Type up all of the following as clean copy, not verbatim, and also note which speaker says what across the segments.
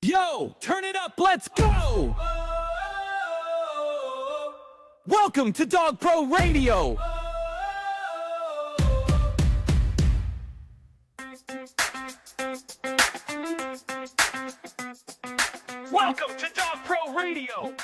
Speaker 1: Yo, turn it up, let's go! Welcome to Dog Pro Radio! Welcome to Dog Pro Radio!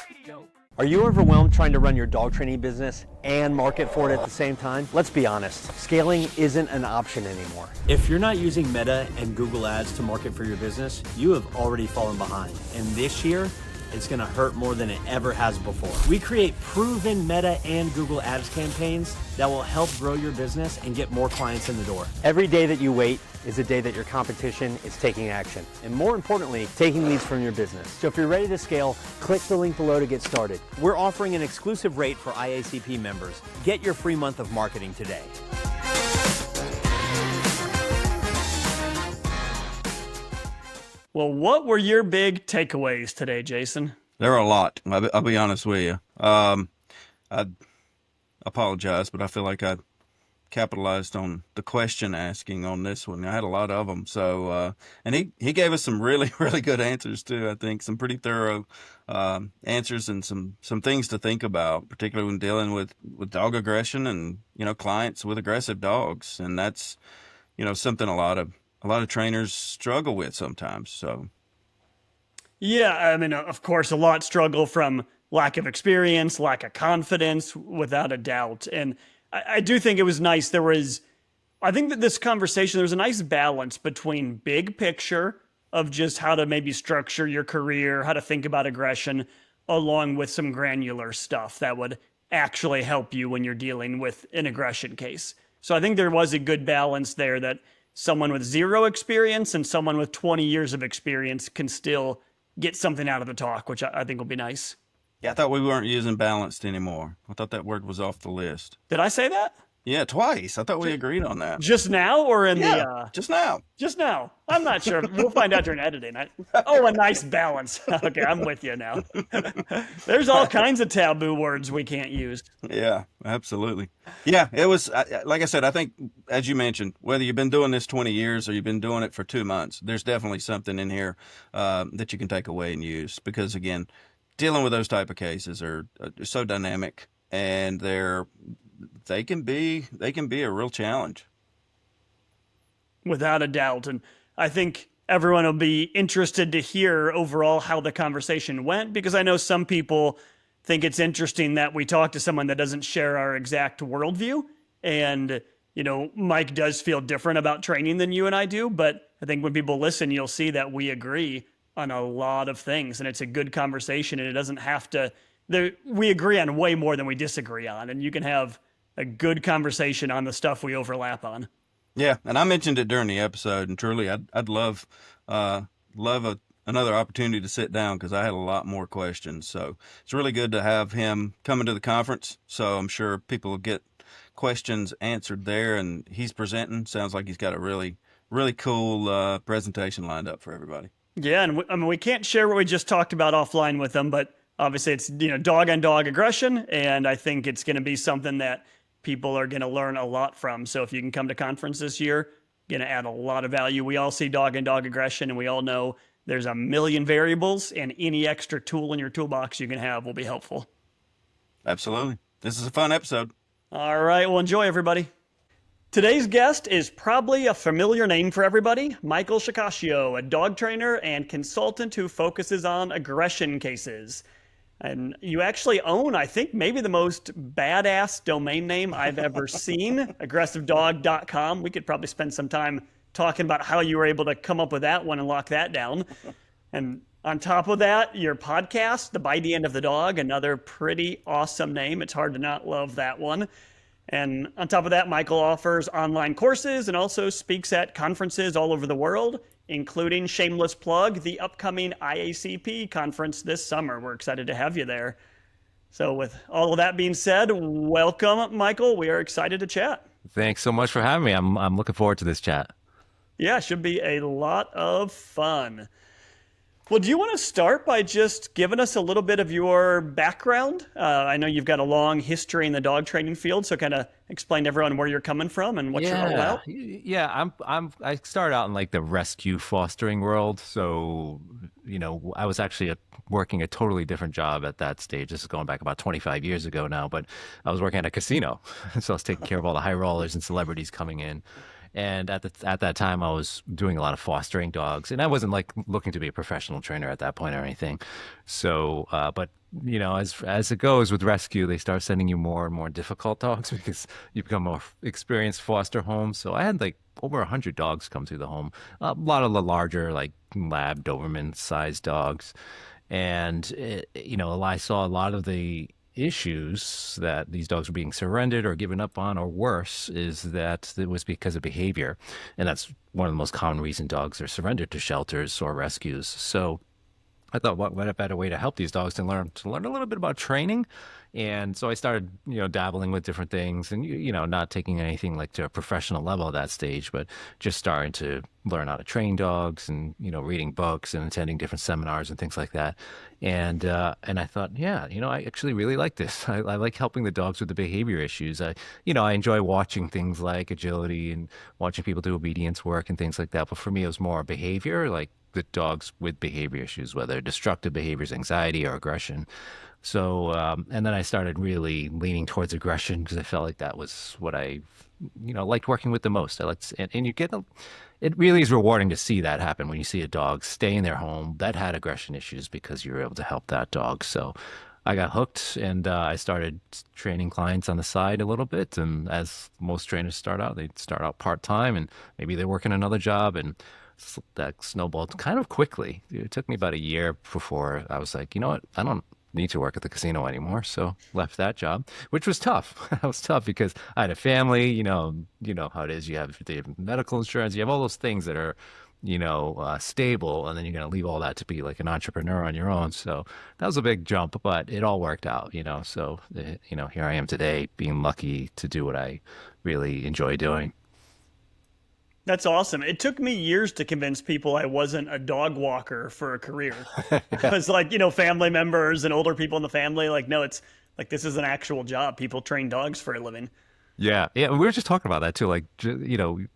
Speaker 2: Are you overwhelmed trying to run your dog training business and market for it at the same time? Let's be honest, scaling isn't an option anymore. If you're not using Meta and Google Ads to market for your business, you have already fallen behind. And this year, it's gonna hurt more than it ever has before. We create proven Meta and Google Ads campaigns that will help grow your business and get more clients in the door. Every day that you wait is a day that your competition is taking action. And more importantly, taking leads from your business. So if you're ready to scale, click the link below to get started. We're offering an exclusive rate for IACP members. Get your free month of marketing today.
Speaker 3: Well, what were your big takeaways today, Jason?
Speaker 4: There are a lot. I'll be honest with you. I apologize, but I feel like I capitalized on the question asking on this one. I had a lot of them. So, and he gave us some really, really good answers too. I think some pretty thorough answers and some things to think about, particularly when dealing with dog aggression and, clients with aggressive dogs. And that's, something a lot of trainers struggle with sometimes. So,
Speaker 3: yeah, I mean, of course, a lot struggle from lack of experience, lack of confidence, without a doubt. And I do think it was nice. I think that this conversation, there was a nice balance between big picture of just how to maybe structure your career, how to think about aggression, along with some granular stuff that would actually help you when you're dealing with an aggression case. So I think there was a good balance there that someone with zero experience and someone with 20 years of experience can still get something out of the talk, which I think will be nice.
Speaker 4: Yeah, I thought we weren't using balanced anymore. I thought that word was off the list.
Speaker 3: Did I say that?
Speaker 4: Yeah, twice. I thought we agreed on that.
Speaker 3: Just now or in
Speaker 4: just now.
Speaker 3: Just now. I'm not sure. We'll find out during editing. A nice balance. Okay, I'm with you now. There's all kinds of taboo words we can't use.
Speaker 4: Yeah, absolutely. Yeah, it was, like I said, I think, as you mentioned, whether you've been doing this 20 years or you've been doing it for 2 months, there's definitely something in here that you can take away and use. Because, again, dealing with those type of cases are so dynamic, and they can be a real challenge.
Speaker 3: Without a doubt. And I think everyone will be interested to hear overall how the conversation went, because I know some people think it's interesting that we talk to someone that doesn't share our exact worldview. And, Mike does feel different about training than you and I do, but I think when people listen, you'll see that we agree on a lot of things, and it's a good conversation, and it doesn't have to, we agree on way more than we disagree on, and you can have a good conversation on the stuff we overlap on.
Speaker 4: Yeah, and I mentioned it during the episode, and truly, I'd love another opportunity to sit down, because I had a lot more questions. So it's really good to have him coming to the conference. So I'm sure people will get questions answered there, and he's presenting. Sounds like he's got a really, really cool presentation lined up for everybody.
Speaker 3: Yeah, and we can't share what we just talked about offline with them, but obviously it's dog on dog aggression, and I think it's going to be something that people are going to learn a lot from. So if you can come to conference this year, going to add a lot of value. We all see dog on dog aggression, and we all know there's a million variables, and any extra tool in your toolbox you can have will be helpful.
Speaker 4: Absolutely. This is a fun episode.
Speaker 3: All right, well, enjoy, everybody. Today's guest is probably a familiar name for everybody, Michael Shikashio, a dog trainer and consultant who focuses on aggression cases. And you actually own, I think, maybe the most badass domain name I've ever seen, aggressivedog.com. We could probably spend some time talking about how you were able to come up with that one and lock that down. And on top of that, your podcast, The Bitey End of the Dog, another pretty awesome name. It's hard to not love that one. And on top of that, Michael offers online courses and also speaks at conferences all over the world, including, shameless plug, the upcoming IACP conference this summer. We're excited to have you there. So with all of that being said, welcome, Michael. We are excited to chat.
Speaker 5: Thanks so much for having me. I'm looking forward to this chat.
Speaker 3: Yeah, it should be a lot of fun. Well, do you want to start by just giving us a little bit of your background? I know you've got a long history in the dog training field, so kind of explain to everyone where you're coming from and what you're all about.
Speaker 5: Yeah, I started out in like the rescue fostering world, so I was actually working a totally different job at that stage. This is going back about 25 years ago now, but I was working at a casino. So I was taking care of all the high rollers and celebrities coming in. And at that time, I was doing a lot of fostering dogs, and I wasn't like looking to be a professional trainer at that point or anything. So, but as it goes with rescue, they start sending you more and more difficult dogs because you become more experienced foster homes. So I had like over 100 dogs come through the home. A lot of the larger, like lab Doberman sized dogs, and I saw a lot of the issues that these dogs were being surrendered or given up on, or worse, is that it was because of behavior. And that's one of the most common reasons dogs are surrendered to shelters or rescues. So I thought, what a better way to help these dogs to learn a little bit about training. And so I started, dabbling with different things and, not taking anything like to a professional level at that stage, but just starting to learn how to train dogs and, reading books and attending different seminars and things like that. And I thought, yeah, I actually really like this. I like helping the dogs with the behavior issues. I enjoy watching things like agility and watching people do obedience work and things like that. But for me, it was more behavior, like the dogs with behavior issues, whether destructive behaviors, anxiety or aggression. So, and then I started really leaning towards aggression because I felt like that was what I, liked working with the most. I liked, and you get, it really is rewarding to see that happen when you see a dog stay in their home that had aggression issues because you were able to help that dog. So I got hooked and I started training clients on the side a little bit. And as most trainers start out, they start out part-time and maybe they work in another job, and that snowballed kind of quickly. It took me about a year before I was like, you know what? I don't need to work at the casino anymore. So left that job, which was tough. That was tough because I had a family, how it is. You have the medical insurance, you have all those things that are, stable, and then you're going to leave all that to be like an entrepreneur on your own. So that was a big jump, but it all worked out, so, here I am today being lucky to do what I really enjoy doing.
Speaker 3: That's awesome. It took me years to convince people I wasn't a dog walker for a career. Because family members and older people in the family, like, no, it's like, this is an actual job. People train dogs for a living.
Speaker 5: Yeah. Yeah. We were just talking about that too. Like,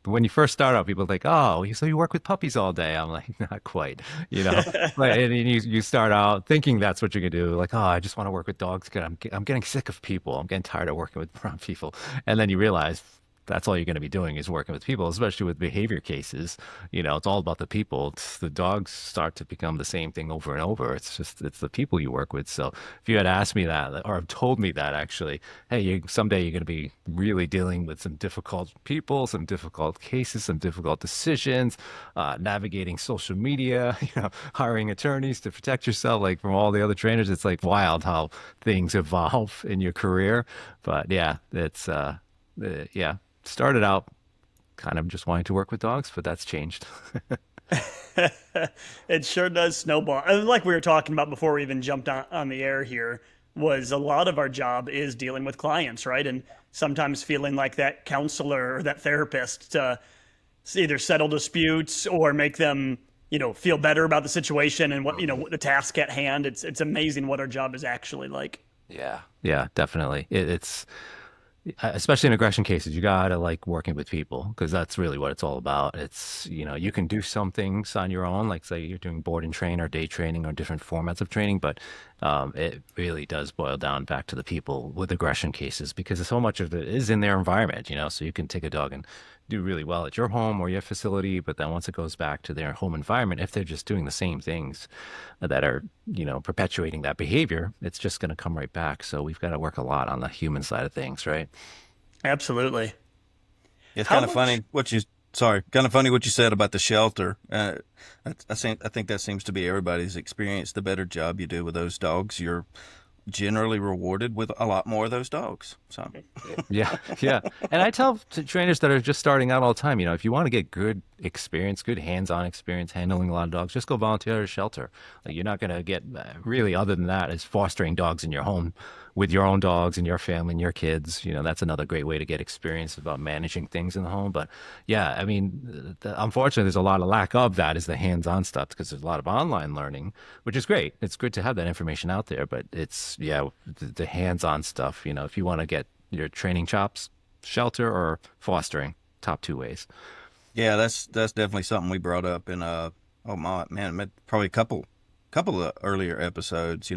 Speaker 5: when you first start out, people are like, oh, so you work with puppies all day. I'm like, not quite, Like, and you start out thinking that's what you're going to do. Like, oh, I just want to work with dogs. I'm getting sick of people. I'm getting tired of working with people. And then you realize that's all you're going to be doing is working with people, especially with behavior cases. It's all about the people. The dogs start to become the same thing over and over. It's the people you work with. So if you had asked me that or told me that actually, hey, someday you're going to be really dealing with some difficult people, some difficult cases, some difficult decisions, navigating social media, hiring attorneys to protect yourself, like from all the other trainers. It's like wild how things evolve in your career. But yeah, it's, yeah. Started out kind of just wanting to work with dogs, but that's changed.
Speaker 3: It sure does snowball. And like we were talking about before we even jumped on the air here, was a lot of our job is dealing with clients, right? And sometimes feeling like that counselor or that therapist to either settle disputes or make them, feel better about the situation and what the task at hand. It's amazing what our job is actually like.
Speaker 5: Yeah. Yeah, definitely. It's especially in aggression cases, you gotta like working with people because that's really what it's all about. It's, you can do some things on your own, like say you're doing board and train or day training or different formats of training, but it really does boil down back to the people with aggression cases because so much of it is in their environment, so you can take a dog and do really well at your home or your facility, but then once it goes back to their home environment, if they're just doing the same things that are, perpetuating that behavior, it's just going to come right back. So we've got to work a lot on the human side of things, right?
Speaker 3: Absolutely.
Speaker 4: It's kind of funny what you said about the shelter. I think that seems to be everybody's experience. The better job you do with those dogs, you're generally rewarded with a lot more of those dogs. So
Speaker 5: yeah. And I tell trainers that are just starting out all the time, if you want to get good experience, good hands-on experience handling a lot of dogs, just go volunteer at a shelter. Like you're not going to get really other than that is fostering dogs in your home with your own dogs and your family and your kids. That's another great way to get experience about managing things in the home. But yeah, I mean, unfortunately, there's a lot of lack of that is the hands-on stuff because there's a lot of online learning, which is great. It's good to have that information out there, but it's, the hands-on stuff, if you want to get your training chops, shelter or fostering, top two ways.
Speaker 4: yeah, that's definitely something we brought up in probably a couple of earlier episodes,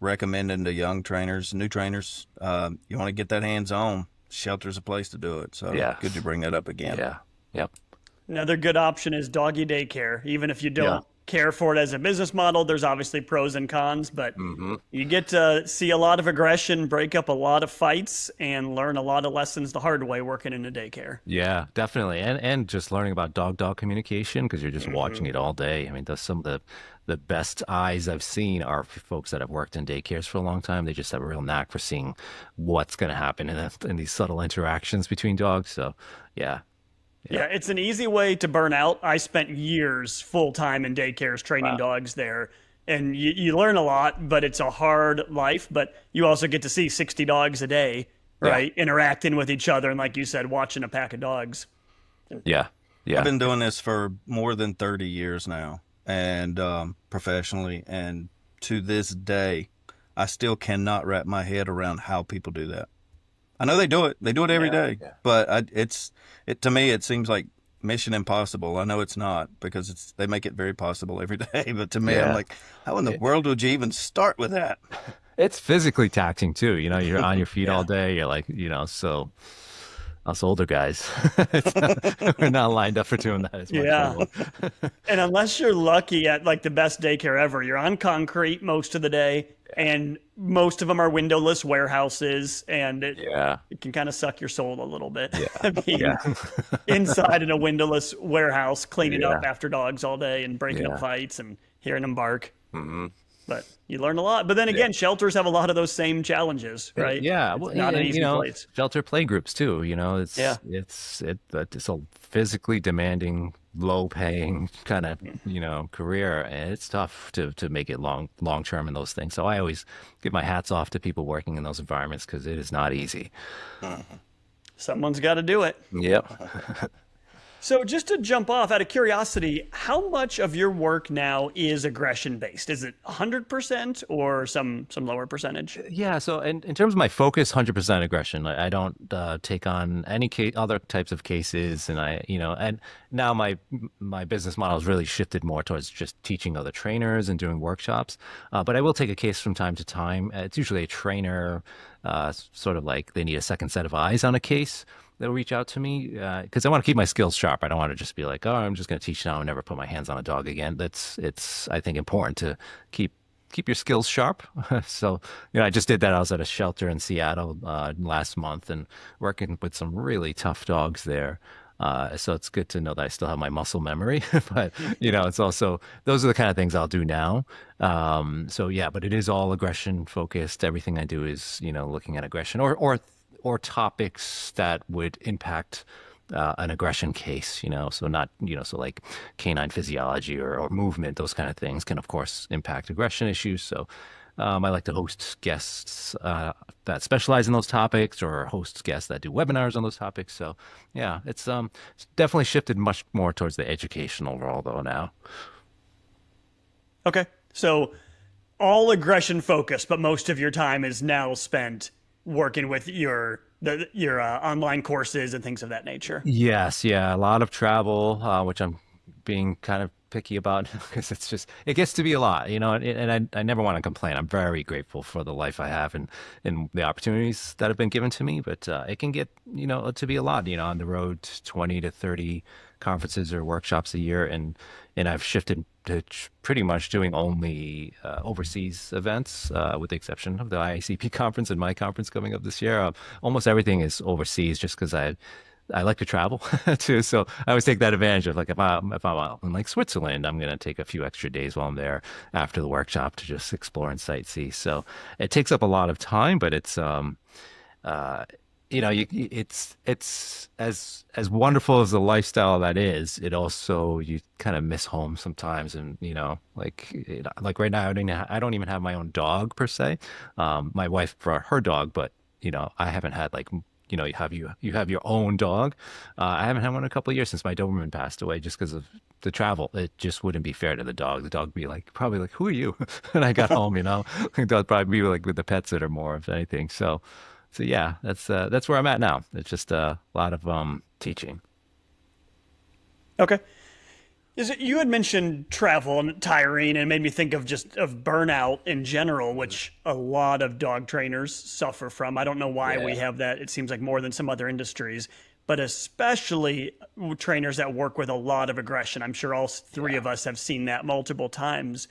Speaker 4: recommending to young trainers, new trainers, you want to get that hands on. Shelter's a place to do it. So
Speaker 5: Yeah.
Speaker 4: good to bring that up again.
Speaker 5: Yeah. Yep.
Speaker 3: Another good option is doggy daycare. Even if you don't
Speaker 5: Yeah.
Speaker 3: care for it as a business model, there's obviously pros and cons, but
Speaker 5: Mm-hmm.
Speaker 3: you get to see a lot of aggression, break up a lot of fights, and learn a lot of lessons the hard way working in a daycare.
Speaker 5: Yeah, definitely. And just learning about dog-dog communication because you're just watching it all day. I mean, that's some of the best eyes I've seen are folks that have worked in daycares for a long time. They just have a real knack for seeing what's going to happen in these subtle interactions between dogs. So, yeah.
Speaker 3: Yeah, it's an easy way to burn out. I spent years full time in daycares training
Speaker 5: Wow.
Speaker 3: dogs there. And you learn a lot, but it's a hard life. But you also get to see 60 dogs a day, right? Interacting with each other. And like you said, watching a pack of dogs.
Speaker 5: Yeah. Yeah.
Speaker 4: I've been doing this for more than 30 years now, and professionally, and to this day, I still cannot wrap my head around how people do that. I know they do it. They do it every day, but to me, it seems like mission impossible. I know it's not because they make it very possible every day. But to me, I'm like, how in the world would you even start with that?
Speaker 5: It's physically taxing too. You're on your feet all day. You're like, so us older guys, we're not lined up for doing that as much.
Speaker 3: Yeah. And unless you're lucky at like the best daycare ever, you're on concrete most of the day, and most of them are windowless warehouses, and it can kind of suck your soul a little bit. Being inside in a windowless warehouse, cleaning up after dogs all day and breaking up fights and hearing them bark.
Speaker 5: Mm-hmm.
Speaker 3: But you learn a lot. But then again, shelters have a lot of those same challenges, right?
Speaker 5: Yeah,
Speaker 3: It's
Speaker 5: well,
Speaker 3: not an
Speaker 5: and,
Speaker 3: easy place.
Speaker 5: shelter play groups too. It's a physically demanding, low paying kind of career, and it's tough to make it long term in those things. So I always give my hats off to people working in those environments because it is not easy.
Speaker 3: Someone's got to do it.
Speaker 5: Yep.
Speaker 3: So just to jump off, out of curiosity, how much of your work now is aggression based? Is it 100% or some lower percentage?
Speaker 5: Yeah, so in terms of my focus, 100% aggression. I don't take on any other types of cases, and and now my business model has really shifted more towards just teaching other trainers and doing workshops. But I will take a case from time to time. It's usually a trainer, sort of like they need a second set of eyes on a case. They'll reach out to me because I want to keep my skills sharp. I don't want to just be like, oh, I'm just going to teach now and never put my hands on a dog again. It's I think important to keep your skills sharp. So I just did that. I was at a shelter in Seattle last month and working with some really tough dogs there. So it's good to know that I still have my muscle memory, but it's also, those are the kind of things I'll do now. So yeah, but it is all aggression focused. Everything I do is, looking at aggression or topics that would impact an aggression case, so not, so like canine physiology or movement, those kind of things can, of course, impact aggression issues. So I like to host guests that specialize in those topics or host guests that do webinars on those topics. So yeah, it's definitely shifted much more towards the educational role though now.
Speaker 3: Okay. So all aggression focused, but most of your time is now spent working with your online courses and things of that nature.
Speaker 5: Yes, yeah, a lot of travel, which I'm being kind of picky about because it gets to be a lot, and I never want to complain. I'm very grateful for the life I have and the opportunities that have been given to me, but it can get, to be a lot, on the road, 20 to 30 conferences or workshops a year. And I've shifted to pretty much doing only overseas events, with the exception of the IACP conference and my conference coming up this year. Almost everything is overseas just because I like to travel too. So I always take that advantage of like, if I'm out in like Switzerland, I'm going to take a few extra days while I'm there after the workshop to just explore and sightsee. So it takes up a lot of time, but it's, it's as wonderful as the lifestyle that is, it also, you kind of miss home sometimes. And, like right now, I don't even have my own dog per se. My wife brought her dog, but, I haven't had like, you have your own dog. I haven't had one in a couple of years since my Doberman passed away just because of the travel. It just wouldn't be fair to the dog. The dog would be like, probably like, who are you? And I got home, the dog probably be like with the pet sitter more, if anything. So yeah, that's where I'm at now. It's just a lot of teaching.
Speaker 3: Okay. You had mentioned travel and tiring, and it made me think of just of burnout in general, which a lot of dog trainers suffer from. I don't know why we
Speaker 2: Yeah.
Speaker 3: have that. It seems like more than some other industries, but especially trainers that work with a lot of aggression. I'm sure all three of us have seen that multiple times.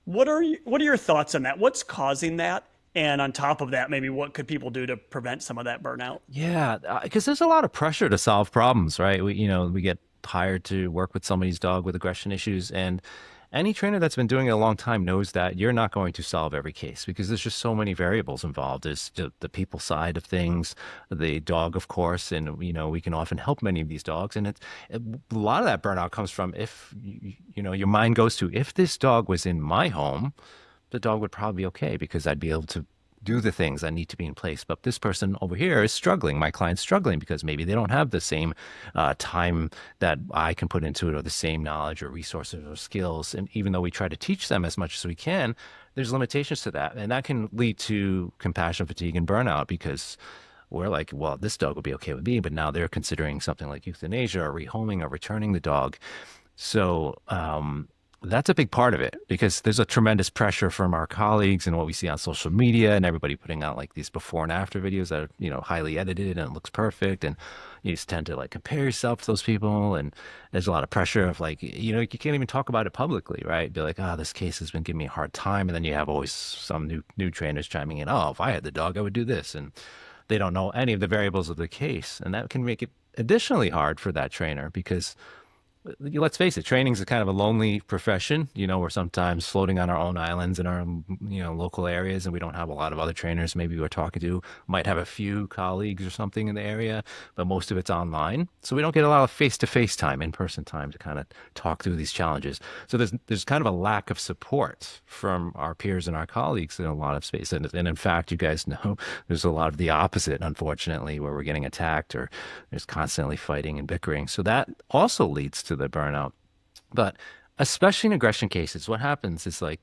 Speaker 3: What are your thoughts on that? What's causing that? And on top of that, maybe what could people do to prevent some of that burnout?
Speaker 5: Yeah, because there's a lot of pressure to solve problems, right? We get hired to work with somebody's dog with aggression issues, and any trainer that's been doing it a long time knows that you're not going to solve every case because there's just so many variables involved. There's the people side of things, the dog, of course, and we can often help many of these dogs, and a lot of that burnout comes from if your mind goes to if this dog was in my home, the dog would probably be okay because I'd be able to do the things that need to be in place. But this person over here is struggling. My client's struggling because maybe they don't have the same time that I can put into it, or the same knowledge or resources or skills. And even though we try to teach them as much as we can, there's limitations to that. And that can lead to compassion fatigue and burnout because we're like, well, this dog would be okay with me, but now they're considering something like euthanasia or rehoming or returning the dog. So that's a big part of it because there's a tremendous pressure from our colleagues and what we see on social media and everybody putting out like these before and after videos that are, highly edited and it looks perfect. And you just tend to like compare yourself to those people. And there's a lot of pressure of like, you can't even talk about it publicly, right? Be like, oh, this case has been giving me a hard time. And then you have always some new trainers chiming in, oh, if I had the dog, I would do this. And they don't know any of the variables of the case. And that can make it additionally hard for that trainer because let's face it, training's a kind of a lonely profession. We're sometimes floating on our own islands in our, local areas, and we don't have a lot of other trainers maybe we're talking to. Might have a few colleagues or something in the area, but most of it's online. So we don't get a lot of face-to-face time, in-person time to kind of talk through these challenges. So there's kind of a lack of support from our peers and our colleagues in a lot of space. And in fact, you guys know there's a lot of the opposite, unfortunately, where we're getting attacked or there's constantly fighting and bickering. So that also leads to the burnout. But especially in aggression cases, what happens is like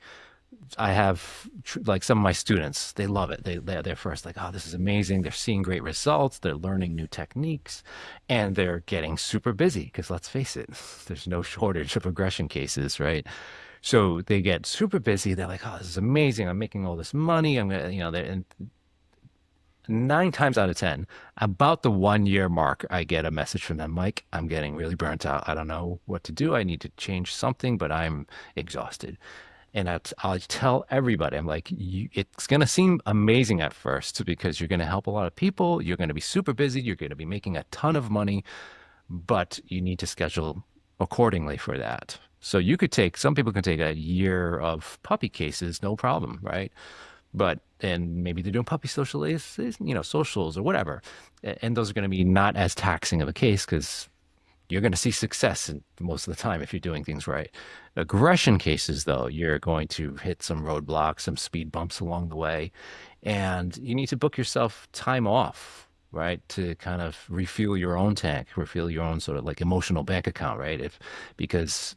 Speaker 5: I have like some of my students, they love it. They're first like, oh, this is amazing. They're seeing great results. They're learning new techniques and they're getting super busy because let's face it, there's no shortage of aggression cases, right? So they get super busy. They're like, oh, this is amazing. I'm making all this money. I'm gonna, and 9 times out of 10, about the 1 year mark, I get a message from them, Mike, I'm getting really burnt out. I don't know what to do. I need to change something, but I'm exhausted. And I'll tell everybody, I'm like, it's going to seem amazing at first because you're going to help a lot of people. You're going to be super busy. You're going to be making a ton of money, but you need to schedule accordingly for that. So some people can take a year of puppy cases, no problem, right? And maybe they're doing puppy socials or whatever. And those are going to be not as taxing of a case because you're going to see success most of the time if you're doing things right. Aggression cases, though, you're going to hit some roadblocks, some speed bumps along the way, and you need to book yourself time off, right, to kind of refuel your own tank, refuel your own sort of like emotional bank account, right? Because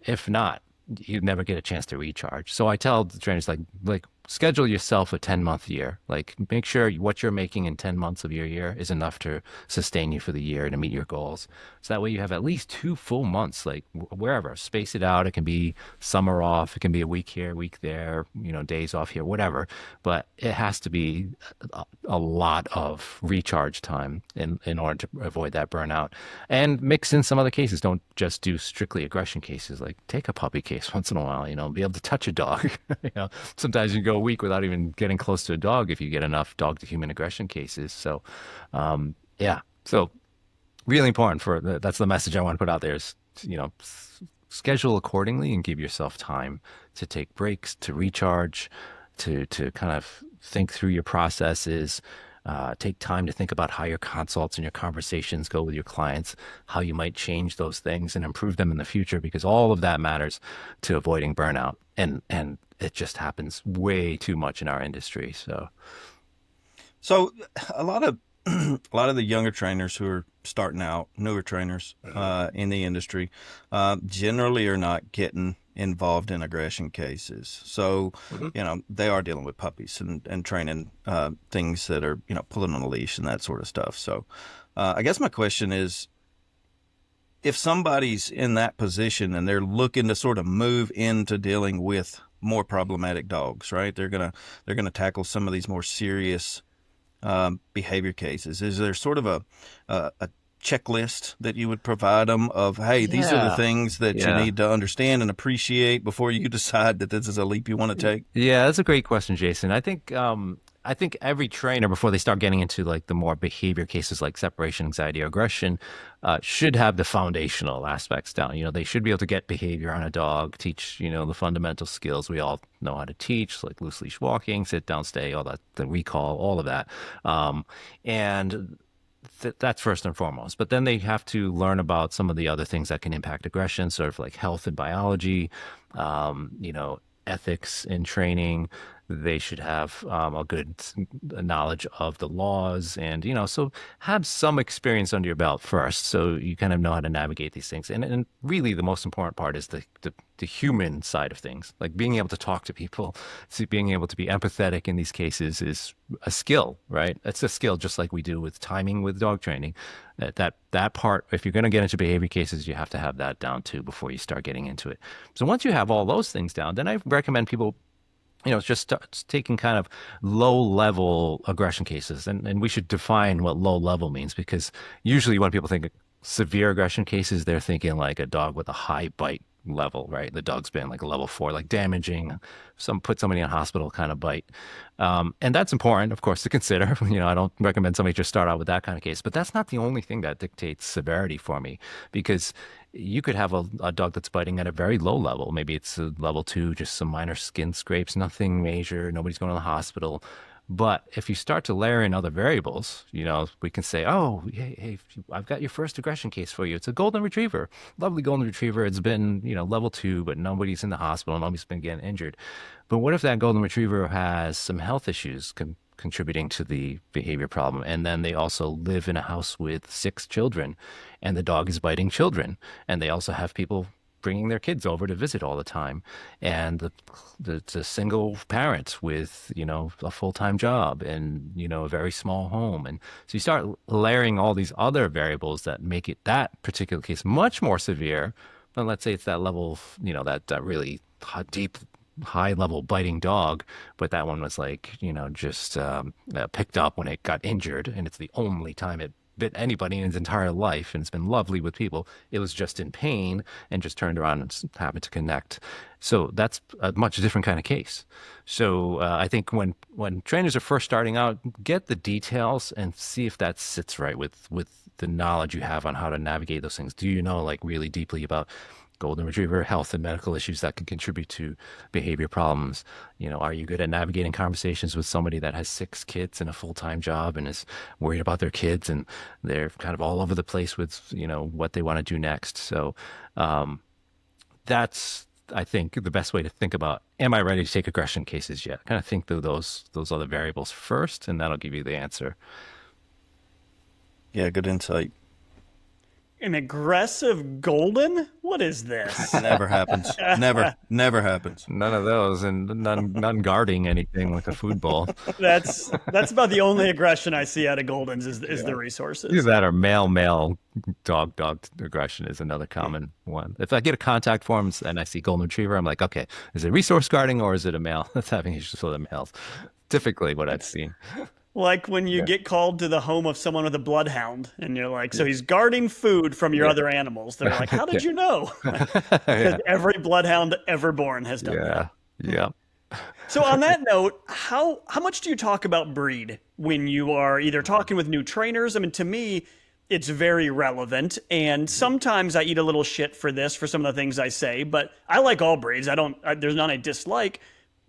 Speaker 5: if not, you never get a chance to recharge. So I tell the trainers like schedule yourself a 10-month year. Like make sure what you're making in 10 months of your year is enough to sustain you for the year to meet your goals. So that way you have at least 2 full months, like wherever, space it out. It can be summer off. It can be a week here, a week there, days off here, whatever. But it has to be a lot of recharge time in order to avoid that burnout and mix in some other cases. Don't just do strictly aggression cases. Like take a puppy case once in a while, be able to touch a dog. Sometimes you go a week without even getting close to a dog if you get enough dog to human aggression cases. So, yeah. So really important that's the message I want to put out there is, schedule accordingly and give yourself time to take breaks, to recharge, to kind of think through your processes, take time to think about how your consults and your conversations go with your clients, how you might change those things and improve them in the future, because all of that matters to avoiding burnout. And it just happens way too much in our industry.
Speaker 4: So a lot of the younger trainers who are starting out, newer trainers in the industry, generally are not getting involved in aggression cases. So, they are dealing with puppies and training things that are, pulling on a leash and that sort of stuff. So I guess my question is, if somebody's in that position and they're looking to sort of move into dealing with more problematic dogs, right? They're gonna tackle some of these more serious behavior cases. Is there sort of a checklist that you would provide them of, hey, these are the
Speaker 5: Yeah.
Speaker 4: things that you
Speaker 5: Yeah.
Speaker 4: need to understand and appreciate before you decide that this is a leap you want to take?
Speaker 5: Yeah, that's a great question, Jason. I think every trainer, before they start getting into like the more behavior cases like separation anxiety or aggression, should have the foundational aspects down. They should be able to get behavior on a dog, teach, the fundamental skills we all know how to teach, like loose leash walking, sit down, stay, all that, the recall, all of that. And that's first and foremost. But then they have to learn about some of the other things that can impact aggression, sort of like health and biology, ethics in training. They should have a good knowledge of the laws and, so have some experience under your belt first. So you kind of know how to navigate these things. And really the most important part is the human side of things, like being able to talk to people, being able to be empathetic in these cases is a skill, right? It's a skill just like we do with timing with dog training. That part, if you're going to get into behavior cases, you have to have that down too before you start getting into it. So once you have all those things down, then I recommend people just start taking kind of low level aggression cases. And we should define what low level means, because usually when people think of severe aggression cases, they're thinking like a dog with a high bite level, right? The dog's been like a level 4, like damaging, put somebody in hospital kind of bite. And that's important, of course, to consider. I don't recommend somebody just start out with that kind of case, but that's not the only thing that dictates severity for me, because you could have a dog that's biting at a very low level. Maybe it's a level 2, just some minor skin scrapes, nothing major, nobody's going to the hospital. But if you start to layer in other variables, we can say, oh, hey, I've got your first aggression case for you. It's a golden retriever, lovely golden retriever. It's been, level 2, but nobody's in the hospital. Nobody's been getting injured. But what if that golden retriever has some health issues contributing to the behavior problem? And then they also live in a house with 6 children, and the dog is biting children. And they also have people bringing their kids over to visit all the time, and it's a single parent with a full-time job and a very small home. And so you start layering all these other variables that make it, that particular case, much more severe. And let's say it's that level, that really deep, high level biting dog, but that one was like just picked up when it got injured, and it's the only time it bit anybody in his entire life, and it's been lovely with people. It was just in pain and just turned around and happened to connect. So that's a much different kind of case. So I think when trainers are first starting out, get the details and see if that sits right with the knowledge you have on how to navigate those things. Do you know like really deeply about golden retriever health and medical issues that can contribute to behavior problems? Are you good at navigating conversations with somebody that has 6 kids and a full-time job and is worried about their kids, and they're kind of all over the place with, what they want to do next? So that's, I think, the best way to think about, am I ready to take aggression cases yet? Kind of think through those other variables first, and that'll give you the answer.
Speaker 4: Yeah, good insight.
Speaker 3: An aggressive golden? What is this?
Speaker 4: Never happens. Never happens.
Speaker 5: None of those, and none guarding anything like a food bowl.
Speaker 3: That's about the only aggression I see out of Goldens is the resources.
Speaker 5: Either that or male dog aggression is another common one. If I get a contact form and I see golden retriever, I'm like, okay, is it resource guarding or is it a male that's having issues with the males? Typically what I've seen.
Speaker 3: Like when you get called to the home of someone with a bloodhound, and you're like, so he's guarding food from your other animals. They're like, how did you know? Because every bloodhound ever born has done that.
Speaker 5: Yeah.
Speaker 3: So on that note, how much do you talk about breed when you are either talking with new trainers? I mean, to me, it's very relevant, and sometimes I eat a little shit for some of the things I say, but I like all breeds. There's none I dislike.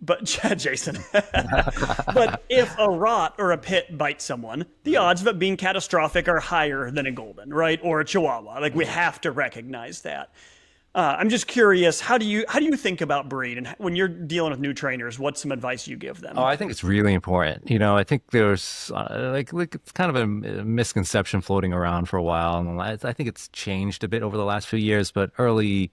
Speaker 3: But Jason, but if a rot or a pit bites someone, the odds of it being catastrophic are higher than a golden, right? Or a chihuahua. Like, we have to recognize that. I'm just curious, how do you think about breed? And when you're dealing with new trainers, what's some advice you give them?
Speaker 5: Oh, I think it's really important. I think there's like it's kind of a misconception floating around for a while. And I think it's changed a bit over the last few years, but early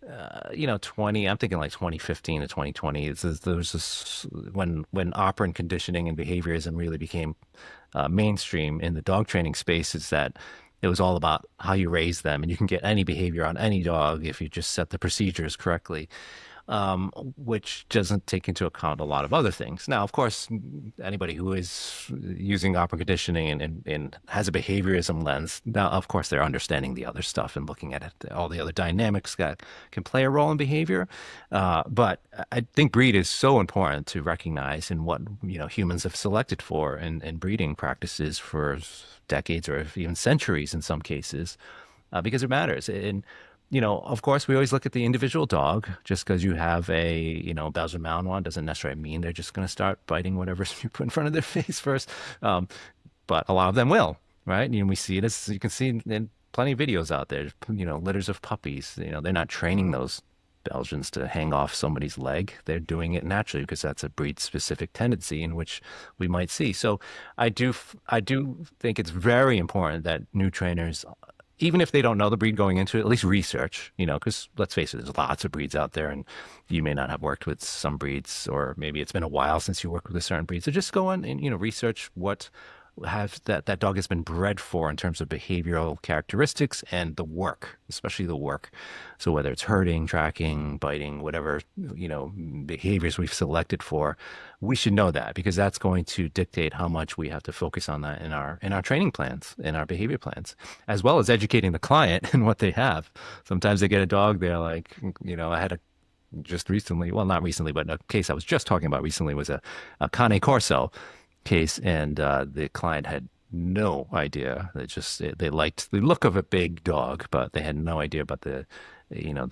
Speaker 5: 20, I'm thinking like 2015 to 2020. There was this when operant conditioning and behaviorism really became mainstream in the dog training space, is that It was all about how you raise them, and you can get any behavior on any dog if you just set the procedures correctly, which doesn't take into account a lot of other things. Now, of course, anybody who is using operant conditioning and has a behaviorism lens, now, of course, they're understanding the other stuff and looking at it, all the other dynamics that can play a role in behavior. But I think breed is so important to recognize in what, humans have selected for and breeding practices for decades or even centuries in some cases, because it matters. And of course, we always look at the individual dog. Just because you have a, Belgian Malinois doesn't necessarily mean they're just going to start biting whatever you put in front of their face first. But a lot of them will, right? And we see it, as you can see in plenty of videos out there, litters of puppies. They're not training those Belgians to hang off somebody's leg. They're doing it naturally because that's a breed-specific tendency in which we might see. So I do think it's very important that new trainers, even if they don't know the breed going into it, at least research, because let's face it, there's lots of breeds out there and you may not have worked with some breeds, or maybe it's been a while since you worked with a certain breed. So just go on and, research what that dog has been bred for in terms of behavioral characteristics and the work, especially the work. So whether it's herding, tracking, biting, whatever, behaviors we've selected for, we should know that, because that's going to dictate how much we have to focus on that in our training plans, in our behavior plans, as well as educating the client and what they have. Sometimes they get a dog, they're like, I had just recently, well, not recently, but a case I was just talking about recently was a Cane Corso case, and the client had no idea. They liked the look of a big dog, but they had no idea about the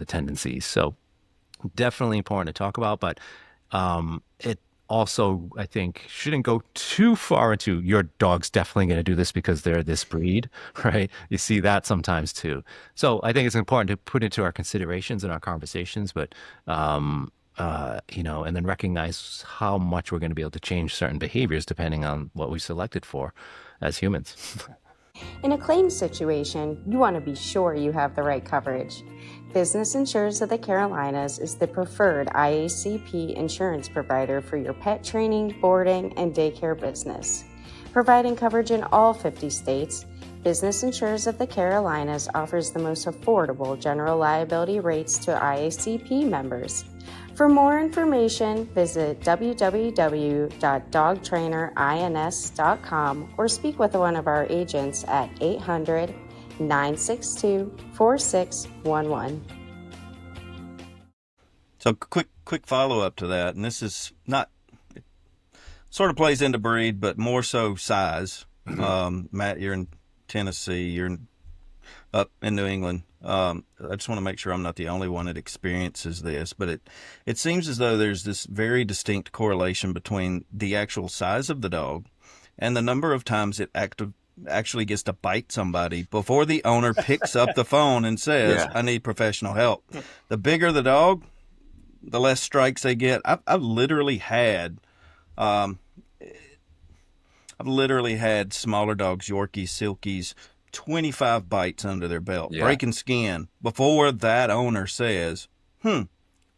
Speaker 5: tendencies. So definitely important to talk about, but it also, I think, shouldn't go too far into your dog's definitely going to do this because they're this breed, right? You see that sometimes too. So I think it's important to put into our considerations in our conversations, but and then recognize how much we're going to be able to change certain behaviors depending on what we selected for as humans.
Speaker 6: In a claims situation, you want to be sure you have the right coverage. Business Insurers of the Carolinas is the preferred IACP insurance provider for your pet training, boarding, and daycare business. Providing coverage in all 50 states, Business Insurers of the Carolinas offers the most affordable general liability rates to IACP members. For more information, visit www.dogtrainerins.com or speak with one of our agents at 800-962-4611.
Speaker 4: So quick follow-up to that, and this is not, it sort of plays into breed, but more so size. Matt, you're in Tennessee, you're up in New England. I just want to make sure I'm not the only one that experiences this, but it seems as though there's this very distinct correlation between the actual size of the dog and the number of times it actually gets to bite somebody before the owner picks up the phone and says, I need professional help. The bigger the dog, the less strikes they get. I've literally had smaller dogs, Yorkies, Silkies, 25 bites under their belt, breaking skin before that owner says, we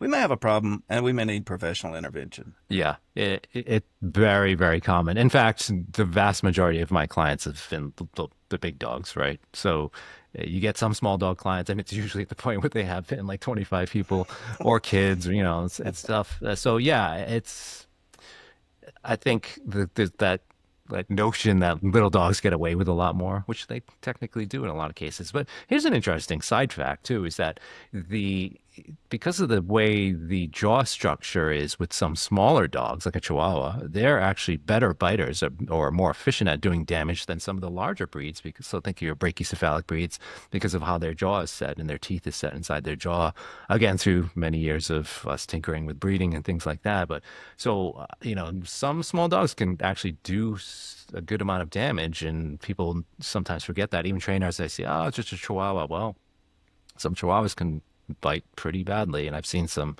Speaker 4: may have a problem and we may need professional intervention. Yeah,
Speaker 5: it's very, very common. In fact, the vast majority of my clients have been the big dogs, right? So you get some small dog clients, and it's usually at the point where they have been like 25 people or kids, and stuff. So yeah, I think that notion that little dogs get away with a lot more, which they technically do in a lot of cases. But here's an interesting side fact too, is that because of the way the jaw structure is with some smaller dogs, like a Chihuahua, they're actually better biters or more efficient at doing damage than some of the larger breeds. So think of your brachycephalic breeds, because of how their jaw is set and their teeth is set inside their jaw, again, through many years of us tinkering with breeding and things like that. But so, some small dogs can actually do a good amount of damage, and people sometimes forget that. Even trainers, they say, it's just a Chihuahua. Well, some Chihuahuas can bite pretty badly, and I've seen some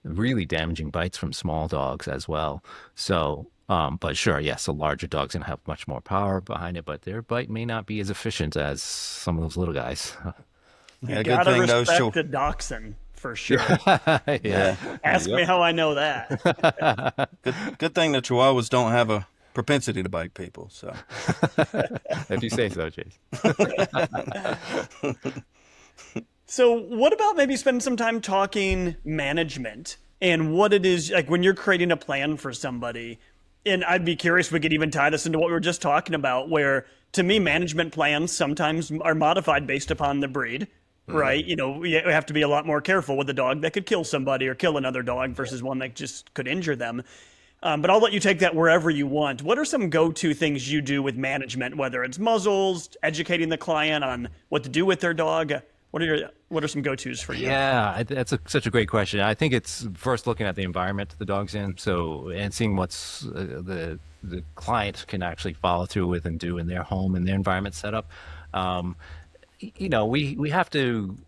Speaker 5: really damaging bites from small dogs as well. So, but sure, yes, a larger dog's gonna have much more power behind it, but their bite may not be as efficient as some of those little guys.
Speaker 3: You gotta respect the dachshund for sure.
Speaker 4: Yeah.
Speaker 3: Ask me how I know that.
Speaker 4: Good thing the Chihuahuas don't have a propensity to bite people. So
Speaker 5: If you say so, Chase.
Speaker 3: So what about maybe spend some time talking management and what it is like when you're creating a plan for somebody? And I'd be curious if we could even tie this into what we were just talking about, where to me, management plans sometimes are modified based upon the breed, right? You know, we have to be a lot more careful with a dog that could kill somebody or kill another dog versus one that just could injure them. But I'll let you take that wherever you want. What are some go-to things you do with management, whether it's muzzles, educating the client on what to do with their dog? What are some go-tos for you?
Speaker 5: Yeah, that's such a great question. I think it's first looking at the environment the dog's in, and seeing what's the client can actually follow through with and do in their home and their environment setup. We have to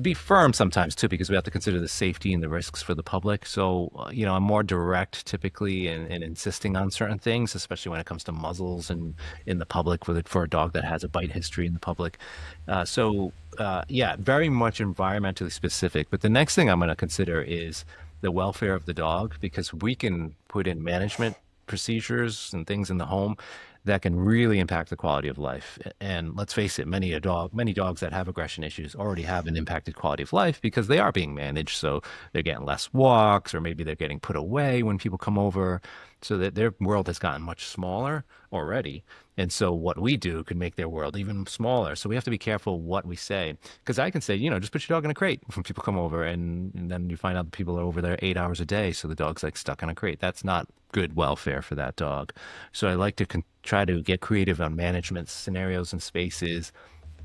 Speaker 5: be firm sometimes too, because we have to consider the safety and the risks for the public. So, I'm more direct typically in insisting on certain things, especially when it comes to muzzles and in the public for a dog that has a bite history in the public. Very much environmentally specific. But the next thing I'm going to consider is the welfare of the dog, because we can put in management procedures and things in the home that can really impact the quality of life. And let's face it, many dogs that have aggression issues already have an impacted quality of life because they are being managed. So they're getting less walks, or maybe they're getting put away when people come over, so that their world has gotten much smaller already. And so what we do could make their world even smaller. So we have to be careful what we say, because I can say, just put your dog in a crate when people come over, and then you find out that people are over there 8 hours a day. So the dog's like stuck in a crate. That's not good welfare for that dog. So I like to try to get creative on management scenarios and spaces.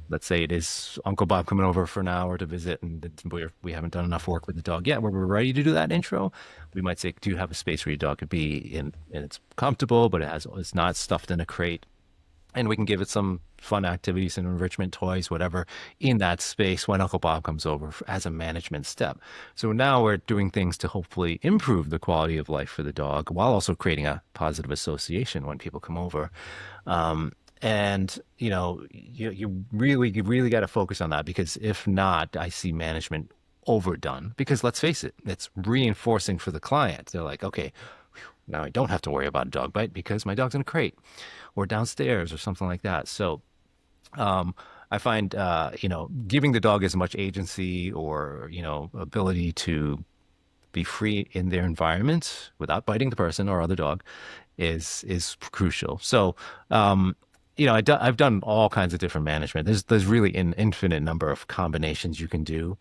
Speaker 5: Let's say it is Uncle Bob coming over for an hour to visit, and we haven't done enough work with the dog yet. We're ready to do that intro. We might say, do you have a space where your dog could be in, and it's comfortable, but it's not stuffed in a crate? And we can give it some fun activities and enrichment toys, whatever, in that space when Uncle Bob comes over as a management step. So now we're doing things to hopefully improve the quality of life for the dog, while also creating a positive association when people come over. You really got to focus on that, because if not, I see management overdone. Because let's face it, it's reinforcing for the client. They're like, okay, now I don't have to worry about a dog bite because my dog's in a crate or downstairs or something like that. So I find, giving the dog as much agency or, ability to be free in their environment without biting the person or other dog is crucial. So, I've done all kinds of different management. There's really an infinite number of combinations you can do.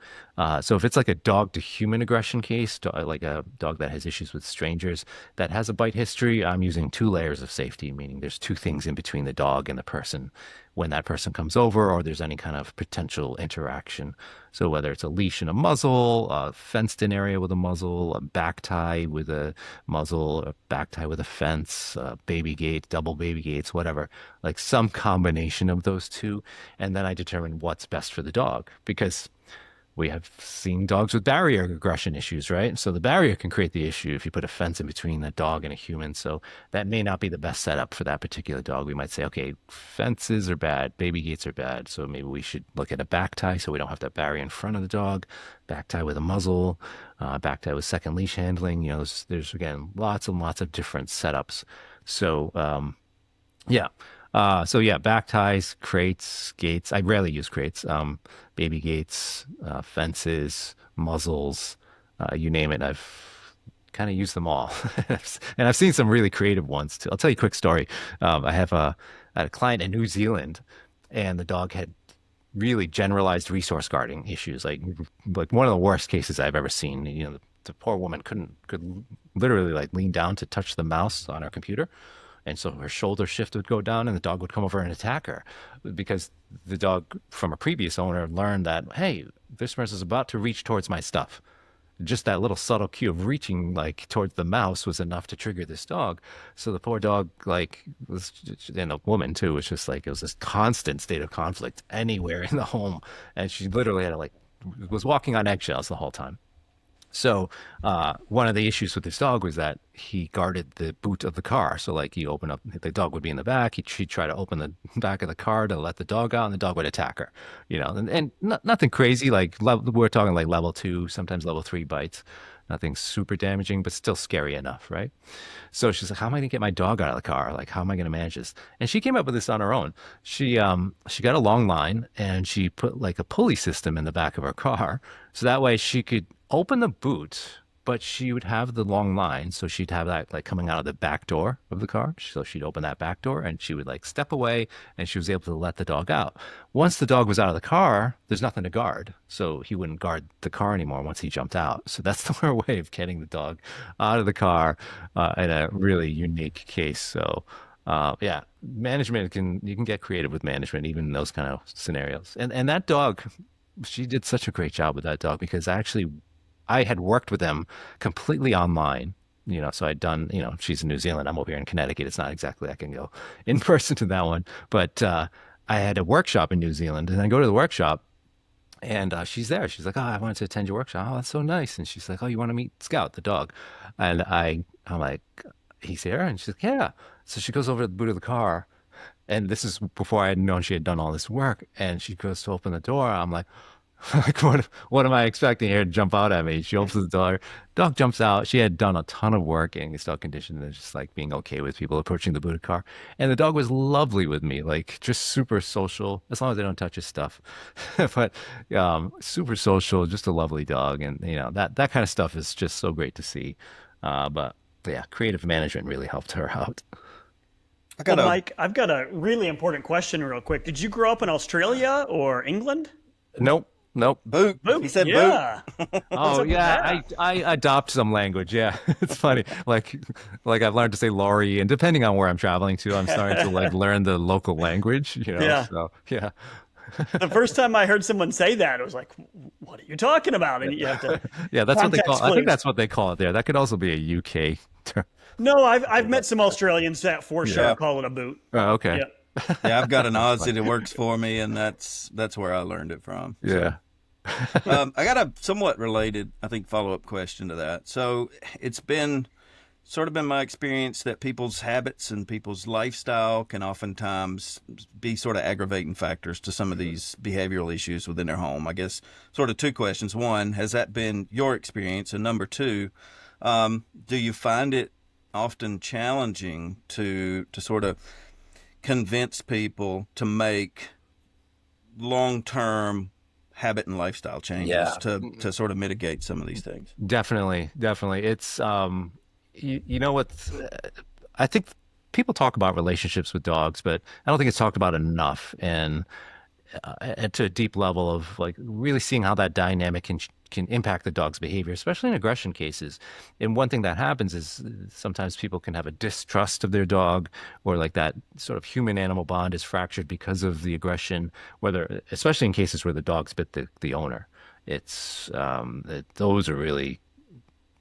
Speaker 5: So if it's like a dog to human aggression case, like a dog that has issues with strangers that has a bite history, I'm using 2 layers of safety, meaning there's 2 things in between the dog and the person when that person comes over, or there's any kind of potential interaction. So whether it's a leash and a muzzle, a fenced in area with a muzzle, a back tie with a muzzle, a back tie with a fence, baby gate, double baby gates, whatever, like some combination of those 2. And then I determine what's best for the dog, because we have seen dogs with barrier aggression issues, right? So the barrier can create the issue if you put a fence in between a dog and a human. So that may not be the best setup for that particular dog. We might say, okay, fences are bad, baby gates are bad. So maybe we should look at a back tie so we don't have that barrier in front of the dog, back tie with a muzzle, back tie with second leash handling. There's again, lots and lots of different setups. So, back ties, crates, gates. I rarely use crates. Baby gates, fences, muzzles, you name it. I've kind of used them all. And I've seen some really creative ones too. I'll tell you a quick story. I had a client in New Zealand, and the dog had really generalized resource guarding issues, like one of the worst cases I've ever seen. The poor woman could literally like lean down to touch the mouse on her computer. And so her shoulder shift would go down, and the dog would come over and attack her, because the dog from a previous owner learned that, hey, this person is about to reach towards my stuff. Just that little subtle cue of reaching like towards the mouse was enough to trigger this dog. So the poor dog, and a woman too, was just like, it was this constant state of conflict anywhere in the home. And she literally had was walking on eggshells the whole time. So one of the issues with this dog was that he guarded the boot of the car. So like you open up, the dog would be in the back. She'd try to open the back of the car to let the dog out, and the dog would attack her, and nothing crazy. Like we're talking like level 2, sometimes level 3 bites. nothing super damaging, but still scary enough, right? So she's like, how am I gonna get my dog out of the car? Like, how am I gonna manage this? And she came up with this on her own. She got a long line and she put like a pulley system in the back of her car. So that way she could open the boot, but she would have the long line. So she'd have that like coming out of the back door of the car. So she'd open that back door and she would like step away and she was able to let the dog out. Once the dog was out of the car, there's nothing to guard. So he wouldn't guard the car anymore once he jumped out. So that's her way of getting the dog out of the car in a really unique case. So yeah, management you can get creative with management, even in those kind of scenarios. And that dog, she did such a great job with that dog because I had worked with them completely online, so I'd done, she's in New Zealand. I'm over here in Connecticut. It's not exactly, I can go in person to that one, but I had a workshop in New Zealand and I go to the workshop and she's there. She's like, oh, I wanted to attend your workshop. Oh, that's so nice. And she's like, oh, you want to meet Scout, the dog? And I'm like, he's here? And she's like, yeah. So she goes over to the boot of the car. And this is before I had known she had done all this work. And she goes to open the door. I'm like, what am I expecting here to jump out at me? She opens the door, dog jumps out. She had done a ton of work getting this dog conditioned and just like being okay with people approaching the booted car. And the dog was lovely with me, like just super social, as long as they don't touch his stuff. But super social, just a lovely dog. And that kind of stuff is just so great to see. But yeah, creative management really helped her out.
Speaker 3: Mike, I've got a really important question real quick. Did you grow up in Australia or England?
Speaker 5: Nope.
Speaker 4: Boot. He said
Speaker 3: yeah.
Speaker 4: boot.
Speaker 5: Oh yeah, I adopt some language. Yeah, it's funny. Like I've learned to say lorry, and depending on where I'm traveling to, I'm starting to like learn the local language.
Speaker 3: Yeah.
Speaker 5: So yeah.
Speaker 3: The first time I heard someone say that, it was like, "What are you talking about?" And you have to.
Speaker 5: Yeah, that's what they call.
Speaker 3: Please.
Speaker 5: I think that's what they call it there. That could also be a UK term.
Speaker 3: No, I've met some Australians that for sure call it a boot.
Speaker 5: Oh, okay.
Speaker 3: Yeah.
Speaker 4: Yeah, I've got an Aussie that works for me, and that's where I learned it from.
Speaker 5: Yeah.
Speaker 4: I got a somewhat related, I think, follow-up question to that. So it's been my experience that people's habits and people's lifestyle can oftentimes be sort of aggravating factors to some of these behavioral issues within their home. I guess sort of two questions. One, has that been your experience? And number two, do you find it often challenging to sort of convince people to make long-term habit and lifestyle changes to sort of mitigate some of these things?
Speaker 5: Definitely. It's you know what, I think people talk about relationships with dogs, but I don't think it's talked about enough, and to a deep level of like really seeing how that dynamic can impact the dog's behavior, especially in aggression cases. And one thing that happens is sometimes people can have a distrust of their dog, or like that sort of human animal bond is fractured because of the aggression, especially in cases where the dog's bit the owner. Those are really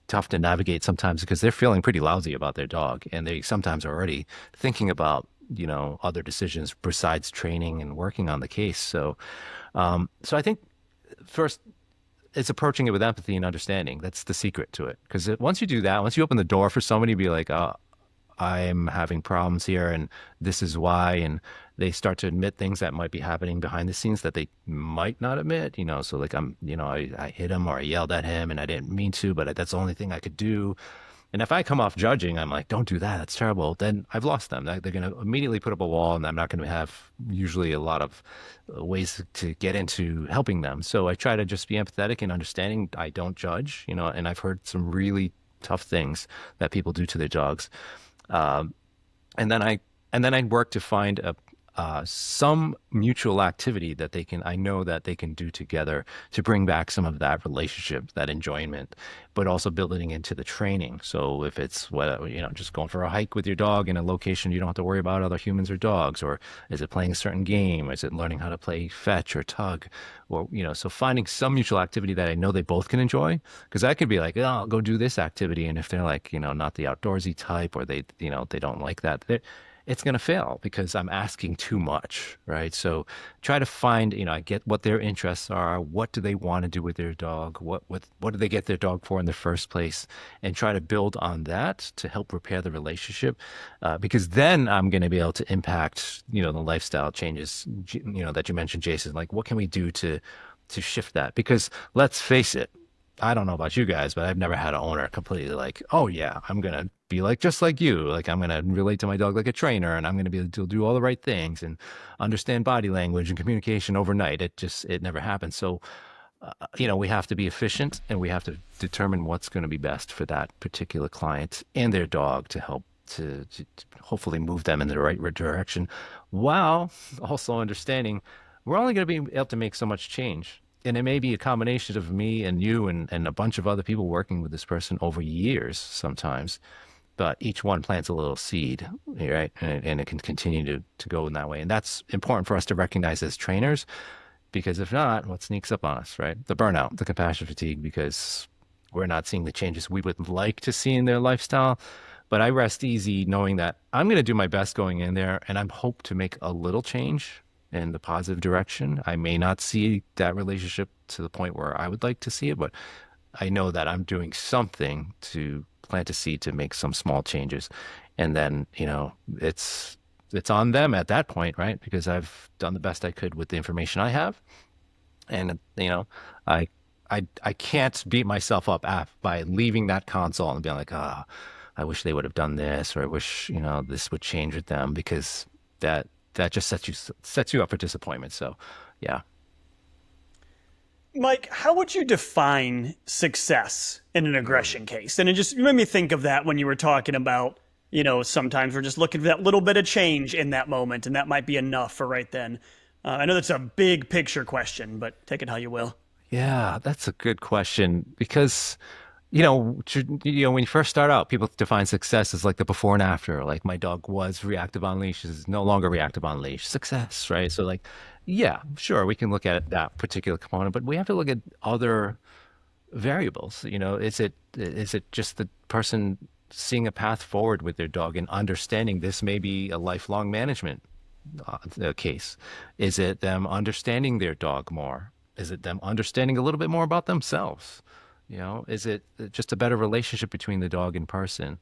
Speaker 5: tough to navigate sometimes because they're feeling pretty lousy about their dog, and they sometimes are already thinking about other decisions besides training and working on the case. So I think first it's approaching it with empathy and understanding. That's the secret to it. Because once you do that, once you open the door for somebody to be like, oh, I'm having problems here and this is why, and they start to admit things that might be happening behind the scenes that they might not admit, so like I hit him or I yelled at him and I didn't mean to, but that's the only thing I could do. And if I come off judging, I'm like, don't do that, that's terrible, then I've lost them. They're going to immediately put up a wall, and I'm not going to have usually a lot of ways to get into helping them. So I try to just be empathetic and understanding. I don't judge, and I've heard some really tough things that people do to their dogs. And then I work to find some mutual activity that I know that they can do together to bring back some of that relationship, that enjoyment, but also building into the training. So if it's just going for a hike with your dog in a location you don't have to worry about other humans or dogs, or is it playing a certain game? Is it learning how to play fetch or tug? Or, so finding some mutual activity that I know they both can enjoy, because I could be like, oh, I'll go do this activity. And if they're like, not the outdoorsy type, or they don't like that, it's going to fail because I'm asking too much, right? So try to find, I get what their interests are. What do they want to do with their dog? What do they get their dog for in the first place? And try to build on that to help repair the relationship, because then I'm going to be able to impact, the lifestyle changes, that you mentioned, Jason. Like, what can we do to shift that? Because let's face it, I don't know about you guys, but I've never had an owner completely like, oh yeah, I'm gonna be like just like you. Like I'm gonna relate to my dog like a trainer, and I'm gonna be able to do all the right things and understand body language and communication overnight. It never happens. So, we have to be efficient, and we have to determine what's going to be best for that particular client and their dog to help to hopefully move them in the right direction, while also understanding we're only going to be able to make so much change. And it may be a combination of me and you and a bunch of other people working with this person over years sometimes, but each one plants a little seed, right? And it can continue to go in that way. And that's important for us to recognize as trainers, because if not, what sneaks up on us, right? The burnout, the compassion fatigue, because we're not seeing the changes we would like to see in their lifestyle. But I rest easy knowing that I'm going to do my best going in there, and I'm hope to make a little change in the positive direction. I may not see that relationship to the point where I would like to see it, but I know that I'm doing something to plant a seed to make some small changes. And then, it's on them at that point, right? Because I've done the best I could with the information I have. And, I can't beat myself up by leaving that console and being like, I wish they would have done this, or I wish, this would change with them, because that just sets you up for disappointment. So, yeah.
Speaker 3: Mike, how would you define success in an aggression case? And it just made me think of that when you were talking about, sometimes we're just looking for that little bit of change in that moment, and that might be enough for right then. I know that's a big picture question, but take it how you will.
Speaker 5: Yeah, that's a good question, because when you first start out, people define success as like the before and after. Like, my dog was reactive on leash, is no longer reactive on leash. Success, right? So, like, yeah, sure, we can look at that particular component, but we have to look at other variables. Is it just the person seeing a path forward with their dog and understanding this may be a lifelong management case? Is it them understanding their dog more? Is it them understanding a little bit more about themselves? Is it just a better relationship between the dog and person?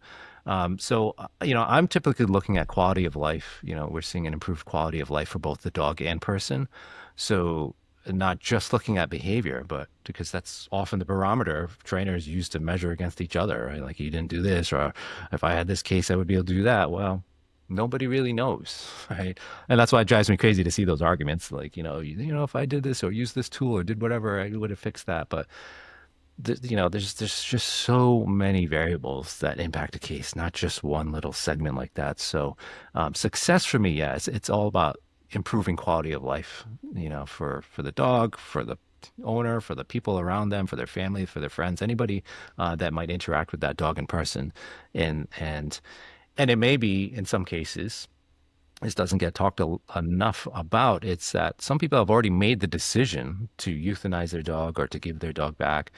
Speaker 5: So, I'm typically looking at quality of life. We're seeing an improved quality of life for both the dog and person. So, not just looking at behavior, but because that's often the barometer trainers use to measure against each other, right? Like, you didn't do this, or if I had this case, I would be able to do that. Well, nobody really knows, right? And that's why it drives me crazy to see those arguments. Like, if I did this or used this tool or did whatever, I would have fixed that. But there's just so many variables that impact a case, not just one little segment like that. So, success for me, yeah, it's all about improving quality of life, for the dog, for the owner, for the people around them, for their family, for their friends, anybody that might interact with that dog in person. And it may be, in some cases, this doesn't get talked enough about, it's that some people have already made the decision to euthanize their dog or to give their dog back,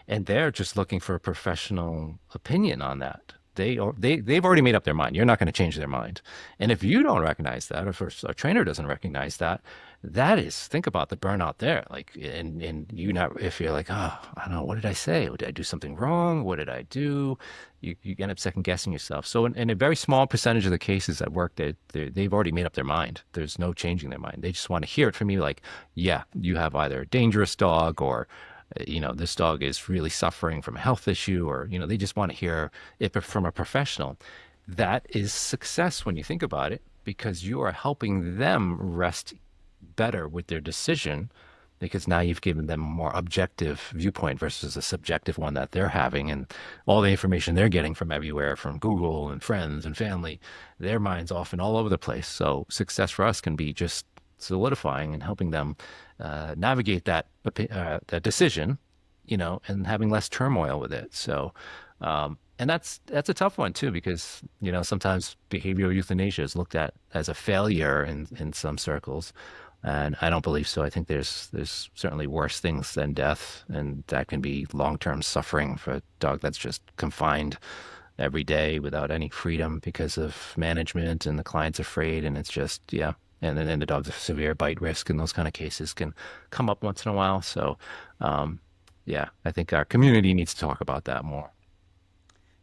Speaker 5: and they're just looking for a professional opinion on that. They've already made up their mind. You're not going to change their mind. And if you don't recognize that, or if a trainer doesn't recognize that, think about the burnout there. Like, if you're like, I don't know, what did I say? Did I do something wrong? What did I do? You end up second guessing yourself. So in a very small percentage of the cases at work, they've already made up their mind. There's no changing their mind. They just want to hear it from you. Like, yeah, you have either a dangerous dog, or this dog is really suffering from a health issue, or, they just want to hear it from a professional. That is success when you think about it, because you are helping them rest better with their decision, because now you've given them a more objective viewpoint versus a subjective one that they're having, and all the information they're getting from everywhere, from Google and friends and family. Their mind's often all over the place. So success for us can be just solidifying and helping them navigate that decision, and having less turmoil with it. So, and that's a tough one too, because, sometimes behavioral euthanasia is looked at as a failure in some circles. And I don't believe so. I think there's certainly worse things than death, and that can be long-term suffering for a dog that's just confined every day without any freedom because of management, and the client's afraid, and it's just, yeah. And then the dog's a severe bite risk, and those kind of cases can come up once in a while. So, yeah, I think our community needs to talk about that more.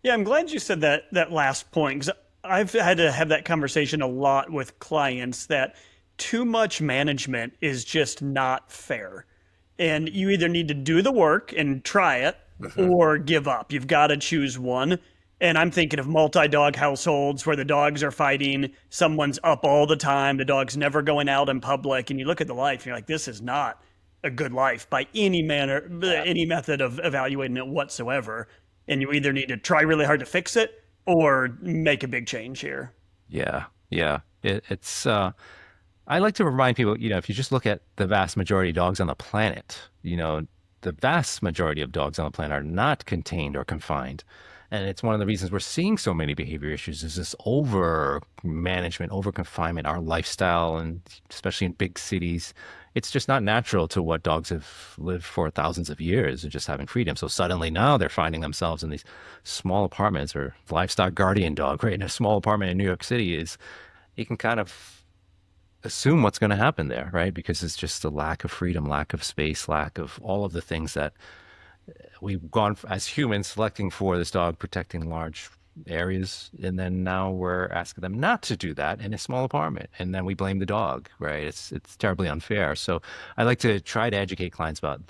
Speaker 3: Yeah, I'm glad you said that last point, because I've had to have that conversation a lot with clients, that too much management is just not fair. And you either need to do the work and try it, or give up. You've got to choose one. And I'm thinking of multi-dog households where the dogs are fighting, someone's up all the time, the dog's never going out in public, and you look at the life and you're like, this is not a good life by any manner, any method of evaluating it whatsoever. And you either need to try really hard to fix it or make a big change here.
Speaker 5: Yeah, yeah. It's I like to remind people, if you just look at the vast majority of dogs on the planet, the vast majority of dogs on the planet are not contained or confined. And it's one of the reasons we're seeing so many behavior issues is this over management, over confinement, our lifestyle, and especially in big cities. It's just not natural to what dogs have lived for thousands of years of just having freedom. So suddenly now they're finding themselves in these small apartments, or livestock guardian dog, right? In a small apartment in New York City you can kind of assume what's going to happen there, right? Because it's just a lack of freedom, lack of space, lack of all of the things that we've gone as humans selecting for this dog, protecting large areas, and then now we're asking them not to do that in a small apartment, and then we blame the dog, right? It's terribly unfair. So I like to try to educate clients about,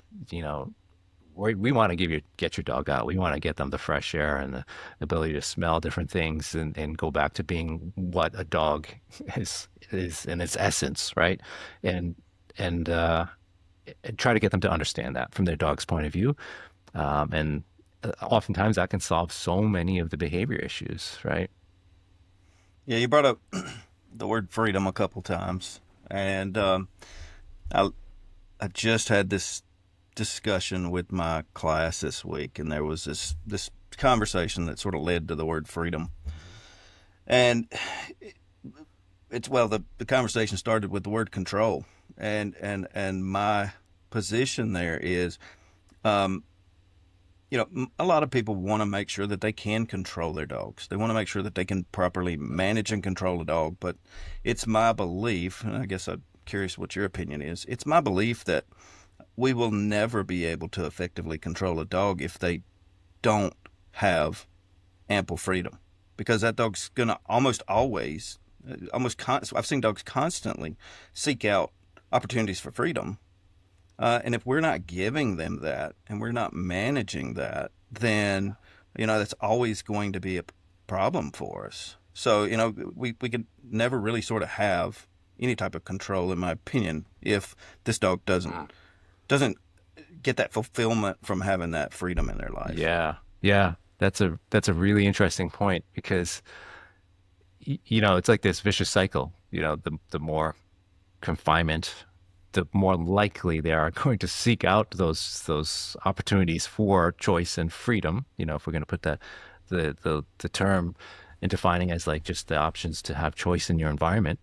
Speaker 5: we want to get your dog out. We want to get them the fresh air and the ability to smell different things and go back to being what a dog is in its essence, right? And try to get them to understand that from their dog's point of view. And oftentimes that can solve so many of the behavior issues, right?
Speaker 4: Yeah, you brought up the word freedom a couple times, and I just had this discussion with my class this week, and there was this conversation that sort of led to the word freedom, and the conversation started with the word control, and my position there is, a lot of people want to make sure that they can control their dogs. They want to make sure that they can properly manage and control a dog. But it's my belief, and I guess I'm curious what your opinion is, it's my belief that we will never be able to effectively control a dog if they don't have ample freedom. Because that dog's going to almost always, I've seen dogs constantly seek out opportunities for freedom. And if we're not giving them that and we're not managing that, then, that's always going to be a problem for us. So, we can never really sort of have any type of control, in my opinion, if this dog doesn't get that fulfillment from having that freedom in their life.
Speaker 5: Yeah. Yeah. That's a really interesting point because, it's like this vicious cycle, the more confinement, the more likely they are going to seek out those opportunities for choice and freedom. If we're going to put the term in defining as like just the options to have choice in your environment,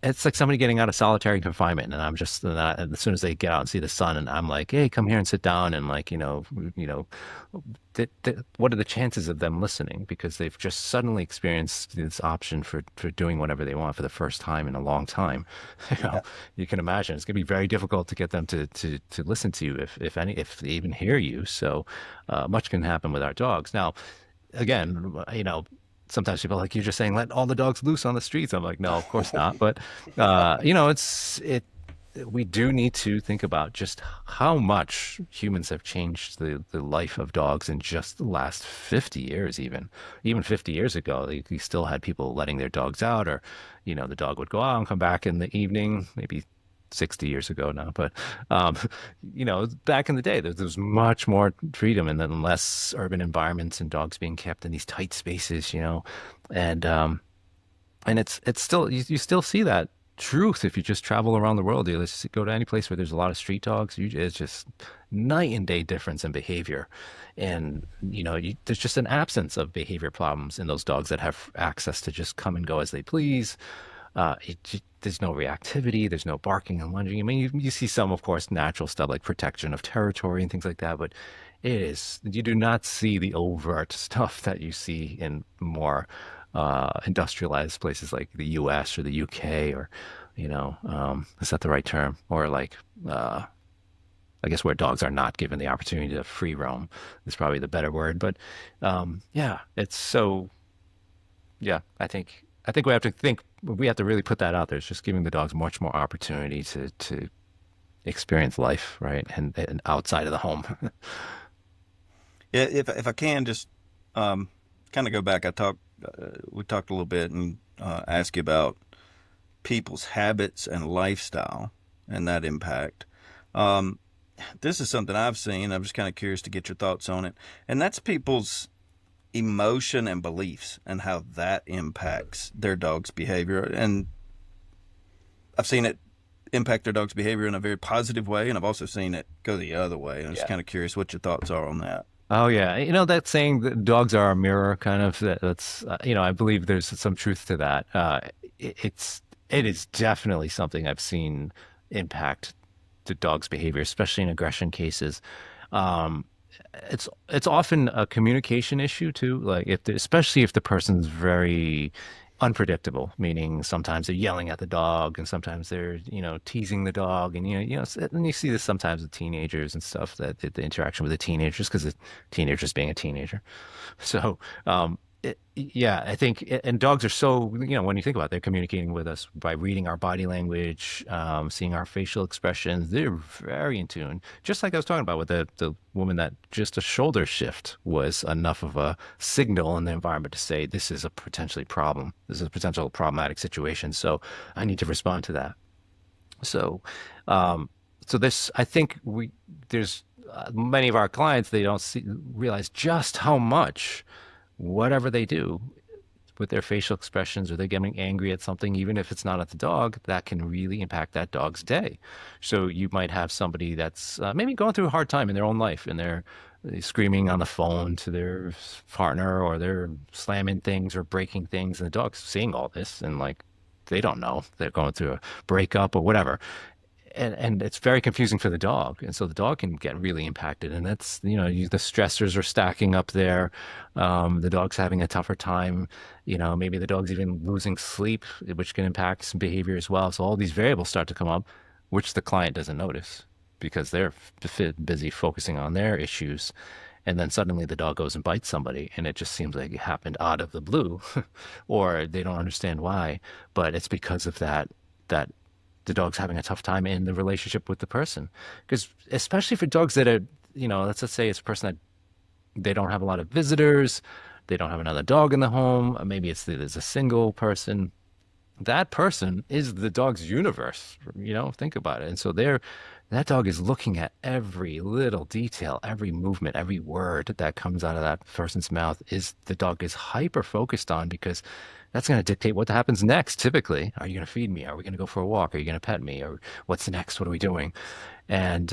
Speaker 5: it's like somebody getting out of solitary confinement, and I'm just as soon as they get out and see the sun, and I'm like, hey, come here and sit down, and like, what are the chances of them listening because they've just suddenly experienced this option for doing whatever they want for the first time in a long time. You can imagine it's going to be very difficult to get them to listen to you if they even hear you. So much can happen with our dogs. Now, again, sometimes people are like, you're just saying, let all the dogs loose on the streets. I'm like, no, of course not. But, we do need to think about just how much humans have changed the life of dogs in just the last 50 years, even 50 years ago, you still had people letting their dogs out, or, the dog would go out and come back in the evening, maybe 60 years ago now, but back in the day, there was much more freedom and then less urban environments and dogs being kept in these tight spaces, and it's still, you still see that truth if you just travel around the world. You just go to any place where there's a lot of street dogs, it's just night and day difference in behavior. And, there's just an absence of behavior problems in those dogs that have access to just come and go as they please. There's no reactivity, there's no barking and lunging. I mean, you see some, of course, natural stuff like protection of territory and things like that, but you do not see the overt stuff that you see in more industrialized places like the US or the UK, or, is that the right term? Or like, I guess where dogs are not given the opportunity to free roam is probably the better word. But it's so, I think we have to really put that out there. It's just giving the dogs much more opportunity to experience life, right? And outside of the home.
Speaker 4: If I can just kind of go back, we talked a little bit and asked you about people's habits and lifestyle and that impact. This is something I've seen. I'm just kind of curious to get your thoughts on it, and that's people's emotion and beliefs and how that impacts their dog's behavior. And I've seen it impact their dog's behavior in a very positive way, and I've also seen it go the other way. And I'm just kind of curious what your thoughts are on that.
Speaker 5: Oh yeah, that saying that dogs are a mirror, kind of. That's I believe there's some truth to that. It is definitely something I've seen impact the dog's behavior, especially in aggression cases. It's often a communication issue too. Like especially if the person's very unpredictable, meaning sometimes they're yelling at the dog and sometimes they're teasing the dog, and and you see this sometimes with teenagers and stuff, that the interaction with the teenagers, because the teenager's being a teenager. So yeah, I think, and dogs are so, when you think about it, they're communicating with us by reading our body language, seeing our facial expressions. They're very in tune. Just like I was talking about with the woman, that just a shoulder shift was enough of a signal in the environment to say, this is a potentially problem. This is a potential problematic situation. So I need to respond to that. So, I think there's many of our clients, they don't realize just how much whatever they do with their facial expressions, or they're getting angry at something, even if it's not at the dog, that can really impact that dog's day. So you might have somebody that's maybe going through a hard time in their own life, and they're screaming on the phone to their partner, or they're slamming things or breaking things, and the dog's seeing all this, and they don't know they're going through a breakup or whatever. And it's very confusing for the dog, and so the dog can get really impacted. And that's the stressors are stacking up there. The dog's having a tougher time. Maybe the dog's even losing sleep, which can impact some behavior as well. So all these variables start to come up, which the client doesn't notice because they're busy focusing on their issues. And then suddenly the dog goes and bites somebody, and it just seems like it happened out of the blue, or they don't understand why, but it's because of that the dog's having a tough time in the relationship with the person. Because especially for dogs that are, let's just say it's a person that they don't have a lot of visitors, they don't have another dog in the home, maybe there's a single person. That person is the dog's universe, think about it. And so that dog is looking at every little detail, every movement, every word that comes out of that person's mouth the dog is hyper focused on, because that's going to dictate what happens next. Typically, are you going to feed me? Are we going to go for a walk? Are you going to pet me? Or what's next? What are we doing? And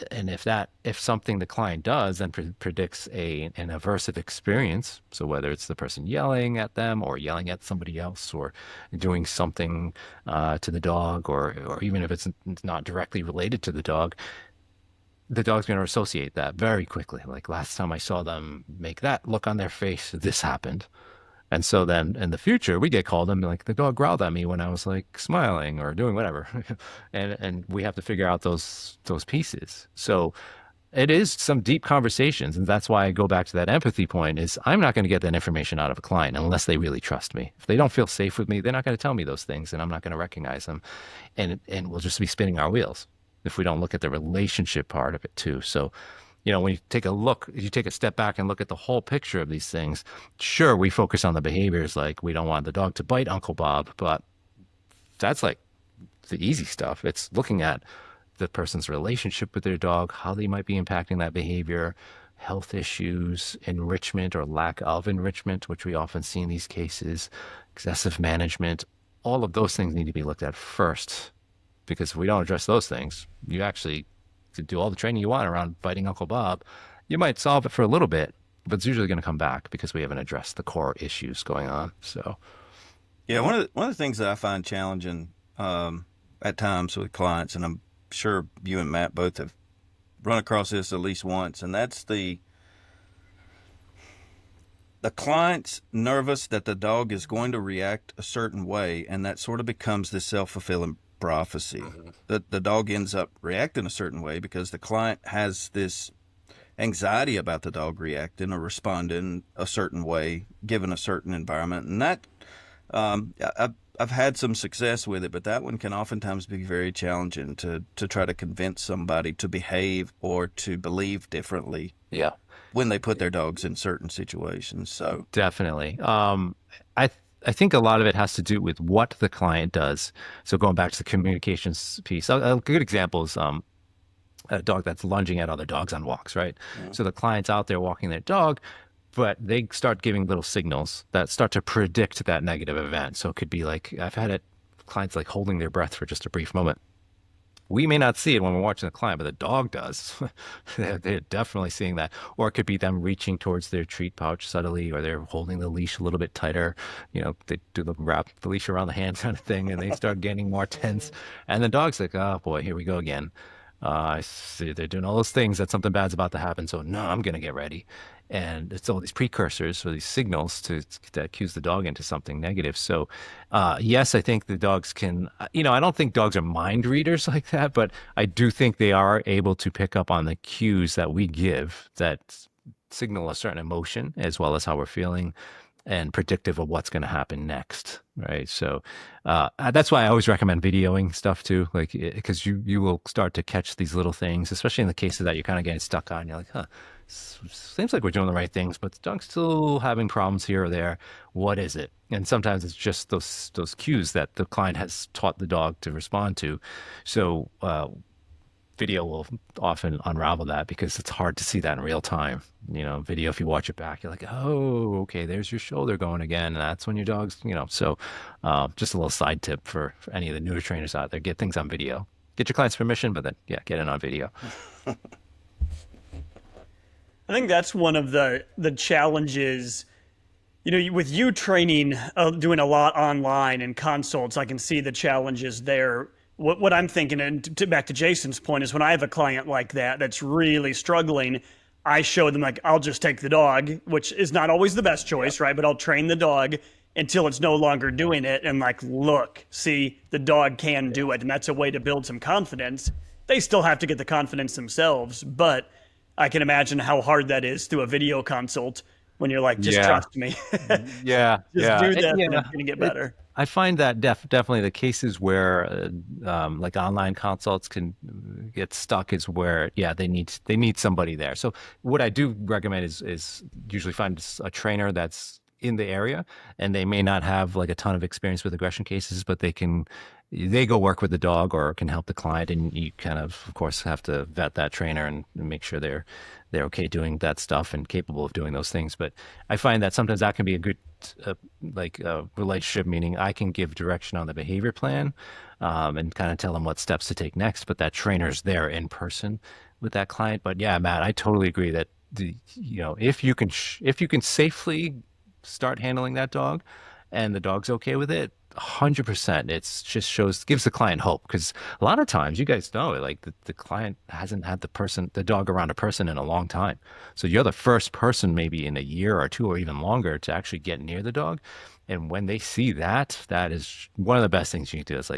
Speaker 5: if something the client does then predicts an aversive experience, so whether it's the person yelling at them or yelling at somebody else or doing something to the dog, or even if it's not directly related to the dog's going to associate that very quickly. Like, last time I saw them make that look on their face, this happened. And so then in the future, we get called and the dog growled at me when I was smiling or doing whatever. and we have to figure out those pieces. So it is some deep conversations. And that's why I go back to that empathy point, is I'm not going to get that information out of a client unless they really trust me. If they don't feel safe with me, they're not going to tell me those things, and I'm not going to recognize them. And we'll just be spinning our wheels if we don't look at the relationship part of it too. So when you take a step back and look at the whole picture of these things, sure, we focus on the behaviors, like we don't want the dog to bite Uncle Bob, but that's the easy stuff. It's looking at the person's relationship with their dog, how they might be impacting that behavior, health issues, enrichment or lack of enrichment, which we often see in these cases, excessive management. All of those things need to be looked at first, because if we don't address those things, you actually to do all the training you want around biting Uncle Bob, you might solve it for a little bit, but it's usually going to come back because we haven't addressed the core issues going on. So,
Speaker 4: yeah, one of the things that I find challenging at times with clients, and I'm sure you and Matt both have run across this at least once, and that's the client's nervous that the dog is going to react a certain way, and that sort of becomes this self-fulfilling prophecy. That the dog ends up reacting a certain way because the client has this anxiety about the dog reacting or responding a certain way given a certain environment. And that I've had some success with it, but that one can oftentimes be very challenging to try to convince somebody to behave or to believe differently.
Speaker 5: Yeah.
Speaker 4: when they put their dogs in certain situations. So
Speaker 5: Definitely. I think a lot of it has to do with what the client does. So going back to the communications piece, a good example is a dog that's lunging at other dogs on walks, right? So the client's out there walking their dog, but they start giving little signals that start to predict that negative event. So it could be like, I've had it, clients like holding their breath for just a brief moment. We may not see it when we're watching the client, but the dog does. They're definitely seeing that. Or it could be them reaching towards their treat pouch subtly, or they're holding the leash a little bit tighter. You know, they do the wrap the leash around the hand kind of thing, and they start getting more tense. And the dog's like, oh boy, here we go again. I see they're doing all those things that something bad's about to happen. So no, I'm going to get ready. And it's all these precursors or these signals to cues the dog into something negative. So, yes, I think the dogs can, I don't think dogs are mind readers like that, but I do think they are able to pick up on the cues that we give that signal a certain emotion as well as how we're feeling and predictive of what's going to happen next, right? So that's why I always recommend videoing stuff too, like because you will start to catch these little things, especially in the cases that you're kind of getting stuck on. You're like, huh, seems like we're doing the right things, but the dog's still having problems here or there. What is it? And sometimes it's just those cues that the client has taught the dog to respond to. So video will often unravel that because it's hard to see that in real time. Video, if you watch it back, you're like, oh, okay, there's your shoulder going again. And that's when your dog's, so just a little side tip for any of the newer trainers out there, get things on video. Get your client's permission, but then, yeah, get it on video.
Speaker 3: I think that's one of the challenges, with you training, doing a lot online and consults, I can see the challenges there. What I'm thinking, and back to Jason's point, is when I have a client like that that's really struggling, I show them, like, I'll just take the dog, which is not always the best choice, right? But I'll train the dog until it's no longer doing it. And like, look, see, the dog can do it. And that's a way to build some confidence. They still have to get the confidence themselves, but I can imagine how hard that is through a video consult when you're like, just trust me.
Speaker 5: Yeah.
Speaker 3: Just do this and it's going to get better.
Speaker 5: I find that definitely the cases where like online consults can get stuck is where, they need somebody there. So what I do recommend is usually find a trainer that's in the area, and they may not have like a ton of experience with aggression cases, but they go work with the dog or can help the client, and you kind of course have to vet that trainer and make sure they're okay doing that stuff and capable of doing those things. But I find that sometimes that can be a good relationship, meaning I can give direction on the behavior plan and kind of tell them what steps to take next, but that trainer's there in person with that client. But yeah, Matt, I totally agree that if you can safely start handling that dog and the dog's okay with it, 100%, it's just gives the client hope, because a lot of times, you guys know, like the client hasn't had the dog around a person in a long time. So you're the first person maybe in a year or two or even longer to actually get near the dog. And when they see that is one of the best things you can do. It's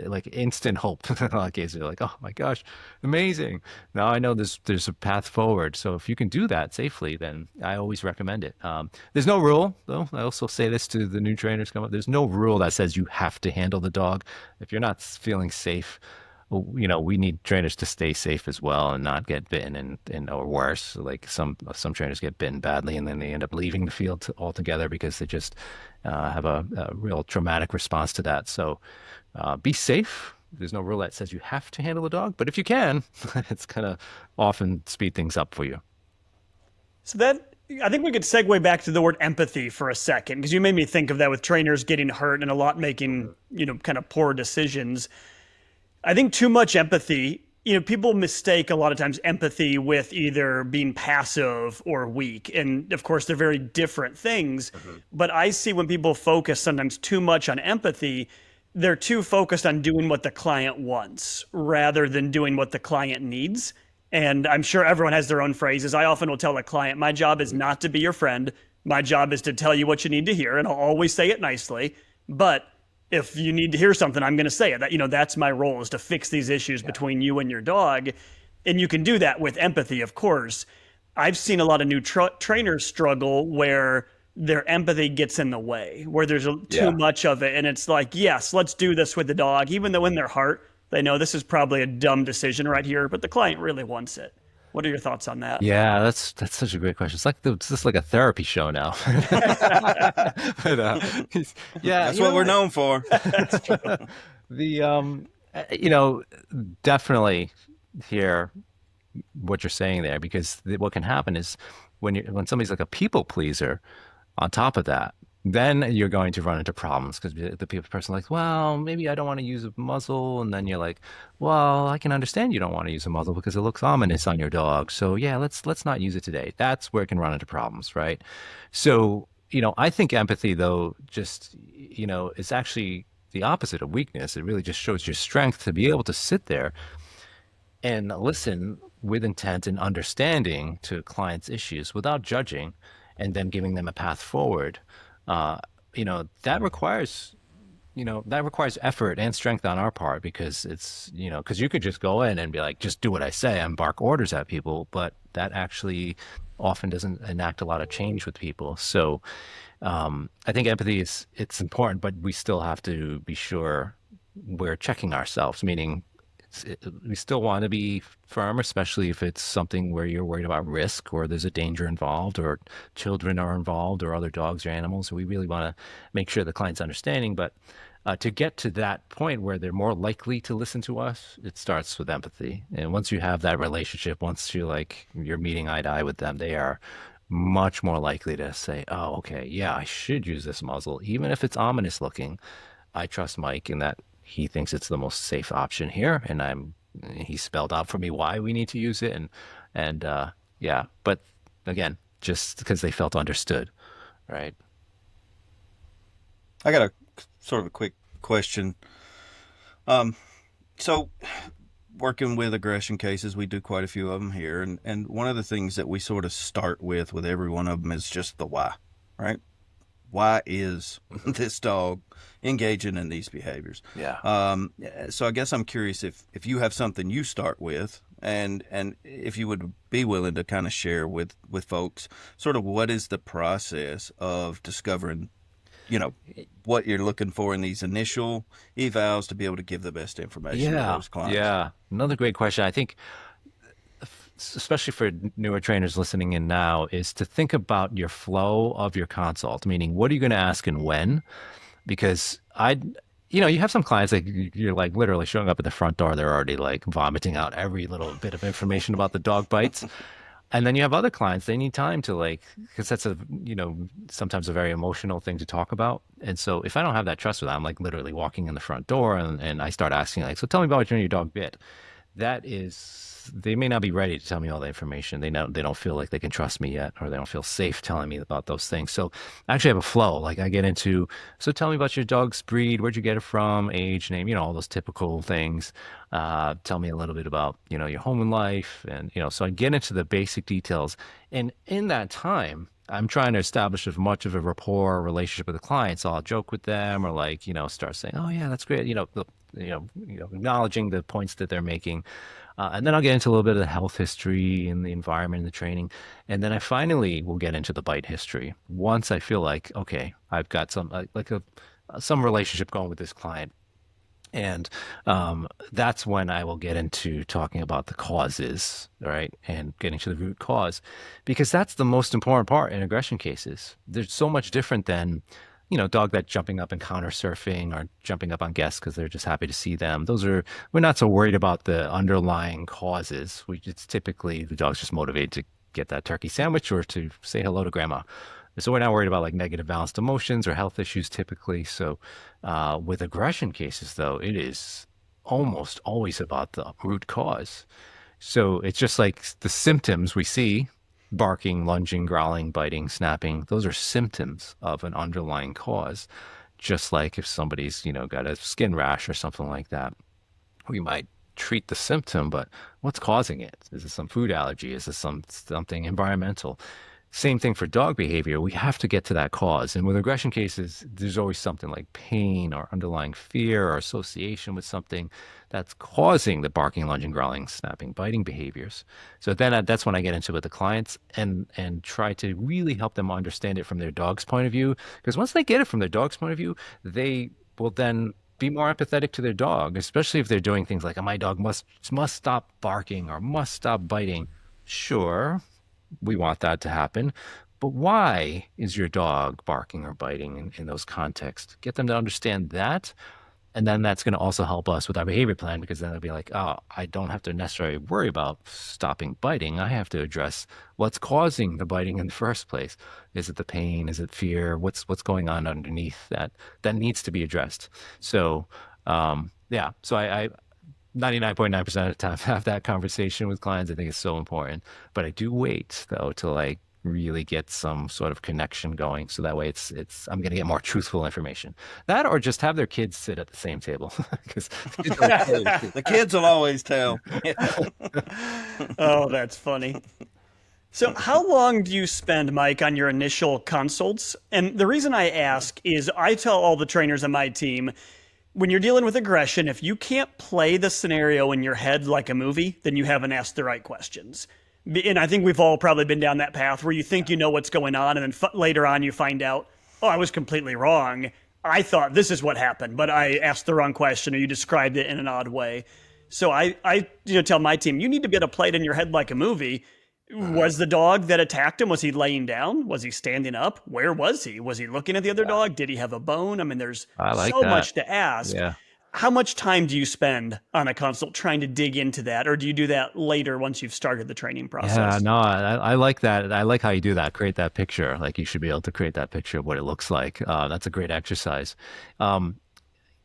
Speaker 5: like instant hope. In a lot of cases, you're like, oh my gosh, amazing. Now I know there's a path forward. So if you can do that safely, then I always recommend it. There's no rule, though. I also say this to the new trainers come up. There's no rule that says you have to handle the dog. If you're not feeling safe, we need trainers to stay safe as well and not get bitten or worse. Like some trainers get bitten badly and then they end up leaving the field altogether because they just have a real traumatic response to that. So be safe. There's no rule that says you have to handle a dog, but if you can, it's going to often speed things up for you.
Speaker 3: So I think we could segue back to the word empathy for a second, because you made me think of that with trainers getting hurt and a lot making, kind of poor decisions. I think too much empathy, people mistake a lot of times empathy with either being passive or weak. And of course, they're very different things. Mm-hmm. But I see when people focus sometimes too much on empathy, they're too focused on doing what the client wants rather than doing what the client needs. And I'm sure everyone has their own phrases. I often will tell a client, my job is not to be your friend. My job is to tell you what you need to hear. And I'll always say it nicely. But if you need to hear something, I'm going to say it. That's my role, is to fix these issues between you and your dog. And you can do that with empathy, of course. I've seen a lot of new trainers struggle where their empathy gets in the way, where there's too much of it. And it's like, yes, let's do this with the dog, even though in their heart, they know this is probably a dumb decision right here, but the client really wants it. What are your thoughts on that?
Speaker 5: Yeah, that's such a great question. It's just like a therapy show now. But, yeah,
Speaker 4: That's what we're known for.
Speaker 5: the you know, definitely hear what you're saying there, because what can happen is when somebody's like a people pleaser, on top of that, then you're going to run into problems because the people person like, well, maybe I don't want to use a muzzle, and then you're like, well, I can understand you don't want to use a muzzle because it looks ominous on your dog. So yeah, let's not use it today. That's where it can run into problems, right? So, I think empathy though, just, is actually the opposite of weakness. It really just shows your strength to be able to sit there and listen with intent and understanding to clients' issues without judging, and then giving them a path forward. uh, that requires effort and strength on our part, because because you could just go in and be like, just do what I say and bark orders at people, but that actually often doesn't enact a lot of change with people. So I think empathy it's important, but we still have to be sure we're checking ourselves, meaning we still want to be firm, especially if it's something where you're worried about risk, or there's a danger involved, or children are involved, or other dogs or animals. We really want to make sure the client's understanding. But to get to that point where they're more likely to listen to us, it starts with empathy. And once you have that relationship, once you're meeting eye to eye with them, they are much more likely to say, oh, okay, yeah, I should use this muzzle, even if it's ominous looking. I trust Mike in that he thinks it's the most safe option here, and he spelled out for me why we need to use it, and yeah. But again, just because they felt understood, right?
Speaker 4: I got a sort of a quick question. So working with aggression cases, we do quite a few of them here, and one of the things that we sort of start with every one of them is just the why, right? Why is this dog engaging in these behaviors?
Speaker 5: Yeah.
Speaker 4: So I guess I'm curious if you have something you start with, and if you would be willing to kind of share with folks sort of what is the process of discovering, what you're looking for in these initial evals to be able to give the best information to
Speaker 5: Yeah.
Speaker 4: those clients.
Speaker 5: Yeah. Another great question. I think, especially for newer trainers listening in now, is to think about your flow of your consult, meaning what are you going to ask and when? Because you have some clients, like, you're like literally showing up at the front door, they're already like vomiting out every little bit of information about the dog bites. And then you have other clients, they need time to because that's sometimes a very emotional thing to talk about. And so if I don't have that trust with them, I'm like literally walking in the front door, and I start asking, like, so tell me about when your dog bit. They may not be ready to tell me all the information. They don't feel like they can trust me yet, or they don't feel safe telling me about those things. So I actually have a flow. Like, I get into, so tell me about your dog's breed, where'd you get it from, age, name, all those typical things. Tell me a little bit about, your home and life. And, so I get into the basic details. And in that time, I'm trying to establish as much of a rapport relationship with the client. So I'll joke with them, or start saying, oh yeah, that's great. Acknowledging the points that they're making. And then I'll get into a little bit of the health history and the environment and the training. And then I finally will get into the bite history. Once I feel like, okay, I've got some relationship going with this client. And that's when I will get into talking about the causes, right? And getting to the root cause, because that's the most important part in aggression cases. They're so much different than, dog that's jumping up and counter surfing, or jumping up on guests because they're just happy to see them. We're not so worried about the underlying causes. It's typically the dog's just motivated to get that turkey sandwich or to say hello to grandma. So we're not worried about negative balanced emotions or health issues typically. So with aggression cases, though, it is almost always about the root cause. So it's just like the symptoms we see: barking, lunging, growling, biting, snapping. Those are symptoms of an underlying cause. Just like if somebody's, got a skin rash or something like that, we might treat the symptom, but what's causing it? Is it some food allergy? Is it something environmental? Same thing for dog behavior. We have to get to that cause. And with aggression cases, there's always something like pain or underlying fear or association with something that's causing the barking, lunging, growling, snapping, biting behaviors. So then that's when I get into it with the clients and try to really help them understand it from their dog's point of view. Because once they get it from their dog's point of view, they will then be more empathetic to their dog, especially if they're doing things like, my dog must stop barking or must stop biting. Sure, we want that to happen. But why is your dog barking or biting in those contexts? Get them to understand that. And then that's going to also help us with our behavior plan because then they'll be like, oh, I don't have to necessarily worry about stopping biting. I have to address what's causing the biting in the first place. Is it the pain? Is it fear? What's going on underneath that needs to be addressed? So yeah, so I 99.9% of the time have that conversation with clients. I think it's so important. But I do wait though till I really get some sort of connection going. So that way it's I'm gonna get more truthful information. That or just have their kids sit at the same table. Because
Speaker 4: The kids will always tell.
Speaker 3: Oh, that's funny. So, how long do you spend, Mike, on your initial consults? And the reason I ask is I tell all the trainers on my team when you're dealing with aggression, if you can't play the scenario in your head like a movie, then you haven't asked the right questions. And I think we've all probably been down that path where you think you know what's going on, and then later on you find out, oh, I was completely wrong. I thought this is what happened, but I asked the wrong question, or you described it in an odd way. So I tell my team, you need to be able to play it in your head like a movie. Was the dog that attacked him, was he laying down? Was he standing up? Where was he? Was he looking at the other dog? Did he have a bone? I mean, there's
Speaker 5: I like
Speaker 3: so
Speaker 5: that.
Speaker 3: much to ask.
Speaker 5: Yeah.
Speaker 3: How much time do you spend on a consult trying to dig into that? Or do you do that later once you've started the training
Speaker 5: Yeah,
Speaker 3: process?
Speaker 5: no, I like that. I like how you do that. Create that picture. Like you should be able to create that picture of what it looks like. That's a great exercise. Um,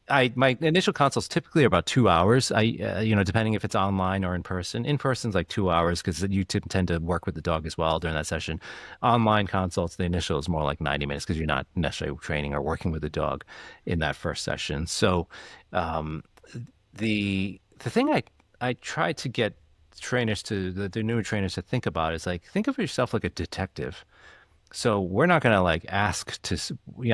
Speaker 5: my initial consults typically are about 2 hours. Depending if it's online or in person. In person's like 2 hours because you tend to work with the dog as well during that session. Online consults, the initial is more like 90 minutes because you're not necessarily training or working with the dog in that first session. So, um, the thing I try to get trainers to the newer trainers to think about is like think of yourself like a detective. So we're not gonna like ask to,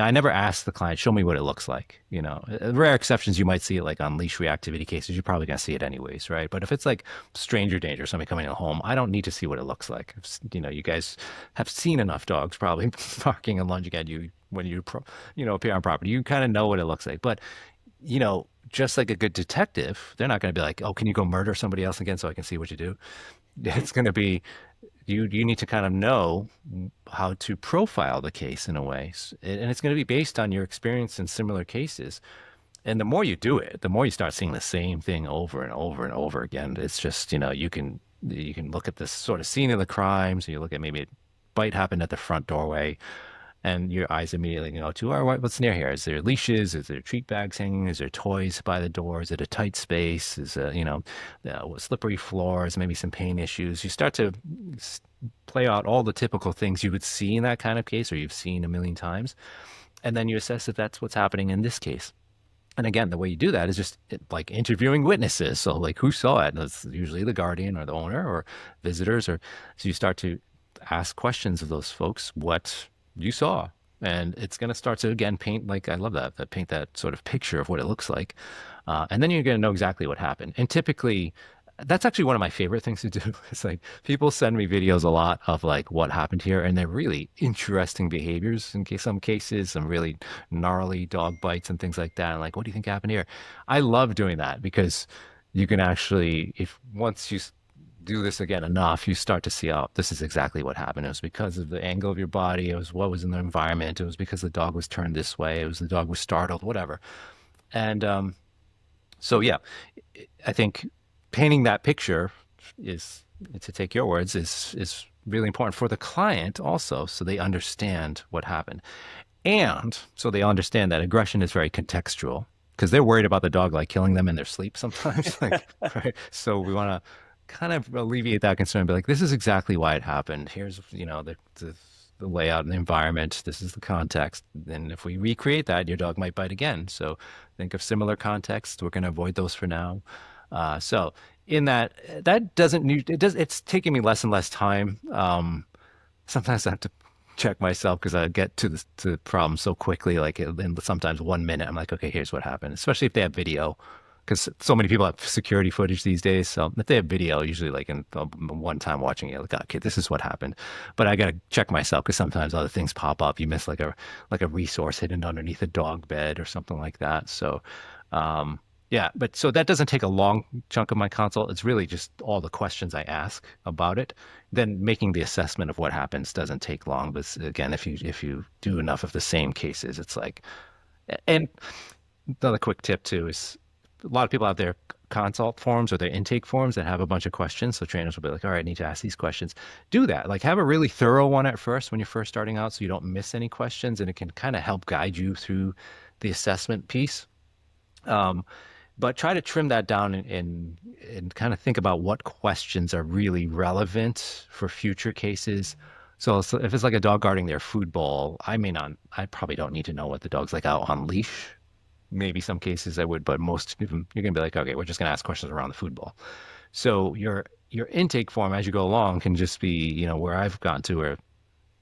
Speaker 5: I never ask the client, show me what it looks like. Rare exceptions, you might see it like on leash reactivity cases. You're probably gonna see it anyways, right? But if it's like stranger danger, somebody coming in the home, I don't need to see what it looks like. You guys have seen enough dogs probably barking and lunging at you when appear on property. You kind of know what it looks like. But just like a good detective, they're not going to be like, oh, can you go murder somebody else again so I can see what you do? It's going to be you need to kind of know how to profile the case in a way. And it's going to be based on your experience in similar cases. And the more you do it, the more you start seeing the same thing over and over and over again. It's just, you can look at this sort of scene of the crime. So you look at maybe a bite happened at the front doorway and your eyes immediately go to, all right, what's near here? Is there leashes? Is there treat bags hanging? Is there toys by the door? Is it a tight space? Is slippery floors? Maybe some pain issues. You start to play out all the typical things you would see in that kind of case, or you've seen a million times, and then you assess if that's what's happening in this case. And again, the way you do that is just like interviewing witnesses. So like who saw it? That's usually the guardian or the owner or visitors. So you start to ask questions of those folks, what you saw. And it's going to start to, again, paint, like, I love that paint that sort of picture of what it looks like. And then you're going to know exactly what happened. And typically, that's actually one of my favorite things to do. It's like people send me videos a lot of like what happened here, and they're really interesting behaviors in some cases, some really gnarly dog bites and things like that. And like, what do you think happened here? I love doing that because you can actually, if once you do this again enough, you start to see, oh, this is exactly what happened. It was because of the angle of your body. It was what was in the environment. It was because the dog was turned this way. It was the dog was startled, whatever. And so, yeah, I think painting that picture is, to take your words, is really important for the client also, so they understand what happened. And so they understand that aggression is very contextual because they're worried about the dog like killing them in their sleep sometimes. Right? So we want to kind of alleviate that concern and be like, this is exactly why it happened. Here's, the layout and the environment. This is the context. And if we recreate that, your dog might bite again. So think of similar contexts. We're going to avoid those for now. So in that it's taking me less and less time. Sometimes I have to check myself because I get to the problem so quickly, like in sometimes 1 minute, I'm like, okay, here's what happened, especially if they have video. Because so many people have security footage these days. So if they have video, usually like in one time watching it, like, okay, this is what happened. But I got to check myself because sometimes other things pop up. You miss like a resource hidden underneath a dog bed or something like that. So, Yeah, but so that doesn't take a long chunk of my consult. It's really just all the questions I ask about it. Then making the assessment of what happens doesn't take long. But again, if you do enough of the same cases, it's like, and another quick tip too is a lot of people have their consult forms or their intake forms that have a bunch of questions. So trainers will be like, all right, I need to ask these questions. Do that. Like have a really thorough one at first when you're first starting out so you don't miss any questions, and it can kind of help guide you through the assessment piece. But try to trim that down and kind of think about what questions are really relevant for future cases. So if it's like a dog guarding their food bowl, I probably don't need to know what the dog's like out on leash. Maybe some cases I would, but most of them, you're going to be like, okay, we're just going to ask questions around the food bowl. So your intake form as you go along can just be, where I've gotten to where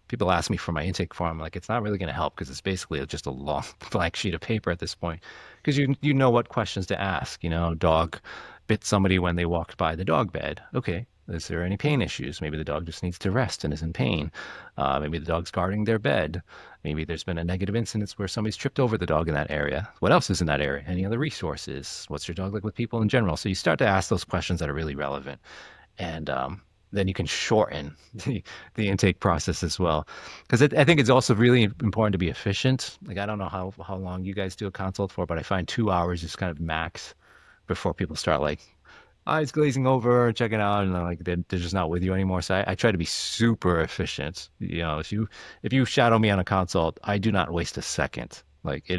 Speaker 5: people ask me for my intake form, like it's not really going to help because it's basically just a long blank sheet of paper at this point, because you know what questions to ask. Dog bit somebody when they walked by the dog bed. Okay, is there any pain issues? Maybe the dog just needs to rest and is in pain. Maybe the dog's guarding their bed. Maybe there's been a negative incident where somebody's tripped over the dog in that area. What else is in that area? Any other resources? What's your dog like with people in general? So you start to ask those questions that are really relevant, and then you can shorten the intake process as well. Because I think it's also really important to be efficient. Like, I don't know how long you guys do a consult for, but I find 2 hours is kind of max before people start like eyes glazing over, checking out, and like they're just not with you anymore. So I try to be super efficient. If you shadow me on a consult, I do not waste a second. Like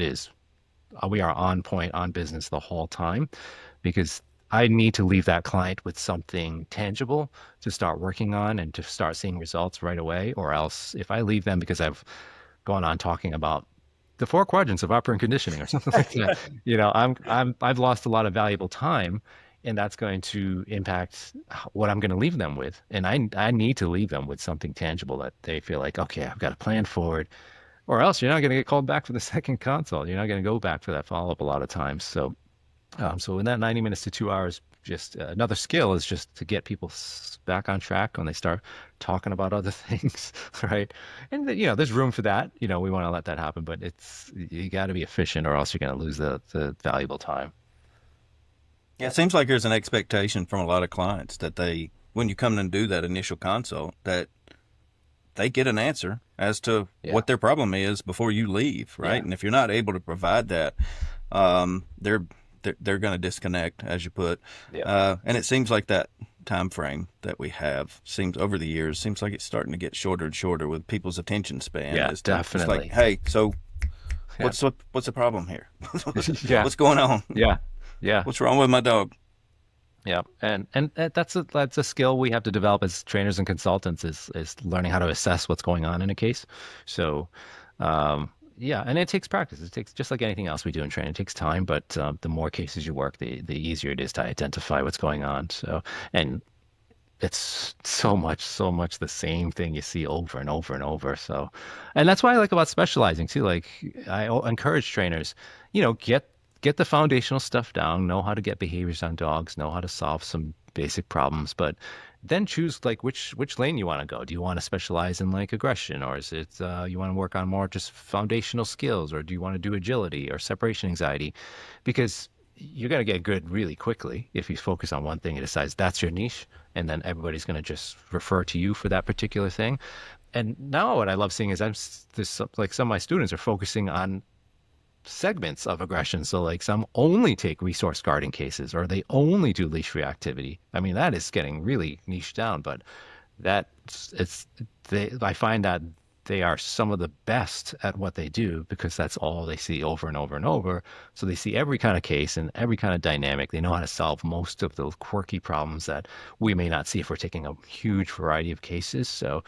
Speaker 5: we are on point, on business the whole time, because I need to leave that client with something tangible to start working on and to start seeing results right away. Or else if I leave them because I've gone on talking about the 4 quadrants of operant conditioning or something like that, I've lost a lot of valuable time, and that's going to impact what I'm going to leave them with. And I need to leave them with something tangible that they feel like, okay, I've got a plan forward, or else you're not going to get called back for the second consult. You're not going to go back for that follow-up a lot of times. So in that 90 minutes to 2 hours, just another skill is just to get people back on track when they start talking about other things, right? And there's room for that. We want to let that happen, but you got to be efficient, or else you're going to lose the valuable time.
Speaker 4: Yeah, it seems like there's an expectation from a lot of clients that when you come and do that initial consult, that they get an answer as to what their problem is before you leave, right? Yeah. And if you're not able to provide that, they're going to disconnect, as you put. Yeah. And it seems like that time frame that we have over the years seems like it's starting to get shorter and shorter with people's attention span.
Speaker 5: Yeah, definitely.
Speaker 4: It's like, hey, so what's the problem here? What's going on?
Speaker 5: Yeah. Yeah.
Speaker 4: What's wrong with my dog?
Speaker 5: Yeah. And that's a skill we have to develop as trainers and consultants is learning how to assess what's going on in a case. So, yeah, and it takes practice. It takes, just like anything else we do in training, it takes time, but the more cases you work, the easier it is to identify what's going on. So, and it's so much the same thing you see over and over and over. So, and that's what I like about specializing too. Like, I encourage trainers, get the foundational stuff down, know how to get behaviors on dogs, know how to solve some basic problems, but then choose like which lane you want to go. Do you want to specialize in like aggression, or is it you want to work on more just foundational skills, or do you want to do agility or separation anxiety? Because you're going to get good really quickly if you focus on one thing and decides that's your niche, and then everybody's going to just refer to you for that particular thing. And now what I love seeing is some of my students are focusing on segments of aggression. So like some only take resource guarding cases, or they only do leash reactivity. I mean, that is getting really niche down, but I find that they are some of the best at what they do because that's all they see over and over and over. So they see every kind of case and every kind of dynamic. They know how to solve most of the quirky problems that we may not see if we're taking a huge variety of cases. So,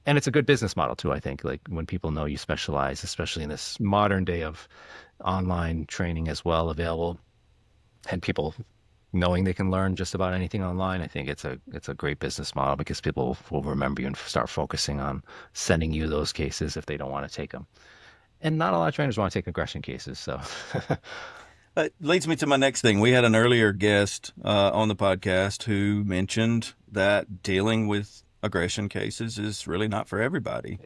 Speaker 5: and it's a good business model too, I think, like when people know you specialize, especially in this modern day of online training as well available, and people knowing they can learn just about anything online. I think it's a great business model because people will remember you and start focusing on sending you those cases if they don't want to take them. And not a lot of trainers want to take aggression cases, so.
Speaker 4: That leads me to my next thing. We had an earlier guest on the podcast who mentioned that dealing with aggression cases is really not for everybody.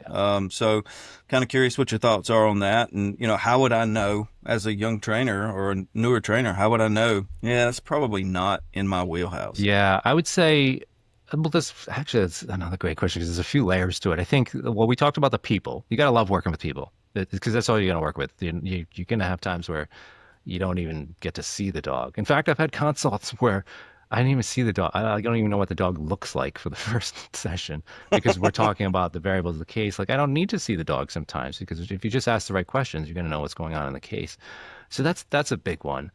Speaker 4: So kind of curious what your thoughts are on that. And, how would I know as a young trainer or a newer trainer, how would I know, that's probably not in my wheelhouse?
Speaker 5: Yeah, I would say, well, that's another great question because there's a few layers to it. I think, well, we talked about the people. You got to love working with people because that's all you're going to work with. You're going to have times where you don't even get to see the dog. In fact, I've had consults where I didn't even see the dog. I don't even know what the dog looks like for the first session because we're talking about the variables of the case. Like, I don't need to see the dog sometimes because if you just ask the right questions, you're going to know what's going on in the case. So that's a big one.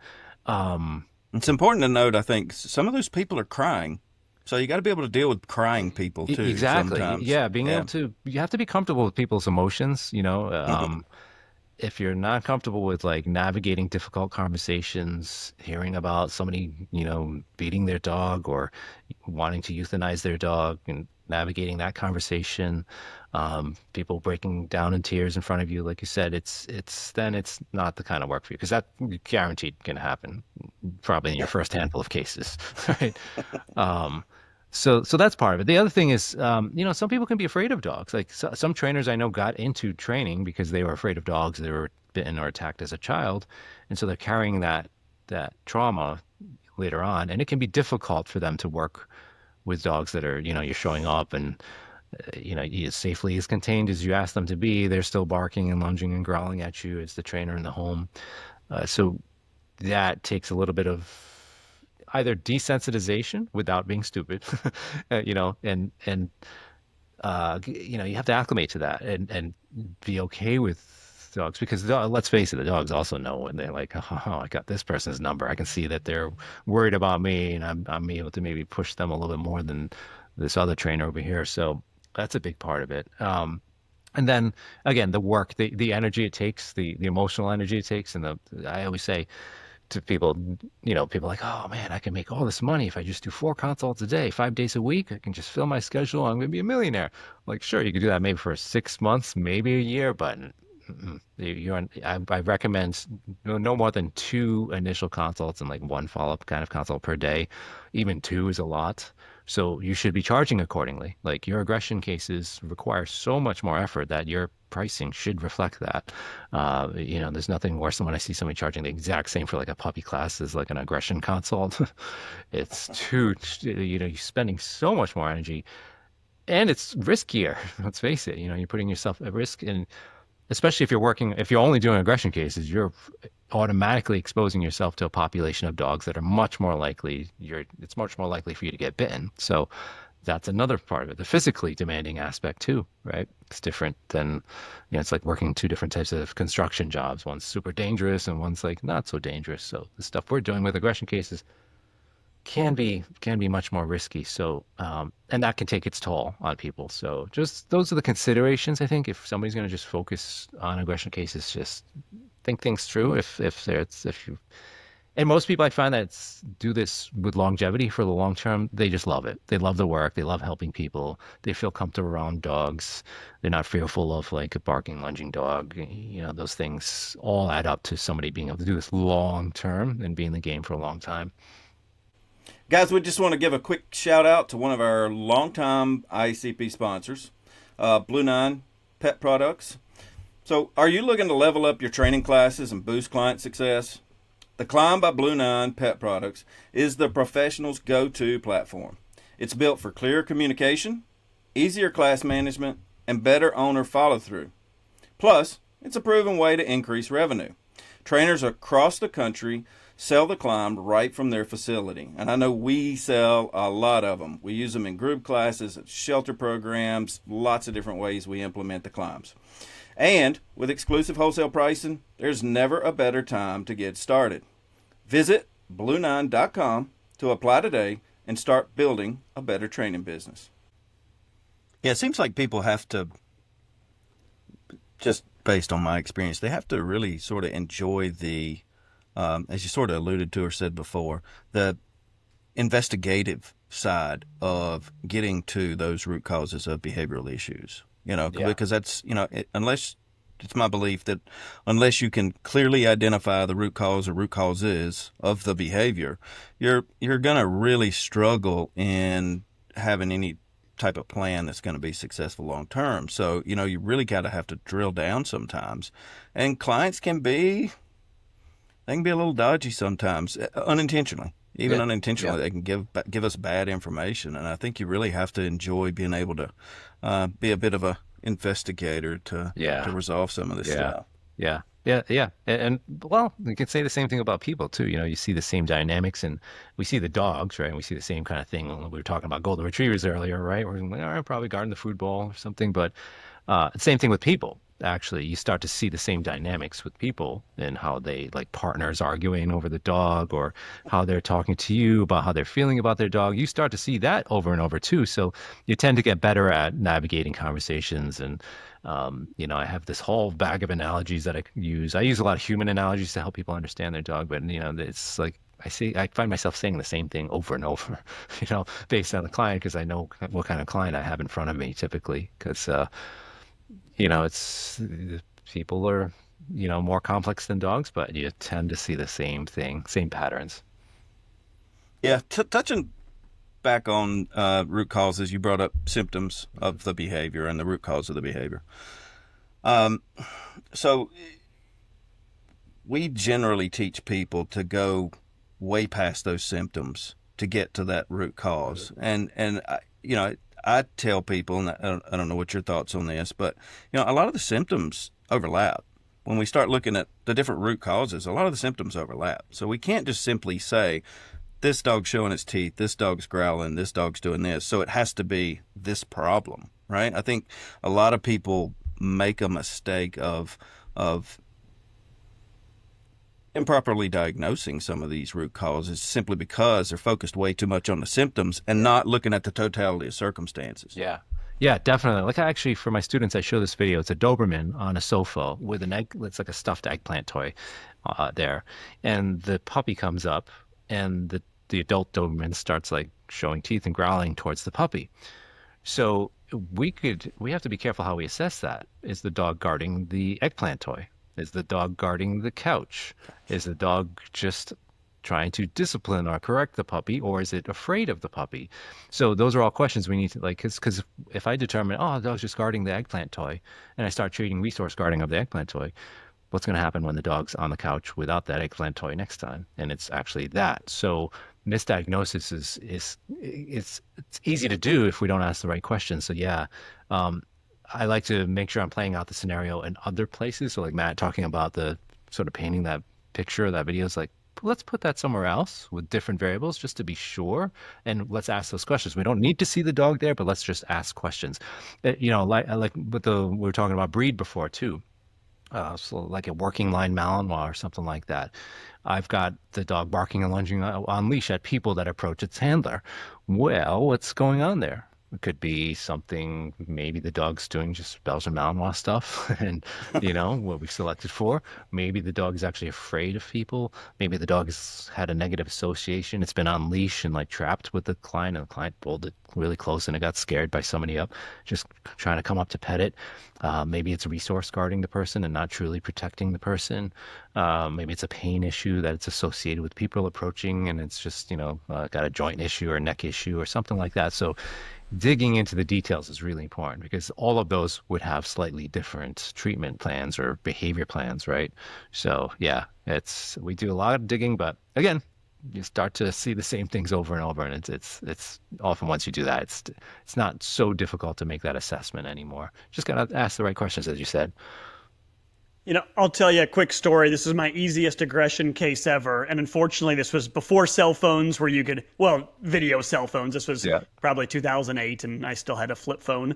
Speaker 4: It's important to note, I think, some of those people are crying. So you got to be able to deal with crying people too.
Speaker 5: Exactly.
Speaker 4: Sometimes.
Speaker 5: Yeah. Able to, you have to be comfortable with people's emotions, if you're not comfortable with like navigating difficult conversations, hearing about somebody, beating their dog or wanting to euthanize their dog and navigating that conversation, people breaking down in tears in front of you, like you said, it's not the kind of work for you because that guaranteed can happen probably in your first handful of cases, right? So that's part of it. The other thing is, some people can be afraid of dogs. Like some trainers I know got into training because they were afraid of dogs. They were bitten or attacked as a child, and so they're carrying that trauma later on, and it can be difficult for them to work with dogs that are, you're showing up and as safely as contained as you ask them to be. They're still barking and lunging and growling at you as the trainer in the home. So that takes a little bit of either desensitization without being stupid, and you have to acclimate to that and be okay with dogs because let's face it, the dogs also know when they're like, oh, I got this person's number. I can see that they're worried about me, and I'm able to maybe push them a little bit more than this other trainer over here. So that's a big part of it. And then again, the work, the energy it takes, the emotional energy it takes, and I always say to people, people like, oh man, I can make all this money if I just do 4 consults a day, 5 days a week. I can just fill my schedule. I'm going to be a millionaire. Like, sure, you could do that maybe for 6 months, maybe a year, but I recommend no more than 2 initial consults and like 1 follow-up kind of consult per day. Even 2 is a lot. So you should be charging accordingly. Like your aggression cases require so much more effort that your pricing should reflect that. There's nothing worse than when I see somebody charging the exact same for like a puppy class as like an aggression consult. It's you're spending so much more energy and it's riskier. Let's face it, you're putting yourself at risk, and especially if you're only doing aggression cases, you're automatically exposing yourself to a population of dogs that are much more likely it's much more likely for you to get bitten. So that's another part of it. The physically demanding aspect too, right? It's different than, it's like working 2 different types of construction jobs. One's super dangerous and one's like not so dangerous. So the stuff we're doing with aggression cases can be much more risky. So, and that can take its toll on people. So just those are the considerations. I think if somebody's going to just focus on aggression cases, just think things through. And most people I find that do this with longevity for the long term, they just love it. They love the work. They love helping people. They feel comfortable around dogs. They're not fearful of like a barking, lunging dog. Those things all add up to somebody being able to do this long term and be in the game for a long time.
Speaker 4: Guys, we just want to give a quick shout out to one of our longtime IACP sponsors, Blue Nine Pet Products. So are you looking to level up your training classes and boost client success? The Climb by Blue Nine Pet Products is the professional's go-to platform. It's built for clearer communication, easier class management, and better owner follow-through. Plus, it's a proven way to increase revenue. Trainers across the country sell the Climb right from their facility. And I know we sell a lot of them. We use them in group classes, shelter programs, lots of different ways we implement the Climbs. And with exclusive wholesale pricing, there's never a better time to get started. Visit blue9.com to apply today and start building a better training business. Yeah, it seems like people have to, just based on my experience, they have to really sort of enjoy the, as you sort of alluded to or said before, the investigative side of getting to those root causes of behavioral issues. Because that's, unless it's my belief that unless you can clearly identify the root cause or root causes of the behavior, you're going to really struggle in having any type of plan that's going to be successful long term. So, you really got to have to drill down sometimes. And clients can be a little dodgy sometimes, unintentionally. Even
Speaker 5: Yeah.
Speaker 4: unintentionally,
Speaker 5: Yeah.
Speaker 4: they can give us bad information. And I think you really have to enjoy being able to be a bit of a investigator to
Speaker 5: Yeah.
Speaker 4: resolve some of this
Speaker 5: Yeah.
Speaker 4: stuff.
Speaker 5: Yeah. Yeah. Yeah. And well, you can say the same thing about people too. You see the same dynamics, and we see the dogs, right? And we see the same kind of thing. We were talking about golden retrievers earlier, right? We're like, all right, probably guarding the food bowl or something. But same thing with people. Actually, you start to see the same dynamics with people and how they, like, partners arguing over the dog, or how they're talking to you about how they're feeling about their dog. You start to see that over and over too. So you tend to get better at navigating conversations. And I have this whole bag of analogies that I use. I use a lot of human analogies to help people understand their dog, but it's like I find myself saying the same thing over and over, based on the client, because I know what kind of client I have in front of me typically. Because it's people are more complex than dogs, but you tend to see the same thing, same patterns.
Speaker 4: Yeah, touching back on root causes, you brought up symptoms of the behavior and the root cause of the behavior. So we generally teach people to go way past those symptoms to get to that root cause. And I tell people, and I don't know what your thoughts on this, but a lot of the symptoms overlap. When we start looking at the different root causes, a lot of the symptoms overlap. So we can't just simply say, this dog's showing its teeth, this dog's growling, this dog's doing this, so it has to be this problem, right? I think a lot of people make a mistake of improperly diagnosing some of these root causes simply because they're focused way too much on the symptoms and not looking at the totality of circumstances.
Speaker 5: Yeah. Yeah, definitely. Like, actually, for my students, I show this video. It's a Doberman on a sofa with an egg. It's like a stuffed eggplant toy there. And the puppy comes up, and the adult Doberman starts, like, showing teeth and growling towards the puppy. So we have to be careful how we assess that. Is the dog guarding the eggplant toy? Is the dog guarding the couch? Is the dog just trying to discipline or correct the puppy, or is it afraid of the puppy? So those are all questions we need to, like, because if I determine, oh, the dog's just guarding the eggplant toy, and I start treating resource guarding of the eggplant toy, what's going to happen when the dog's on the couch without that eggplant toy next time? And it's actually that. So misdiagnosis is it's easy to do if we don't ask the right questions. So yeah, I like to make sure I'm playing out the scenario in other places. So, like Matt talking about the sort of painting that picture, that video is like, let's put that somewhere else with different variables just to be sure. And let's ask those questions. We don't need to see the dog there, but let's just ask questions. Like with we were talking about breed before too. So like a working line Malinois or something like that. I've got the dog barking and lunging on leash at people that approach its handler. Well, what's going on there? It could be something, maybe the dog's doing just Belgian Malinois stuff and, what we've selected for. Maybe the dog is actually afraid of people. Maybe the dog has had a negative association. It's been on leash and, like, trapped with the client, and the client pulled it really close and it got scared by somebody up just trying to come up to pet it. Maybe it's resource guarding the person and not truly protecting the person. Maybe it's a pain issue that it's associated with people approaching, and it's just, got a joint issue or a neck issue or something like that. So digging into the details is really important, because all of those would have slightly different treatment plans or behavior plans, right? So yeah, we do a lot of digging, but again, you start to see the same things over and over, and it's often, once you do that, it's not so difficult to make that assessment anymore. Just gotta ask the right questions, as you said.
Speaker 3: I'll tell you a quick story. This is my easiest aggression case ever. And unfortunately, this was before cell phones where you could, video cell phones. This was probably 2008, and I still had a flip phone.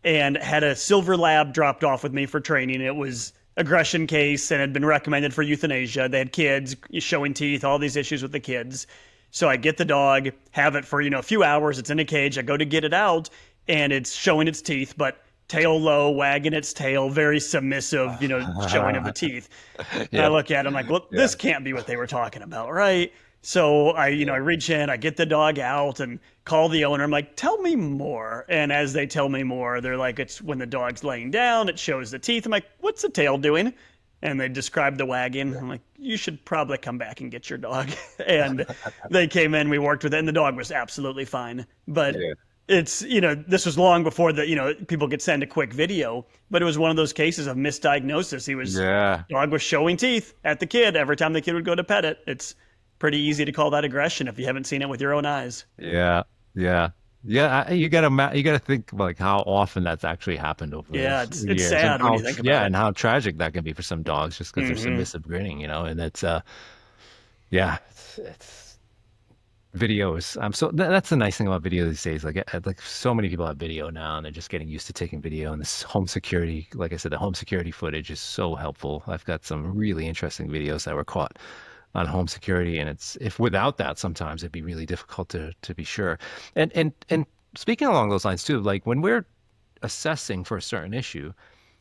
Speaker 3: And had a silver lab dropped off with me for training. It was aggression case and had been recommended for euthanasia. They had kids showing teeth, all these issues with the kids. So I get the dog, have it for, a few hours. It's in a cage. I go to get it out, and it's showing its teeth, but tail low, wagging its tail, very submissive, showing of the teeth. And I look at it, I'm like, well, this can't be what they were talking about, right? So I reach in, I get the dog out and call the owner. I'm like, tell me more. And as they tell me more, they're like, it's when the dog's laying down, it shows the teeth. I'm like, what's the tail doing? And they described the wagging. I'm like, you should probably come back and get your dog. And they came in, we worked with it, and the dog was absolutely fine. But It's, this was long before people could send a quick video, but it was one of those cases of misdiagnosis.
Speaker 5: Yeah.
Speaker 3: Dog was showing teeth at the kid every time the kid would go to pet it. It's pretty easy to call that aggression if you haven't seen it with your own eyes.
Speaker 5: Yeah. Yeah. Yeah. You gotta think like how often that's actually happened over
Speaker 3: Yeah,
Speaker 5: the
Speaker 3: it's
Speaker 5: years, and
Speaker 3: sad when you think about
Speaker 5: yeah,
Speaker 3: it.
Speaker 5: and how tragic that can be for some dogs just because they're submissive grinning, and yeah, it's videos. That's the nice thing about video these days. Like so many people have video now, and they're just getting used to taking video. And this home security, like I said, the home security footage is so helpful. I've got some really interesting videos that were caught on home security, and it's if without that, sometimes it'd be really difficult to be sure. And speaking along those lines too, like when we're assessing for a certain issue,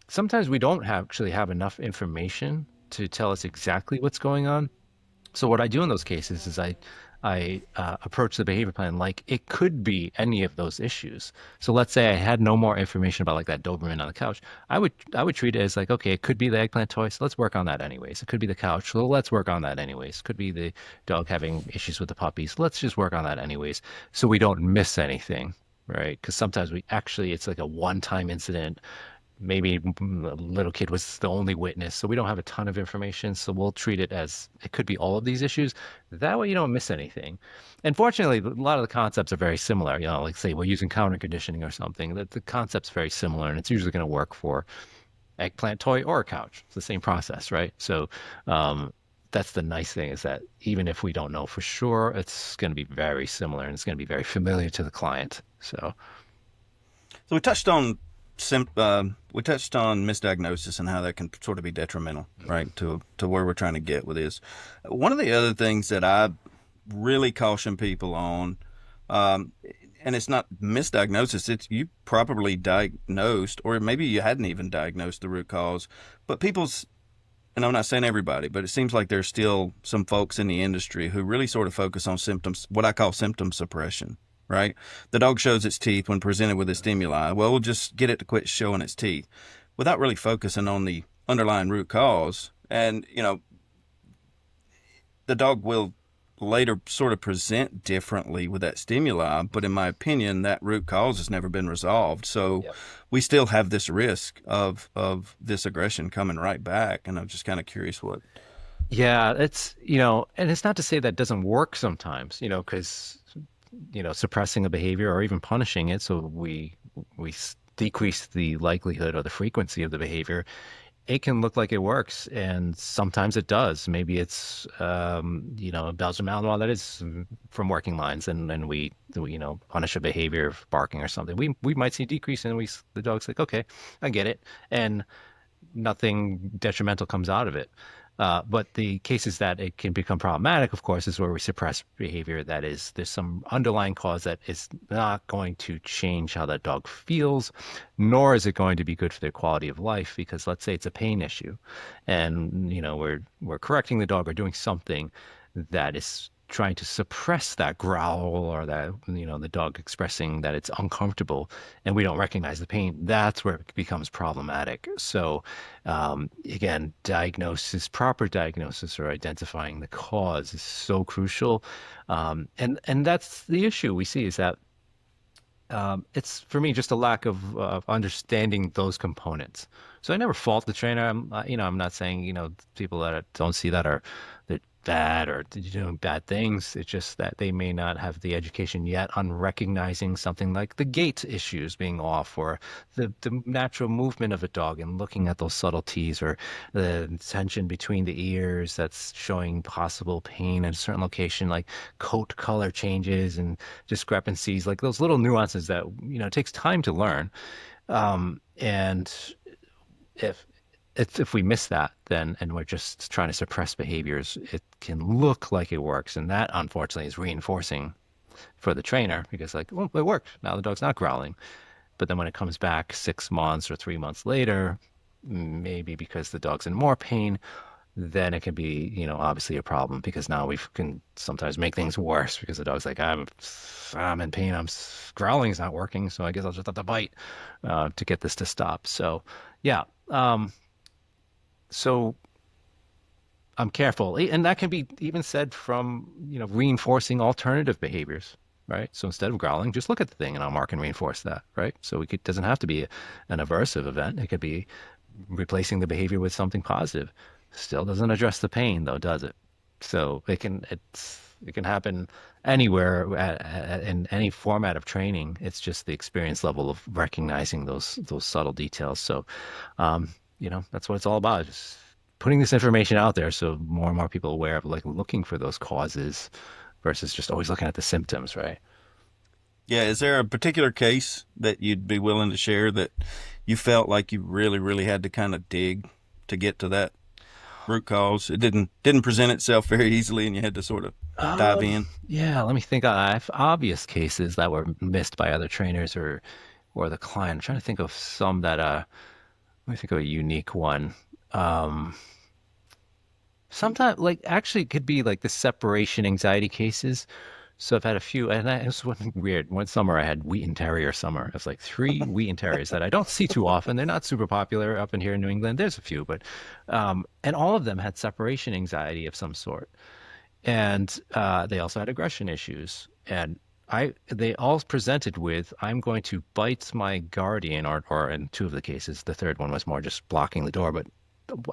Speaker 5: sometimes we don't actually have enough information to tell us exactly what's going on. So what I do in those cases is I approach the behavior plan like it could be any of those issues. So let's say I had no more information about like that Doberman on the couch. I would treat it as like, okay, it could be the eggplant toy, so let's work on that anyways. It could be the couch, so let's work on that anyways. It could be the dog having issues with the puppies. Let's just work on that anyways, so we don't miss anything, right? Because sometimes it's like a one-time incident. Maybe a little kid was the only witness, so we don't have a ton of information. So we'll treat it as it could be all of these issues. That way you don't miss anything. And fortunately, a lot of the concepts are very similar. Like say we're using counter conditioning or something, that the concept's very similar, and it's usually going to work for eggplant toy or a couch. It's the same process, right? So that's the nice thing, is that even if we don't know for sure, it's going to be very similar and it's going to be very familiar to the client. So
Speaker 4: we touched on misdiagnosis and how that can sort of be detrimental, right, to where we're trying to get with this. One of the other things that I really caution people on, and it's not misdiagnosis, it's you properly diagnosed, or maybe you hadn't even diagnosed the root cause, but and I'm not saying everybody, but it seems like there's still some folks in the industry who really sort of focus on symptoms, what I call symptom suppression. Right? The dog shows its teeth when presented with a stimuli. Well, we'll just get it to quit showing its teeth without really focusing on the underlying root cause. And, the dog will later sort of present differently with that stimuli. But in my opinion, that root cause has never been resolved. So we still have this risk of this aggression coming right back. And I'm just kind of curious what.
Speaker 5: yeah, and it's not to say that doesn't work sometimes, because suppressing a behavior or even punishing it, so we decrease the likelihood or the frequency of the behavior. It can look like it works, and sometimes it does. Maybe it's Belgian Malinois that is from working lines, and we punish a behavior of barking or something. We might see a decrease, and the dog's like, okay, I get it, and nothing detrimental comes out of it. But the cases that it can become problematic, of course, is where we suppress behavior. That is, there's some underlying cause that is not going to change how that dog feels, nor is it going to be good for their quality of life. Because let's say it's a pain issue, and we're correcting the dog or doing something that is trying to suppress that growl, or that the dog expressing that it's uncomfortable, and we don't recognize the pain. That's where it becomes problematic. So again, proper diagnosis or identifying the cause is so crucial. And that's the issue we see, is that it's, for me, just a lack of understanding those components. So I never fault the trainer. I'm not saying people that don't see that are they're bad or doing bad things. It's just that they may not have the education yet on recognizing something like the gait issues being off, or the natural movement of a dog, and looking at those subtleties, or the tension between the ears that's showing possible pain in a certain location, like coat color changes and discrepancies, like those little nuances that it takes time to learn. And if we miss that, then, and we're just trying to suppress behaviors, it can look like it works, and that unfortunately is reinforcing for the trainer, because like, well, it worked, now the dog's not growling. But then when it comes back 6 months or 3 months later, maybe because the dog's in more pain, then it can be obviously a problem, because now we can sometimes make things worse, because the dog's like, I'm in pain, growling's not working, so I guess I'll just have to bite to get this to stop. So yeah. So I'm careful, and that can be even said from reinforcing alternative behaviors. right? So instead of growling, just look at the thing and I'll mark and reinforce that, right? So it doesn't have to be an aversive event. It could be replacing the behavior with something positive. Still doesn't address the pain though, does it? So it can happen anywhere in any format of training. It's just the experience level of recognizing those subtle details. So, that's what it's all about. Just putting this information out there so more and more people are aware of like looking for those causes versus just always looking at the symptoms, right?
Speaker 4: Yeah, is there a particular case that you'd be willing to share that you felt like you really, really had to kind of dig to get to that root cause? It didn't present itself very easily, and you had to sort of dive in.
Speaker 5: Yeah, let me think. I have obvious cases that were missed by other trainers or the client. I'm trying to think of some that let me think of a unique one. Sometimes, like, actually, it could be like the separation anxiety cases. So I've had a few, and it was weird. One summer I had Wheaten Terrier summer. It was like 3 Wheaten Terriers that I don't see too often. They're not super popular up in here in New England. There's a few, but and all of them had separation anxiety of some sort, and they also had aggression issues. And they all presented with, I'm going to bite my guardian, or in 2 of the cases, the third one was more just blocking the door, but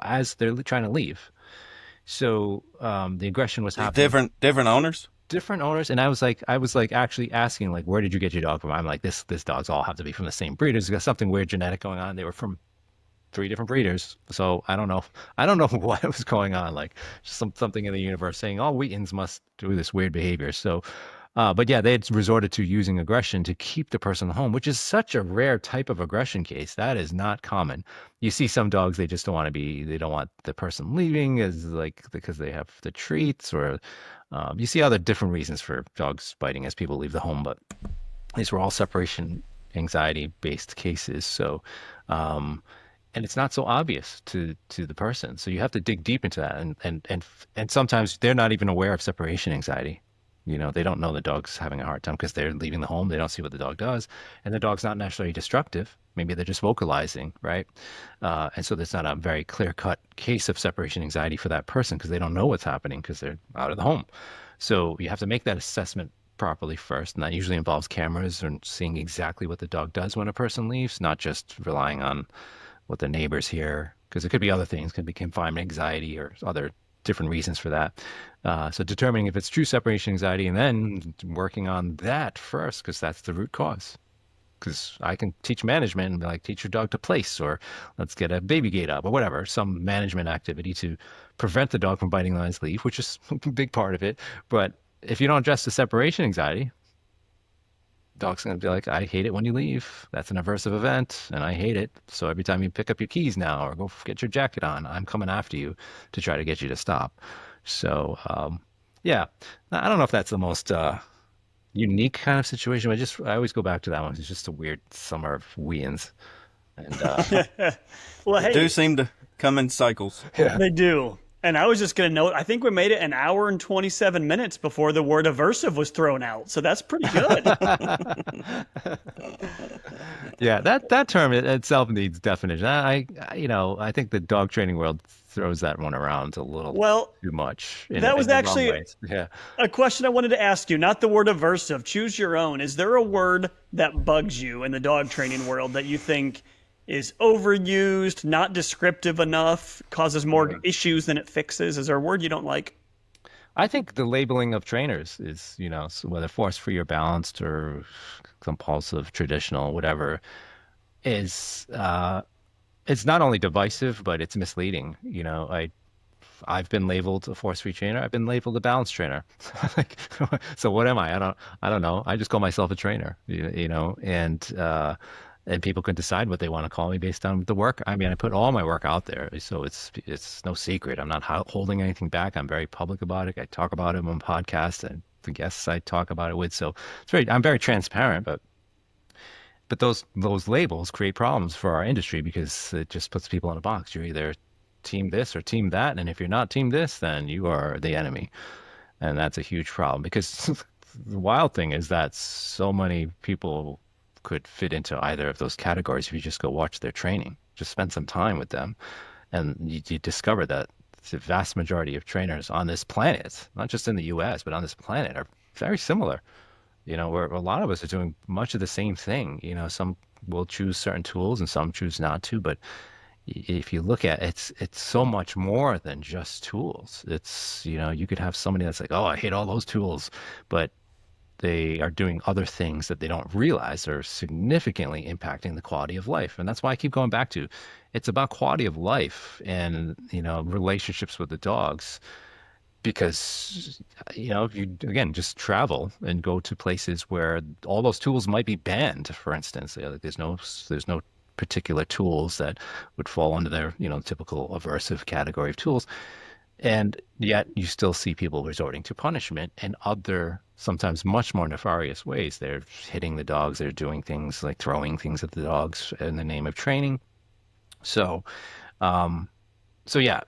Speaker 5: as they're trying to leave. So the aggression was happening.
Speaker 4: Different owners.
Speaker 5: Different owners, and I was like actually asking, like, where did you get your dog from? I'm like, this dogs all have to be from the same breeders. There's got something weird genetic going on. They were from 3 different breeders, so I don't know what was going on. Like, just something in the universe saying all Wheatens must do this weird behavior. So, but yeah, they had resorted to using aggression to keep the person home, which is such a rare type of aggression case. That is not common. You see some dogs, they just don't want the person leaving, as like because they have the treats, or you see other different reasons for dogs biting as people leave the home. But these were all separation anxiety based cases. So, and it's not so obvious to the person. So you have to dig deep into that, and sometimes they're not even aware of separation anxiety. They don't know the dog's having a hard time because they're leaving the home. They don't see what the dog does. And the dog's not necessarily destructive. Maybe they're just vocalizing, right? And so there's not a very clear-cut case of separation anxiety for that person because they don't know what's happening because they're out of the home. So you have to make that assessment properly first. And that usually involves cameras and seeing exactly what the dog does when a person leaves, not just relying on what the neighbors hear, because it could be other things. It could be confinement anxiety or other different reasons for that. So determining if it's true separation anxiety and then working on that first, because that's the root cause. Because I can teach management and be like, teach your dog to place, or let's get a baby gate up, or whatever, some management activity to prevent the dog from biting lines leave, which is a big part of it. But if you don't address the separation anxiety, dog's going to be like, I hate it when you leave. That's an aversive event, and I hate it. So every time you pick up your keys now or go get your jacket on, I'm coming after you to try to get you to stop. So, yeah, I don't know if that's the most unique kind of situation, but I always go back to that one. It's just a weird summer of Wheatens. And
Speaker 3: Well,
Speaker 4: They
Speaker 3: hey,
Speaker 4: do seem to come in cycles.
Speaker 3: they do. And I was just going to note, I think we made it 1 hour and 27 minutes before the word aversive was thrown out. So that's pretty good.
Speaker 5: yeah, that term itself needs definition. I think the dog training world throws that one around a little
Speaker 3: Well,
Speaker 5: too much.
Speaker 3: that was
Speaker 5: in the wrong
Speaker 3: actually
Speaker 5: ways. Yeah.
Speaker 3: a question I wanted to ask you, not the word aversive. Choose your own. Is there a word that bugs you in the dog training world that you think is overused, not descriptive enough, causes more issues than it fixes? Is there a word you don't like?
Speaker 5: I think the labeling of trainers is, so whether force-free or balanced or compulsive, traditional, whatever, is it's not only divisive, but it's misleading. I've been labeled a force-free trainer. I've been labeled a balanced trainer. Like, so what am I? I don't know. I just call myself a trainer, and people can decide what they want to call me based on the work. I mean, I put all my work out there, so it's no secret. I'm not holding anything back. I'm very public about it. I talk about it on podcasts and the guests I talk about it with. So I'm very transparent, but those labels create problems for our industry because it just puts people in a box. You're either team this or team that, and if you're not team this, then you are the enemy, and that's a huge problem because the wild thing is that so many people could fit into either of those categories if you just go watch their training. Just spend some time with them, and you discover that the vast majority of trainers on this planet, not just in the US, but on this planet, are very similar. where a lot of us are doing much of the same thing. Some will choose certain tools and some choose not to, but if you look at it, it's so much more than just tools. It's, you could have somebody that's like, oh, I hate all those tools, but they are doing other things that they don't realize are significantly impacting the quality of life. And that's why I keep going back to it's about quality of life and, relationships with the dogs. Because, if you, again, just travel and go to places where all those tools might be banned, for instance, like there's no particular tools that would fall under their, typical aversive category of tools. And yet you still see people resorting to punishment in other, sometimes much more nefarious ways. They're hitting the dogs. They're doing things like throwing things at the dogs in the name of training. So, yeah,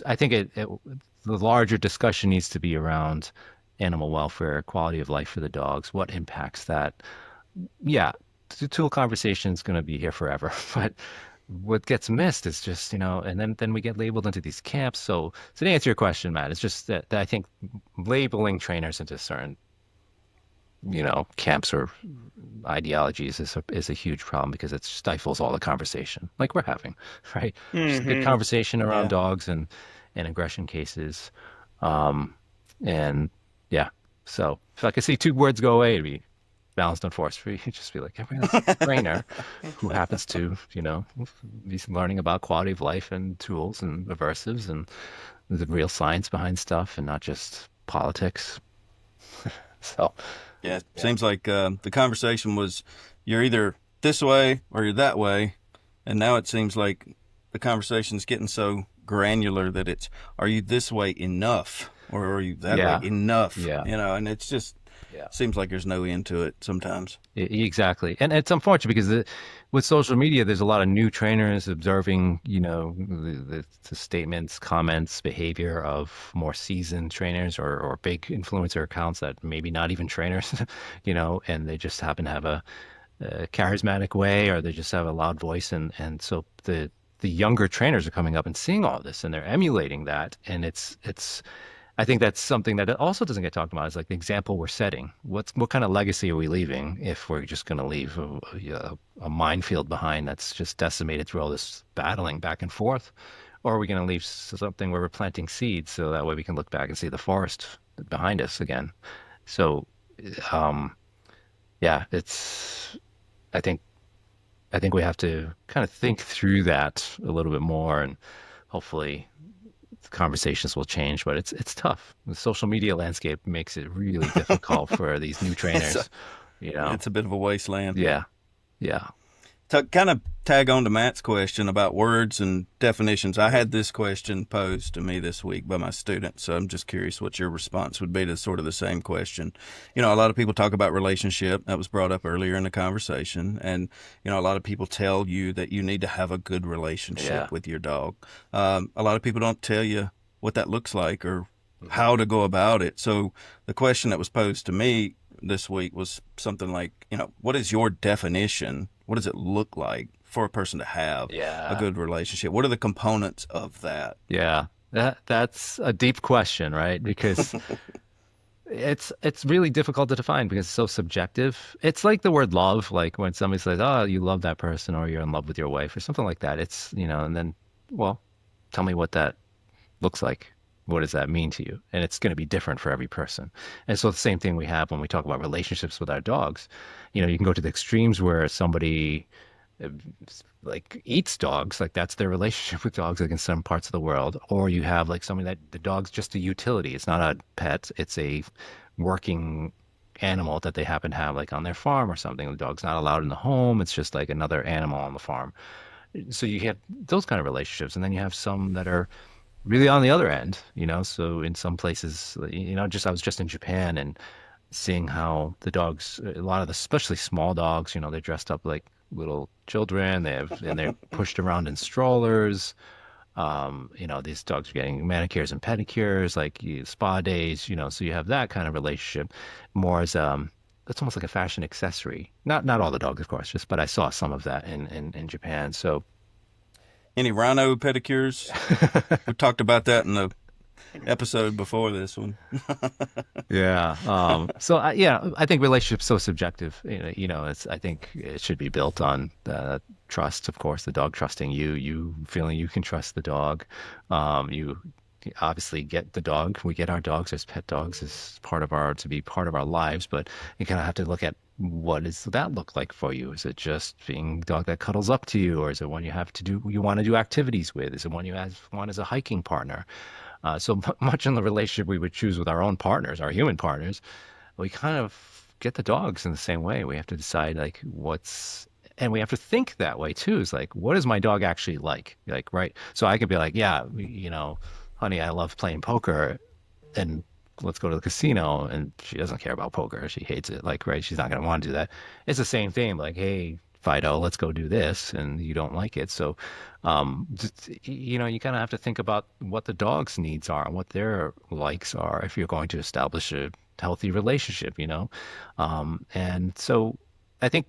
Speaker 5: I think the larger discussion needs to be around animal welfare, quality of life for the dogs, what impacts that. Yeah, the tool conversation is going to be here forever, but what gets missed is just, and then we get labeled into these camps. So to answer your question, Matt, it's just that I think labeling trainers into certain, camps or ideologies is a huge problem because it stifles all the conversation like we're having, right? Just a good conversation around dogs and aggression cases. And yeah, so if I could see two words go away, it'd be balanced on force free. Just be like every trainer who happens to, be learning about quality of life and tools and aversives and the real science behind stuff and not just politics. So,
Speaker 4: yeah, it seems like the conversation was you're either this way or you're that way. And now it seems like the conversation's getting so granular that it's, are you this way enough or are you that way enough?
Speaker 5: Yeah.
Speaker 4: And it's just, seems like there's no end to it sometimes.
Speaker 5: Exactly. And it's unfortunate because with social media, there's a lot of new trainers observing, the statements, comments, behavior of more seasoned trainers or big influencer accounts that maybe not even trainers, and they just happen to have a charismatic way or they just have a loud voice. And so the younger trainers are coming up and seeing all this and they're emulating that. And I think that's something that also doesn't get talked about is like the example we're setting. What kind of legacy are we leaving if we're just going to leave a minefield behind that's just decimated through all this battling back and forth? Or are we going to leave something where we're planting seeds so that way we can look back and see the forest behind us again? So, yeah, I think we have to kind of think through that a little bit more and hopefully conversations will change, but it's tough. The social media landscape makes it really difficult for these new trainers.
Speaker 4: It's a bit of a wasteland.
Speaker 5: Yeah.
Speaker 4: To kind of tag on to Matt's question about words and definitions, I had this question posed to me this week by my student, so I'm just curious what your response would be to sort of the same question. A lot of people talk about relationship. That was brought up earlier in the conversation. And, a lot of people tell you that you need to have a good relationship with your dog. A lot of people don't tell you what that looks like or how to go about it. So the question that was posed to me this week was something like, what is your definition? What does it look like for a person to have a good relationship? What are the components of that?
Speaker 5: Yeah, that's a deep question, right? Because it's really difficult to define because it's so subjective. It's like the word love, like when somebody says, oh, you love that person or you're in love with your wife or something like that. It's, and then, well, tell me what that looks like. What does that mean to you? And it's going to be different for every person. And so the same thing we have when we talk about relationships with our dogs. You can go to the extremes where somebody like eats dogs, like that's their relationship with dogs, like in some parts of the world. Or you have like something that the dog's just a utility. It's not a pet. It's a working animal that they happen to have like on their farm or something. The dog's not allowed in the home. It's just like another animal on the farm. So you have those kind of relationships. And then you have some that are really on the other end, so in some places, I was just in Japan and seeing how the dogs, a lot of the, especially small dogs, they're dressed up like little children. And they're pushed around in strollers. These dogs are getting manicures and pedicures, like spa days, so you have that kind of relationship more as, it's almost like a fashion accessory. Not all the dogs, of course, but I saw some of that in Japan. So,
Speaker 4: any rhino pedicures? We talked about that in the episode before this one.
Speaker 5: Yeah. Yeah, I think relationships so subjective. I think it should be built on trust. Of course, the dog trusting you, you feeling you can trust the dog. You obviously get the dog. We get our dogs as pet dogs as to be part of our lives, but you kind of have to look at what does that look like for you? Is it just being a dog that cuddles up to you, or is it one you want to do activities with? Is it one want as a hiking partner? So much in the relationship we would choose with our own partners, our human partners, we kind of get the dogs in the same way. We have to decide and we have to think that way too. It's like, what is my dog actually like? Like, right. So I could be like, yeah, honey, I love playing poker and let's go to the casino. And she doesn't care about poker. She hates it. Like, right. She's not going to want to do that. It's the same thing. Like, hey, Fido, let's go do this, and you don't like it. So, you kind of have to think about what the dog's needs are and what their likes are if you're going to establish a healthy relationship. And so I think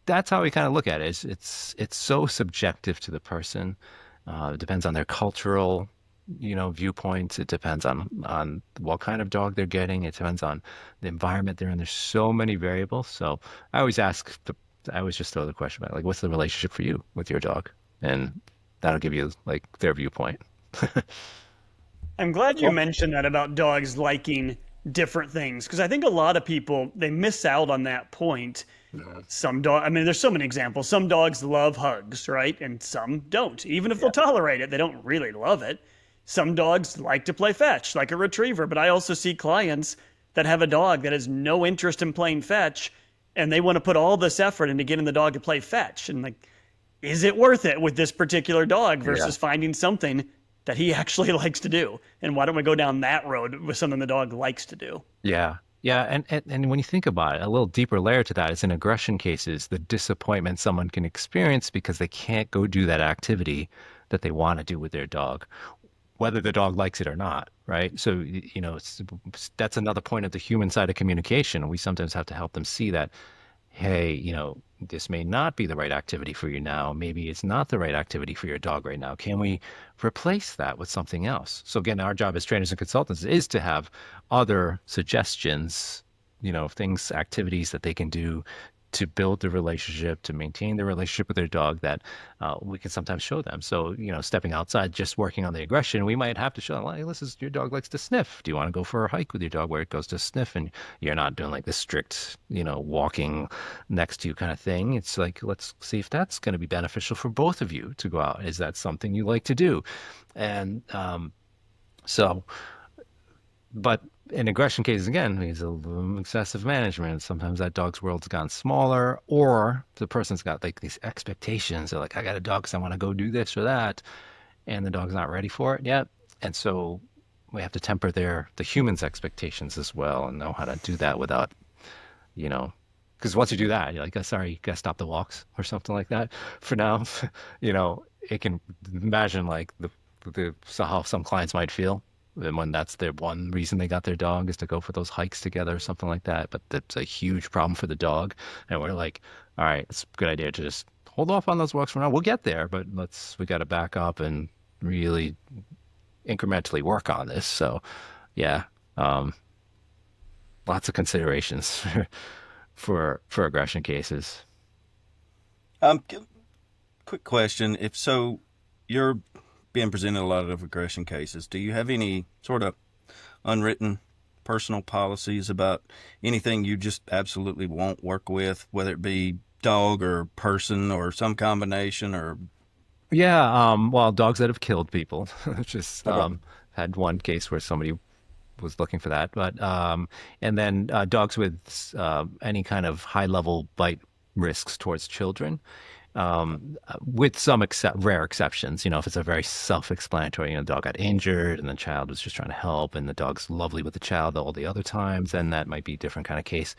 Speaker 5: that's how we kind of look at it. It's so subjective to the person. It depends on their cultural, viewpoints. It depends on what kind of dog they're getting. It depends on the environment they're in. There's so many variables. So I always just throw the question back, like, what's the relationship for you with your dog? And that'll give you like their viewpoint.
Speaker 3: I'm glad you mentioned that about dogs liking different things, because I think a lot of people, they miss out on that point. There's so many examples. Some dogs love hugs, right? And some don't. Even if they'll tolerate it, they don't really love it. Some dogs like to play fetch, like a retriever, but I also see clients that have a dog that has no interest in playing fetch, and they want to put all this effort into getting the dog to play fetch. And like, is it worth it with this particular dog versus finding something that he actually likes to do? And why don't we go down that road with something the dog likes to do?
Speaker 5: Yeah. Yeah. And when you think about it, a little deeper layer to that is in aggression cases, the disappointment someone can experience because they can't go do that activity that they want to do with their dog, whether the dog likes it or not, right? So, that's another point of the human side of communication. We sometimes have to help them see that, hey, this may not be the right activity for you now. Maybe it's not the right activity for your dog right now. Can we replace that with something else? So again, our job as trainers and consultants is to have other suggestions, things, activities that they can do to build the relationship, to maintain the relationship with their dog that we can sometimes show them. So, stepping outside, just working on the aggression, we might have to show them, hey, listen, your dog likes to sniff. Do you want to go for a hike with your dog where it goes to sniff? And you're not doing like this strict, walking next to you kind of thing. It's like, let's see if that's going to be beneficial for both of you to go out. Is that something you like to do? And but in aggression cases, again, it's excessive management. Sometimes that dog's world's gone smaller, or the person's got like these expectations. They're like, I got a dog because I want to go do this or that. And the dog's not ready for it yet. And so we have to temper the human's expectations as well and know how to do that without, because once you do that, you're like, oh, sorry, you got to stop the walks or something like that. For now, it can imagine like how some clients might feel. And when that's their one reason they got their dog is to go for those hikes together or something like that. But that's a huge problem for the dog. And we're like, all right, it's a good idea to just hold off on those walks for now. We'll get there, but we got to back up and really incrementally work on this. So yeah, lots of considerations for aggression cases.
Speaker 4: Quick question. If so, you're being presented a lot of aggression cases. Do you have any sort of unwritten personal policies about anything you just absolutely won't work with, whether it be dog or person or some combination? Or
Speaker 5: Yeah, well, dogs that have killed people. Just had one case where somebody was looking for that, but and then dogs with any kind of high level bite risks towards children. With some rare exceptions, if it's a very self-explanatory, the dog got injured and the child was just trying to help and the dog's lovely with the child all the other times, then that might be a different kind of case.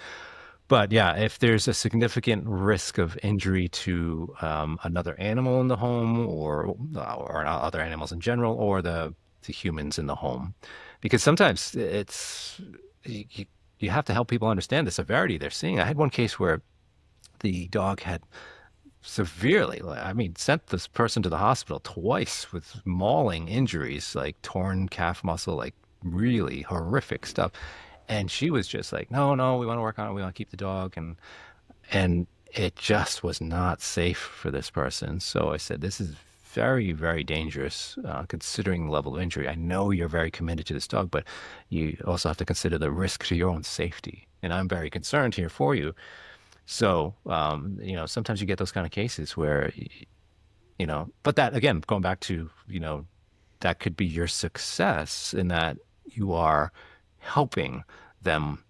Speaker 5: But yeah, if there's a significant risk of injury to another animal in the home or other animals in general, or the humans in the home, because sometimes you have to help people understand the severity they're seeing. I had one case where the dog had severely. I mean, sent this person to the hospital twice with mauling injuries, like torn calf muscle, like really horrific stuff. And she was just like, no, no, we want to work on it. We want to keep the dog. And it just was not safe for this person. So I said, this is very, very dangerous, considering the level of injury. I know you're very committed to this dog, but you also have to consider the risk to your own safety. And I'm very concerned here for you. So, sometimes you get those kind of cases where, but that again, going back to, that could be your success in that you are helping them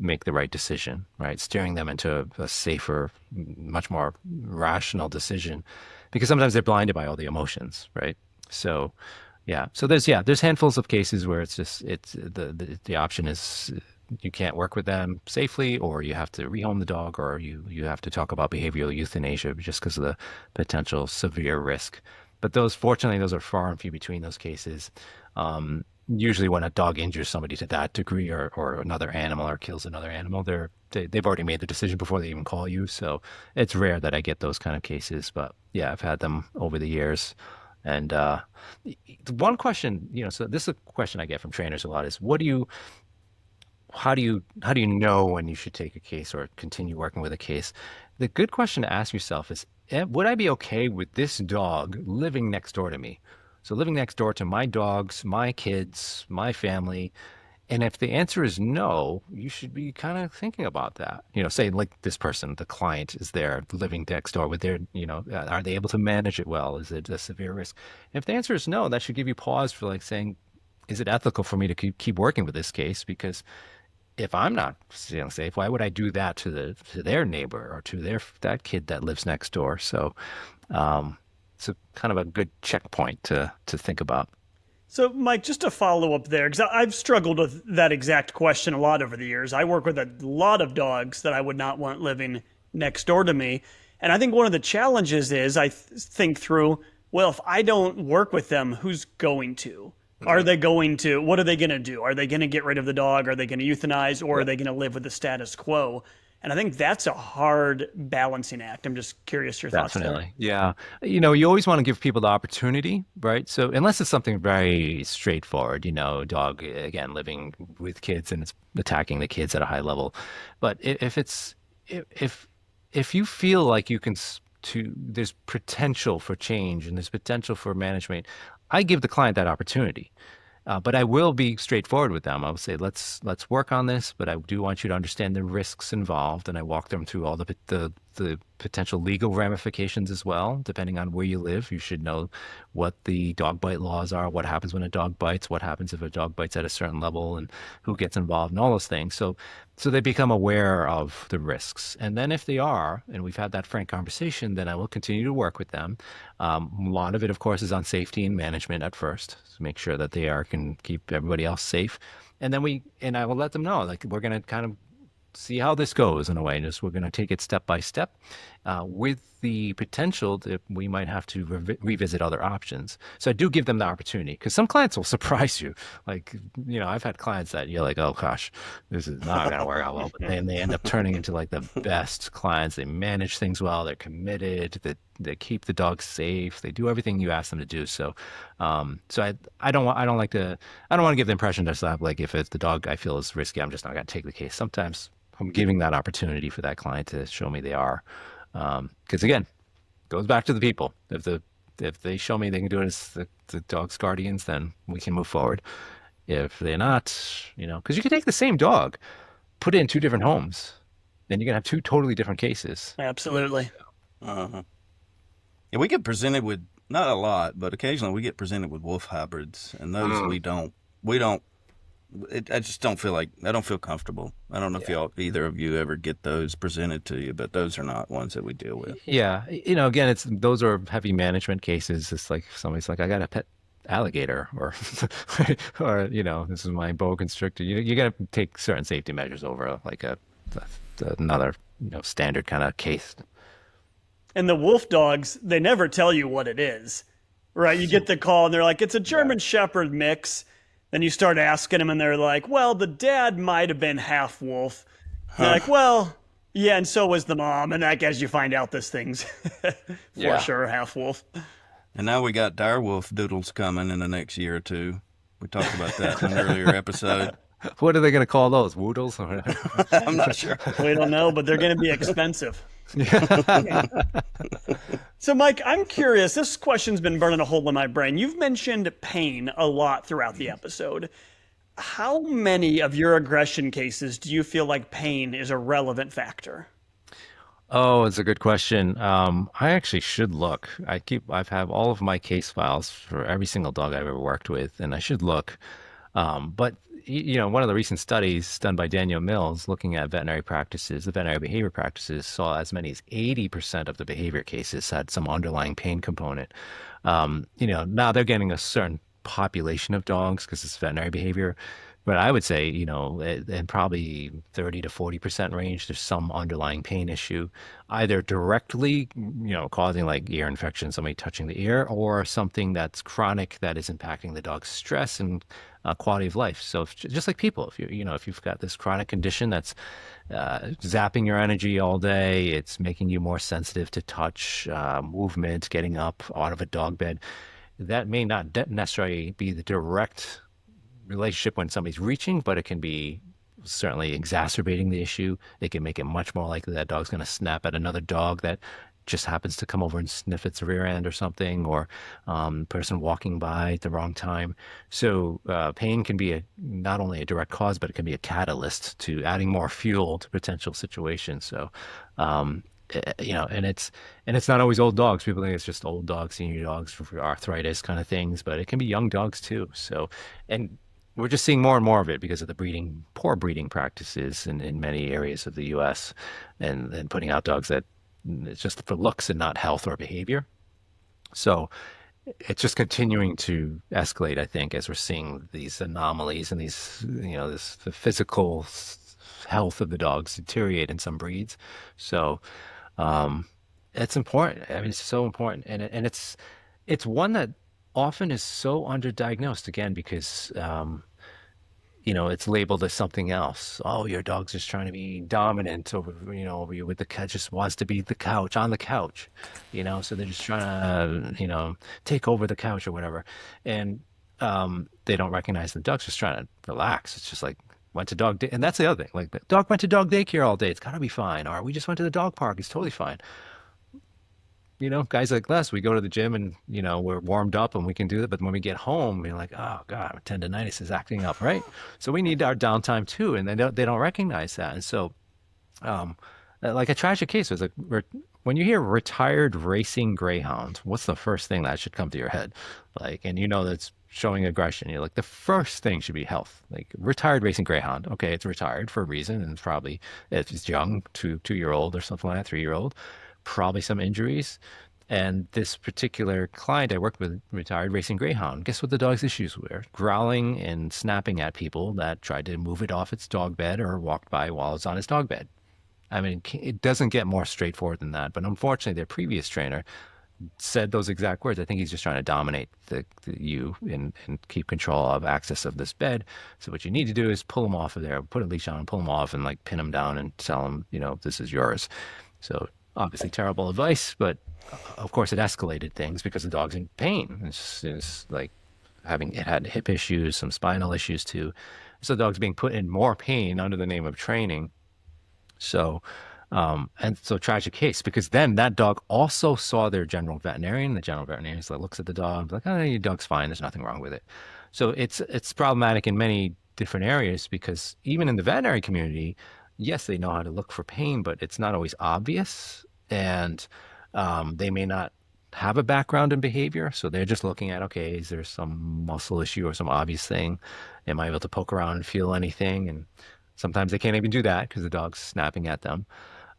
Speaker 5: make the right decision, right? Steering them into a safer, much more rational decision, because sometimes they're blinded by all the emotions, right? So, yeah. So there's handfuls of cases where it's just the option is you can't work with them safely, or you have to rehome the dog, or you have to talk about behavioral euthanasia just because of the potential severe risk. But fortunately, those are far and few between, those cases. Usually when a dog injures somebody to that degree, or another animal, or kills another animal, they've already made the decision before they even call you. So it's rare that I get those kind of cases, but yeah, I've had them over the years. And one question, so this is a question I get from trainers a lot, is how do you know when you should take a case or continue working with a case? The good question to ask yourself is, would I be okay with this dog living next door to me? So living next door to my dogs, my kids, my family. And if the answer is no, you should be kind of thinking about that. Say like this person, the client, is there living next door with their, are they able to manage it well? Is it a severe risk? If the answer is no, that should give you pause for like saying, is it ethical for me to keep working with this case? Because if I'm not feeling safe, why would I do that to their neighbor, or to that kid that lives next door? So, it's a kind of a good checkpoint to think about.
Speaker 3: So, Mike, just to follow up there, because I've struggled with that exact question a lot over the years. I work with a lot of dogs that I would not want living next door to me. And I think one of the challenges is think through, well, if I don't work with them, who's going to? What are they going to do? Are they going to get rid of the dog? Are they going to euthanize? Or are they going to live with the status quo? And I think that's a hard balancing act. I'm just curious your thoughts
Speaker 5: Definitely.
Speaker 3: there.
Speaker 5: Yeah. You always want to give people the opportunity, right? So unless it's something very straightforward, dog, again, living with kids and it's attacking the kids at a high level. But if you feel like there's potential for change and there's potential for management, I give the client that opportunity. But I will be straightforward with them. I will say, let's work on this, but I do want you to understand the risks involved, and I walk them through all the potential legal ramifications as well. Depending on where you live, you should know what the dog bite laws are, what happens when a dog bites, what happens if a dog bites at a certain level, and who gets involved, and all those things. So they become aware of the risks. And then if they are, and we've had that frank conversation, then I will continue to work with them. A lot of it, of course, is on safety and management at first, to make sure that can keep everybody else safe. And then I will let them know, like, we're going to kind of see how this goes in a way. We're going to take it step by step, with the potential that we might have to revisit other options. So I do give them the opportunity, because some clients will surprise you. Like, I've had clients that you're like, oh gosh, this is not going to work out well. But then they end up turning into like the best clients. They manage things well. They're committed. They keep the dog safe. They do everything you ask them to do. So, I don't want to give the impression that, like, if it's the dog I feel is risky, I'm just not going to take the case. Sometimes I'm giving that opportunity for that client to show me they are. Because again, it goes back to the people. If they show me they can do it as the dog's guardians, then we can move forward. If they're not, because you can take the same dog, put it in two different homes, then you're gonna have two totally different cases.
Speaker 3: Absolutely.
Speaker 4: Uh-huh. Yeah, we get presented with, not a lot, but occasionally we get presented with wolf hybrids, and those I just don't feel comfortable. I don't know if either of you ever get those presented to you, but those are not ones that we deal with.
Speaker 5: Yeah. Again, those are heavy management cases. It's like somebody's like, I got a pet alligator, or, this is my boa constrictor. You got to take certain safety measures over like another, standard kind of case.
Speaker 3: And the wolf dogs, they never tell you what it is, right? You get the call and they're like, it's a German Shepherd mix. Then you start asking them and they're like, well, the dad might have been half wolf. They're like, well, Yeah, and so was the mom, and like as you find out this thing's for
Speaker 5: Yeah.
Speaker 3: sure half wolf.
Speaker 4: And now we got direwolf doodles coming in the next year or two. We talked about that in an earlier episode.
Speaker 5: What are they going to call those? Woodles?
Speaker 4: I'm not sure.
Speaker 3: We don't know, but they're going to be expensive. So, Mike, I'm curious. This question's been burning a hole in my brain. You've mentioned pain a lot throughout the episode. How many of your aggression cases do you feel like pain is a relevant factor?
Speaker 5: Oh, it's a good question. I actually should look. I've have all of my case files for every single dog I've ever worked with, and I should look. But one of the recent studies done by Daniel Mills looking at veterinary practices, the veterinary behavior practices, saw as many as 80% of the behavior cases had some underlying pain component. Now they're getting a certain population of dogs because it's veterinary behavior. But I would say, in probably 30 to 40% range, there's some underlying pain issue, either directly, causing like ear infection, somebody touching the ear, or something that's chronic that is impacting the dog's stress and quality of life. So just like people, if you've got this chronic condition that's zapping your energy all day, it's making you more sensitive to touch, movement, getting up out of a dog bed, that may not necessarily be the direct relationship when somebody's reaching, but it can be certainly exacerbating the issue. It can make it much more likely that dog's going to snap at another dog that just happens to come over and sniff its rear end or something, or person walking by at the wrong time. So pain can be not only a direct cause, but it can be a catalyst to adding more fuel to potential situations. So and it's not always old dogs. People think it's just old dogs, senior dogs for arthritis kind of things, but it can be young dogs too. So, and we're just seeing more and more of it because of the poor breeding practices in many areas of the U.S. and putting out dogs that it's just for looks and not health or behavior. So it's just continuing to escalate, I think, as we're seeing these anomalies and these, the physical health of the dogs deteriorate in some breeds. So it's important. I mean, it's so important, and it's one that often is so underdiagnosed again because it's labeled as something else. Oh, your dog's just trying to be dominant over you with the cat, just wants to be on the couch, so they're just trying to take over the couch or whatever, and they don't recognize the dog's just trying to relax. It's just like went to dog day, and that's the other thing. Like the dog went to dog daycare all day. It's gotta be fine. Or we just went to the dog park. It's totally fine. Guys like us, we go to the gym and, we're warmed up and we can do that. But when we get home, we're like, oh God, tendonitis is acting up, right? So we need our downtime too. And they don't recognize that. And so, like a tragic case was like, when you hear retired racing greyhound, what's the first thing that should come to your head? Like, and that's showing aggression. You're like, the first thing should be health. Like retired racing greyhound. Okay, it's retired for a reason. And probably if it's young, 2-year-old or something like that, 3-year-old. Probably some injuries. And this particular client I worked with, retired racing greyhound, guess what the dog's issues were? Growling and snapping at people that tried to move it off its dog bed or walked by while it's on its dog bed. I mean, it doesn't get more straightforward than that. But unfortunately, their previous trainer said those exact words. I think he's just trying to dominate you and keep control of access of this bed. So what you need to do is pull him off of there, put a leash on him, pull him off and like pin him down and tell him, this is yours. So obviously terrible advice, but of course it escalated things because the dog's in pain. It's like it had hip issues, some spinal issues too. So the dog's being put in more pain under the name of training. So, and so tragic case because then that dog also saw their general veterinarian. The general veterinarian looks at the dog like, oh, your dog's fine. There's nothing wrong with it. So it's problematic in many different areas because even in the veterinary community, yes, they know how to look for pain, but it's not always obvious. And they may not have a background in behavior. So they're just looking at, okay, is there some muscle issue or some obvious thing? Am I able to poke around and feel anything? And sometimes they can't even do that because the dog's snapping at them.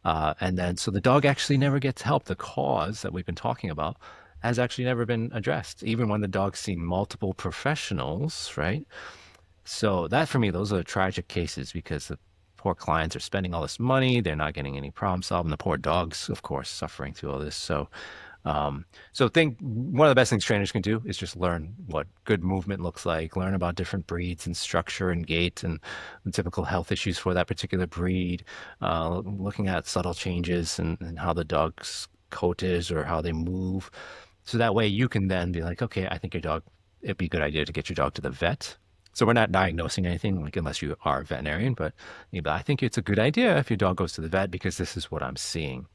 Speaker 5: And then, so the dog actually never gets help. The cause that we've been talking about has actually never been addressed, even when the dog's seen multiple professionals, right? So that, for me, those are tragic cases because the poor clients are spending all this money. They're not getting any problem solved. And the poor dogs, of course, suffering through all this. So So think one of the best things trainers can do is just learn what good movement looks like, learn about different breeds and structure and gait and the typical health issues for that particular breed, looking at subtle changes and how the dog's coat is or how they move. So that way you can then be like, okay, I think it'd be a good idea to get your dog to the vet. So we're not diagnosing anything, like unless you are a veterinarian, but I think it's a good idea if your dog goes to the vet because this is what I'm seeing.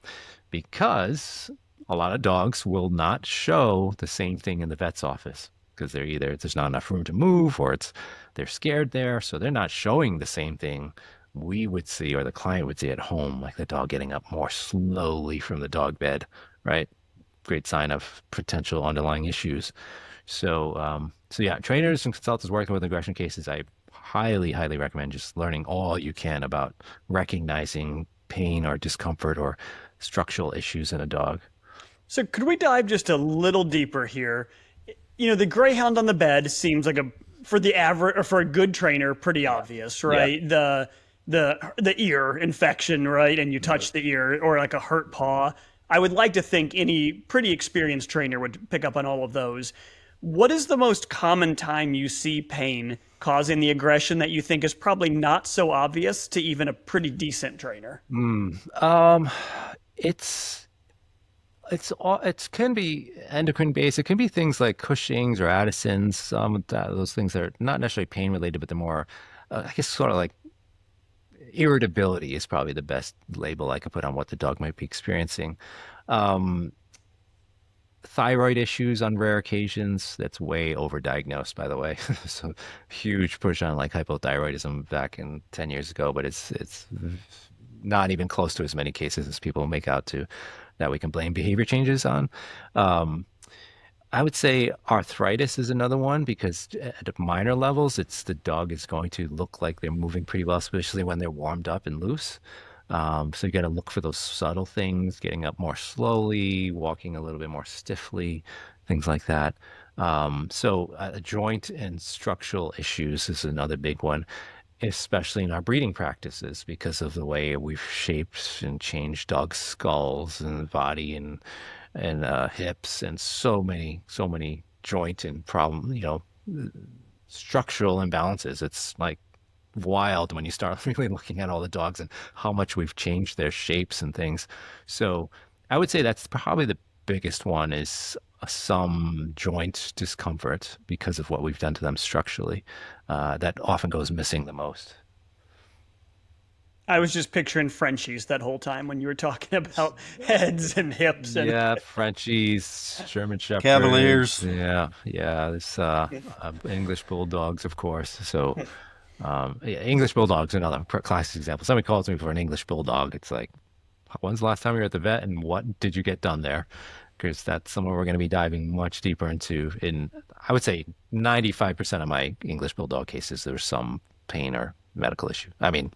Speaker 5: Because a lot of dogs will not show the same thing in the vet's office because there's not enough room to move or they're scared there, so they're not showing the same thing we would see or the client would see at home, like the dog getting up more slowly from the dog bed, right? Great sign of potential underlying issues. So yeah, trainers and consultants working with aggression cases, I highly, highly recommend just learning all you can about recognizing pain or discomfort or structural issues in a dog.
Speaker 3: So could we dive just a little deeper here? The greyhound on the bed seems like for the average or for a good trainer, pretty obvious, right? Yeah. The ear infection, right? And you touch the ear, or like a hurt paw. I would like to think any pretty experienced trainer would pick up on all of those. What is the most common time you see pain causing the aggression that you think is probably not so obvious to even a pretty decent trainer?
Speaker 5: It can be endocrine based. It can be things like Cushing's or Addison's. Those things are not necessarily pain related, but they're more, I guess, sort of like irritability is probably the best label I could put on what the dog might be experiencing. Thyroid issues on rare occasions, that's way overdiagnosed, by the way. So huge push on like hypothyroidism back in 10 years ago, but it's not even close to as many cases as people make out to that we can blame behavior changes on. I would say arthritis is another one because at minor levels, the dog is going to look like they're moving pretty well, especially when they're warmed up and loose. So you got to look for those subtle things, getting up more slowly, walking a little bit more stiffly, things like that. Joint and structural issues is another big one, especially in our breeding practices because of the way we've shaped and changed dogs' skulls and body and hips and so many joint and structural imbalances. It's like wild when you start really looking at all the dogs and how much we've changed their shapes and things. So I would say that's probably the biggest one is some joint discomfort because of what we've done to them structurally. That often goes missing the most.
Speaker 3: I was just picturing Frenchies that whole time when you were talking about heads and hips. And
Speaker 5: yeah, Frenchies, German Shepherds.
Speaker 4: Cavaliers.
Speaker 5: Yeah. There's English Bulldogs, of course. So English Bulldog's another classic example. Somebody calls me for an English Bulldog. It's like, when's the last time you were at the vet and what did you get done there? Because that's somewhere we're going to be diving much deeper into. I would say 95% of my English Bulldog cases, there's some pain or medical issue. I mean,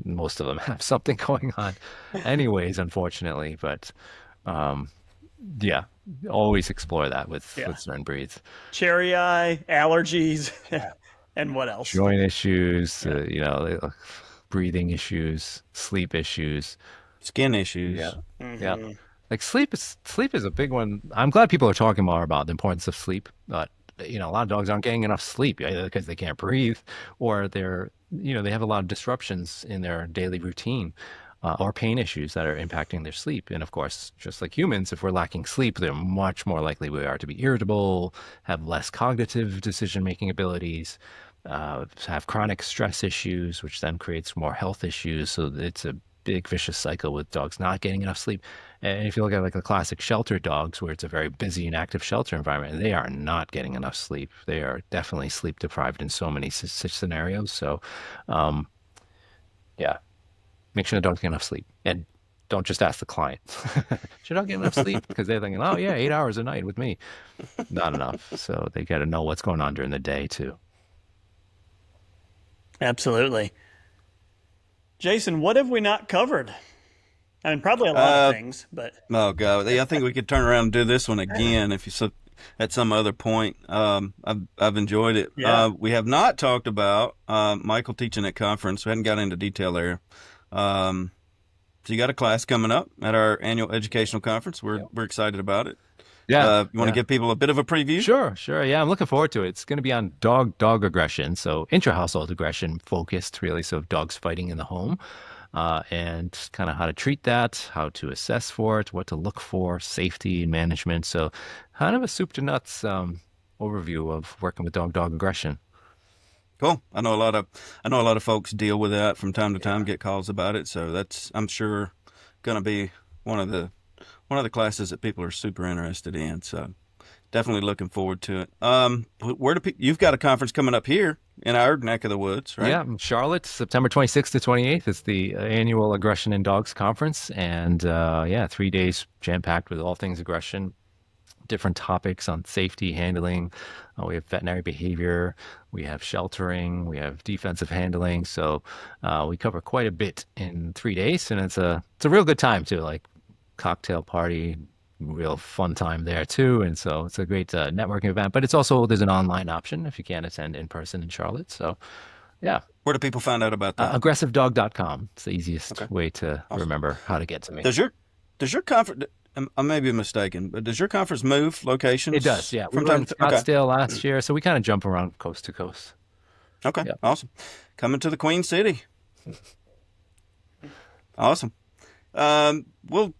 Speaker 5: most of them have something going on anyways, unfortunately. But yeah, always explore that with certain breeds.
Speaker 3: Cherry eye, allergies, and what else?
Speaker 5: Joint issues, breathing issues, sleep issues.
Speaker 4: Skin issues.
Speaker 5: Yeah. Mm-hmm. Yeah. Like sleep is a big one. I'm glad people are talking more about the importance of sleep, but a lot of dogs aren't getting enough sleep either because they can't breathe or they have a lot of disruptions in their daily routine or pain issues that are impacting their sleep. And of course, just like humans, if we're lacking sleep, they're much more likely we are to be irritable, have less cognitive decision-making abilities, have chronic stress issues, which then creates more health issues. So it's a big vicious cycle with dogs not getting enough sleep. And if you look at like the classic shelter dogs, where it's a very busy and active shelter environment, they are not getting enough sleep. They are definitely sleep deprived in so many such scenarios. So, make sure the dogs get enough sleep. And don't just ask the client, should I get enough sleep? Because they're thinking, 8 hours a night with me. Not enough. So they got to know what's going on during the day too.
Speaker 3: Absolutely. Jason, what have we not covered? I mean, probably a lot of things, but
Speaker 4: oh god, I think we could turn around and do this one again if you at some other point. I've enjoyed it.
Speaker 3: Yeah.
Speaker 4: We have not talked about Michael teaching at conference. We hadn't got into detail there. So you got a class coming up at our annual educational conference. We're excited about it.
Speaker 5: Yeah.
Speaker 4: You want to give people a bit of a preview?
Speaker 5: Sure. Yeah, I'm looking forward to it. It's going to be on dog aggression, so intra-household aggression focused, really. So dogs fighting in the home, and kind of how to treat that, how to assess for it, what to look for, safety and management. So kind of a soup to nuts overview of working with dog aggression.
Speaker 4: Cool. I know a lot of folks deal with that from time to time, get calls about it. So that's, I'm sure, going to be one of the classes that people are super interested in. So definitely looking forward to it. You've got a conference coming up here in our neck of the woods, right?
Speaker 5: Yeah, in Charlotte, September 26th to 28th. It's the annual Aggression in Dogs conference, and 3 days jam packed with all things aggression. Different topics on safety, handling. We have veterinary behavior, we have sheltering, we have defensive handling. So we cover quite a bit in 3 days, and it's a real good time too. Like cocktail party, real fun time there too. And so it's a great networking event. But it's also there's an online option if you can't attend in person in Charlotte. So yeah.
Speaker 4: Where do people find out about that?
Speaker 5: Aggressivedog.com. It's the easiest way to remember how to get to me.
Speaker 4: Does your conference? I may be mistaken, but does your conference move locations?
Speaker 5: It does, yeah. We were in Scottsdale last year, so we kind of jump around coast to coast.
Speaker 4: Okay, awesome. Coming to the Queen City. Awesome. We'll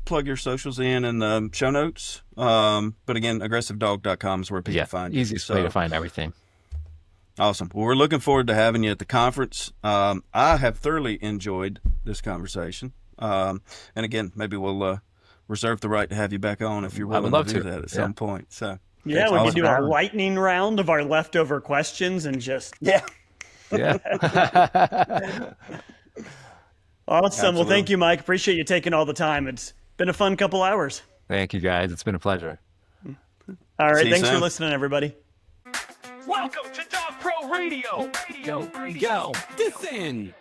Speaker 4: plug your socials in the show notes. But again, aggressivedog.com is where people find you.
Speaker 5: Easiest way to find everything.
Speaker 4: Awesome. Well, we're looking forward to having you at the conference. I have thoroughly enjoyed this conversation. And again, maybe we'll reserve the right to have you back on if you're willing to do that at some point. So
Speaker 3: yeah, we could do a lightning round of our leftover questions and just
Speaker 4: yeah.
Speaker 3: Awesome.
Speaker 4: Absolutely.
Speaker 3: Well, thank you, Mike. Appreciate you taking all the time. It's been a fun couple hours.
Speaker 5: Thank you, guys. It's been a pleasure.
Speaker 3: All right,
Speaker 4: See you
Speaker 3: thanks for
Speaker 4: soon.
Speaker 3: listening, everybody.
Speaker 1: Welcome to Dog Pro Radio. Yo, listen.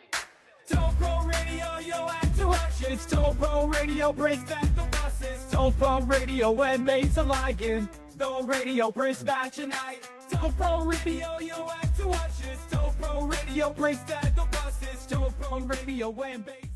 Speaker 7: Dog Pro Radio, yo, act to watch it. Dog Pro Radio brings back the buses. Dog Pro Radio and mates alike. Dog Radio brings back tonight. Dog Pro Radio, yo, act to watch it. Dog Pro Radio brings back the buses. Dog Pro Radio and mates.